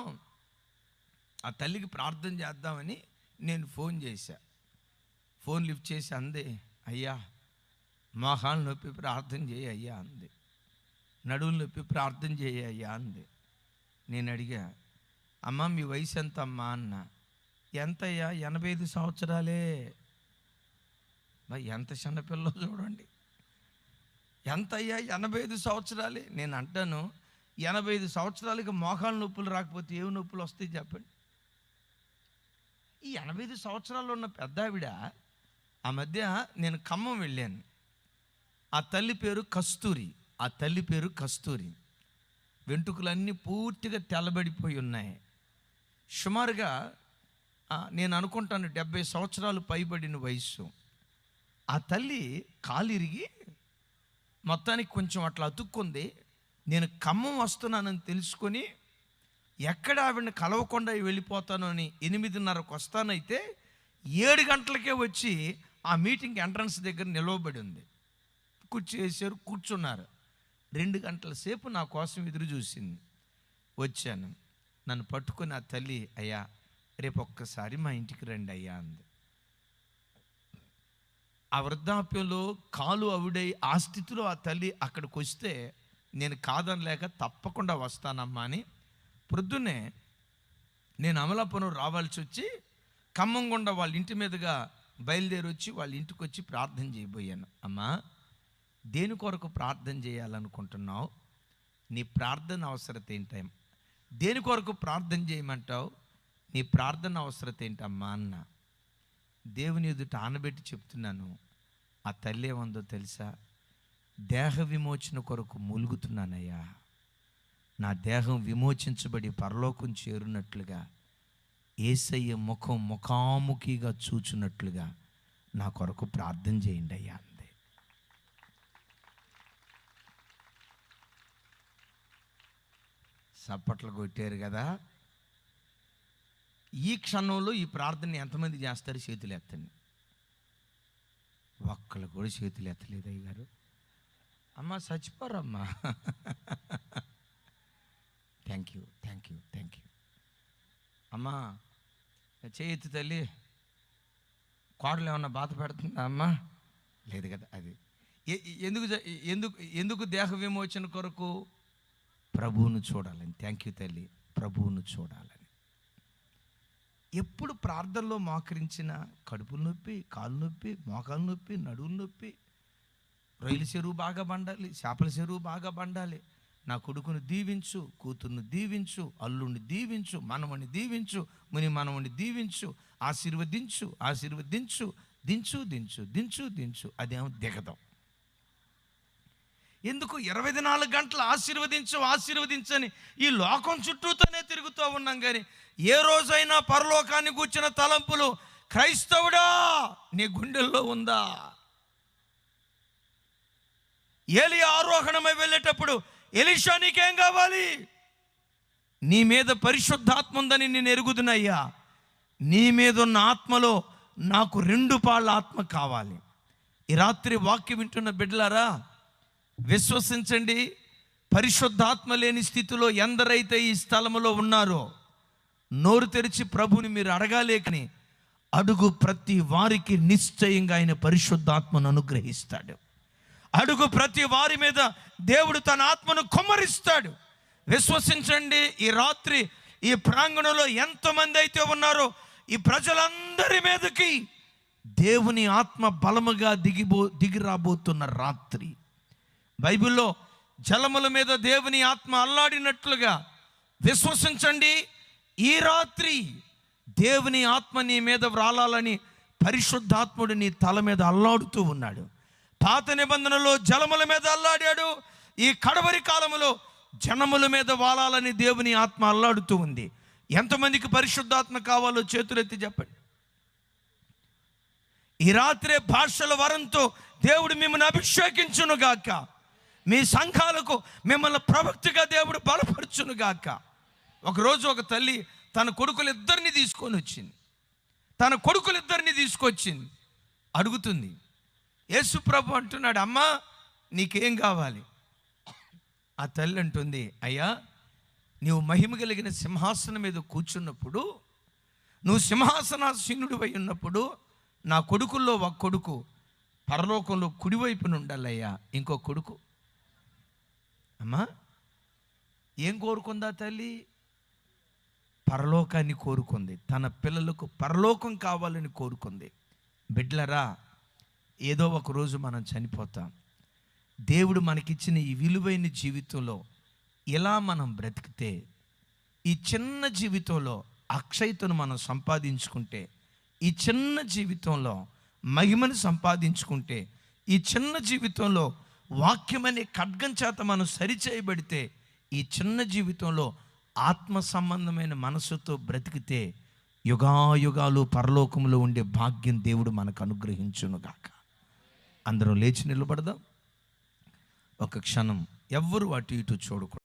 ఆ తల్లికి ప్రార్థన చేద్దామని నేను ఫోన్ చేశా. ఫోన్ లిఫ్ట్ చేసి అంది, అయ్యా మోకాళ్ళ నొప్పి ప్రార్థన చేయి అయ్యా అంది, నడువుల నొప్పి ప్రార్థన చేయి అయ్యా అంది. నేను అడిగా, అమ్మ మీ వయసు ఎంత అమ్మా అన్న. ఎంతయ్యా? 85 సంవత్సరాలే. ఎంత చిన్నపిల్లో చూడండి. ఎంతయ్యా? 85 సంవత్సరాలే. నేను అంటాను, 85 సంవత్సరాలకి మోకాళ్ళ నొప్పులు రాకపోతే ఏమి నొప్పులు వస్తాయి చెప్పండి? ఈ 85 సంవత్సరాలు ఉన్న పెద్ద ఆవిడ ఆ మధ్య నేను ఖమ్మం వెళ్ళాను. ఆ తల్లి పేరు కస్తూరి. ఆ తల్లి పేరు కస్తూరి. వెంట్రుకలన్నీ పూర్తిగా తెల్లబడిపోయి ఉన్నాయి. సుమారుగా నేను అనుకుంటాను 70 సంవత్సరాలు పైబడిన వయస్సు. ఆ తల్లి కాలిరిగి మొత్తానికి కొంచెం అట్లా అతుక్కుంది. నేను ఖమ్మం వస్తున్నానని తెలుసుకొని ఎక్కడ ఆవిడని కలవకుండా వెళ్ళిపోతాను అని 8:30కు వస్తానైతే 7 గంటలకే వచ్చి ఆ మీటింగ్ ఎంట్రన్స్ దగ్గర నిలవబడి ఉంది. కుర్చీ వేసారు, కూర్చున్నారు. 2 గంటల సేపు నా కోసం ఎదురు చూసింది. వచ్చాను. నన్ను పట్టుకుని ఆ తల్లి, అయ్యా రేపు ఒక్కసారి మా ఇంటికి రండి అయ్యా అంది. ఆ వృద్ధాప్యంలో కాలు అవిడై ఆ స్థితిలో ఆ తల్లి అక్కడికి వస్తే నేను కాదనలేక తప్పకుండా వస్తానమ్మా అని ప్రొద్దున్నే నేను అమలాపురం రావాల్సి వచ్చి ఖమ్మంగుండ వాళ్ళ ఇంటి మీదుగా బయలుదేరి వచ్చి వాళ్ళ ఇంటికి వచ్చి ప్రార్థన చేయబోయాను. అమ్మా, దేని కొరకు ప్రార్థన చేయాలనుకుంటున్నావు? నీ ప్రార్థన అవసరత ఏంటి? దేని కొరకు ప్రార్థన చేయమంటావు? నీ ప్రార్థన అవసరత ఏంటమ్మా అన్న. దేవుని ఎదుట ఆనబెట్టి చెప్తున్నాను. ఆ తల్లి ఏమందో తెలుసా? దేహ విమోచన కొరకు మూలుగుతున్నానయ్యా. నా దేహం విమోచించబడి పరలోకం చేరునట్లుగా, యేసయ్య ముఖం ముఖాముఖిగా చూచున్నట్లుగా నా కొరకు ప్రార్థన చేయండి అయ్యా అంది. చప్పట్లు కొట్టారు కదా. ఈ క్షణంలో ఈ ప్రార్థన ఎంతమంది చేస్తారు? చేతులు ఎత్తండి. ఒక్కళ్ళు కూడా చేతులు ఎత్తలేదు అయ్యగారు. అమ్మ చచ్చిపోరమ్మా. Thank you, thank you, thank you. అమ్మా చేయెత్తి తల్లి. కోడలు ఏమన్నా బాధ పెడుతుందా అమ్మా? లేదు కదా. అది ఎందుకు ఎందుకు ఎందుకు దేహ విమోచన కొరకు? ప్రభువును చూడాలని. థ్యాంక్ యూ తల్లి, ప్రభువును చూడాలని. ఎప్పుడు ప్రార్థనలో మోకరించిన కడుపులు నొప్పి, కాలు నొప్పి, మోకాలు నొప్పి, నడుము నొప్పి, రొయ్యల చెరువు బాగా బండాలి, చేపల చెరువు బాగా బండాలి, నా కొడుకును దీవించు, కూతుర్ను దీవించు, అల్లుడిని దీవించు, మనవని దీవించు, ముని మనవని దీవించు, ఆశీర్వదించు, ఆశీర్వదించు, దించు దించు దించు దించు. అదేమో దిగదాం. ఎందుకు 24 గంటలు ఆశీర్వదించు ఆశీర్వదించని ఈ లోకం చుట్టూతోనే తిరుగుతూ ఉన్నాం. కానీ ఏ రోజైనా పరలోకాన్ని కూర్చున్న తలంపులు క్రైస్తవుడా నీ గుండెల్లో ఉందా? ఏలియా ఆరోహణమై వెళ్ళేటప్పుడు, ఎలీషా నీకేం కావాలి? నీ మీద పరిశుద్ధాత్మ ఉందని నేను ఎరుగుదునయ్యా. నీ మీద ఉన్న ఆత్మలో నాకు 2 పాళ్ళ ఆత్మ కావాలి. ఈ రాత్రి వాక్యం వింటున్న బిడ్డలారా, విశ్వసించండి. పరిశుద్ధాత్మ లేని స్థితిలో ఎందరైతే ఈ స్థలములో ఉన్నారో, నోరు తెరిచి ప్రభుని మీరు అడగాలేకని అడుగు ప్రతి వారికి నిశ్చయంగా ఆయన పరిశుద్ధాత్మను అనుగ్రహిస్తాడు. అడుగు ప్రతి వారి మీద దేవుడు తన ఆత్మను కుమ్మరిస్తాడు. విశ్వసించండి. ఈ రాత్రి ఈ ప్రాంగణంలో ఎంతమంది అయితే ఉన్నారో ఈ ప్రజలందరి మీదకి దేవుని ఆత్మ బలముగా దిగి రాబోతున్న రాత్రి. బైబిల్లో జలముల మీద దేవుని ఆత్మ అల్లాడినట్లుగా విశ్వసించండి. ఈ రాత్రి దేవుని ఆత్మ నీ మీద వ్రాలాలని పరిశుద్ధాత్ముడు నీ తల మీద అల్లాడుతూ ఉన్నాడు. పాత నిబంధనలో జలముల మీద అల్లాడాడు. ఈ కడవరి కాలములో జనముల మీద వాలాలని దేవుని ఆత్మ అల్లాడుతూ ఉంది. ఎంతమందికి పరిశుద్ధాత్మ కావాలో చేతులెత్తి చెప్పండి. ఈ రాత్రే భాషల వరంతో దేవుడు మిమ్మల్ని అభిషేకించునుగాక. మీ సంఘాలకు మిమ్మల్ని ప్రవక్తగా దేవుడు బలపరచునుగాక. ఒకరోజు ఒక తల్లి తన కొడుకులిద్దరిని తీసుకొచ్చింది. అడుగుతుంది. యేసు ప్రభు అంటున్నాడు, అమ్మా నీకేం కావాలి? ఆ తల్లి అంటుంది, అయ్యా నీవు మహిమ కలిగిన సింహాసనం మీద కూర్చున్నప్పుడు, నువ్వు సింహాసనాసీనుడు అయి ఉన్నప్పుడు, నా కొడుకుల్లో ఒక కొడుకు పరలోకంలో కుడివైపున ఉండాలయ్యా. ఇంకో కొడుకు. అమ్మా ఏం కోరుకుందా తల్లి? పరలోకాన్ని కోరుకుంది. తన పిల్లలకు పరలోకం కావాలని కోరుకుంది. బిడ్డలరా, ఏదో ఒక రోజు మనం చనిపోతాం. దేవుడు మనకిచ్చిన ఈ విలువైన జీవితంలో ఇలా మనం బ్రతికితే, ఈ చిన్న జీవితంలో అక్షయతను మనం సంపాదించుకుంటే, ఈ చిన్న జీవితంలో మహిమను సంపాదించుకుంటే, ఈ చిన్న జీవితంలో వాక్యం అనే ఖడ్గం చేత మనం సరిచేయబడితే, ఈ చిన్న జీవితంలో ఆత్మ సంబంధమైన మనసుతో బ్రతికితే యుగాయుగాలు పరలోకంలో ఉండే భాగ్యం దేవుడు మనకు అనుగ్రహించునుగాక. అందరం లేచి నిలబడదాం. ఒక క్షణం ఎవ్వరు అటు ఇటు చూడకూడదు.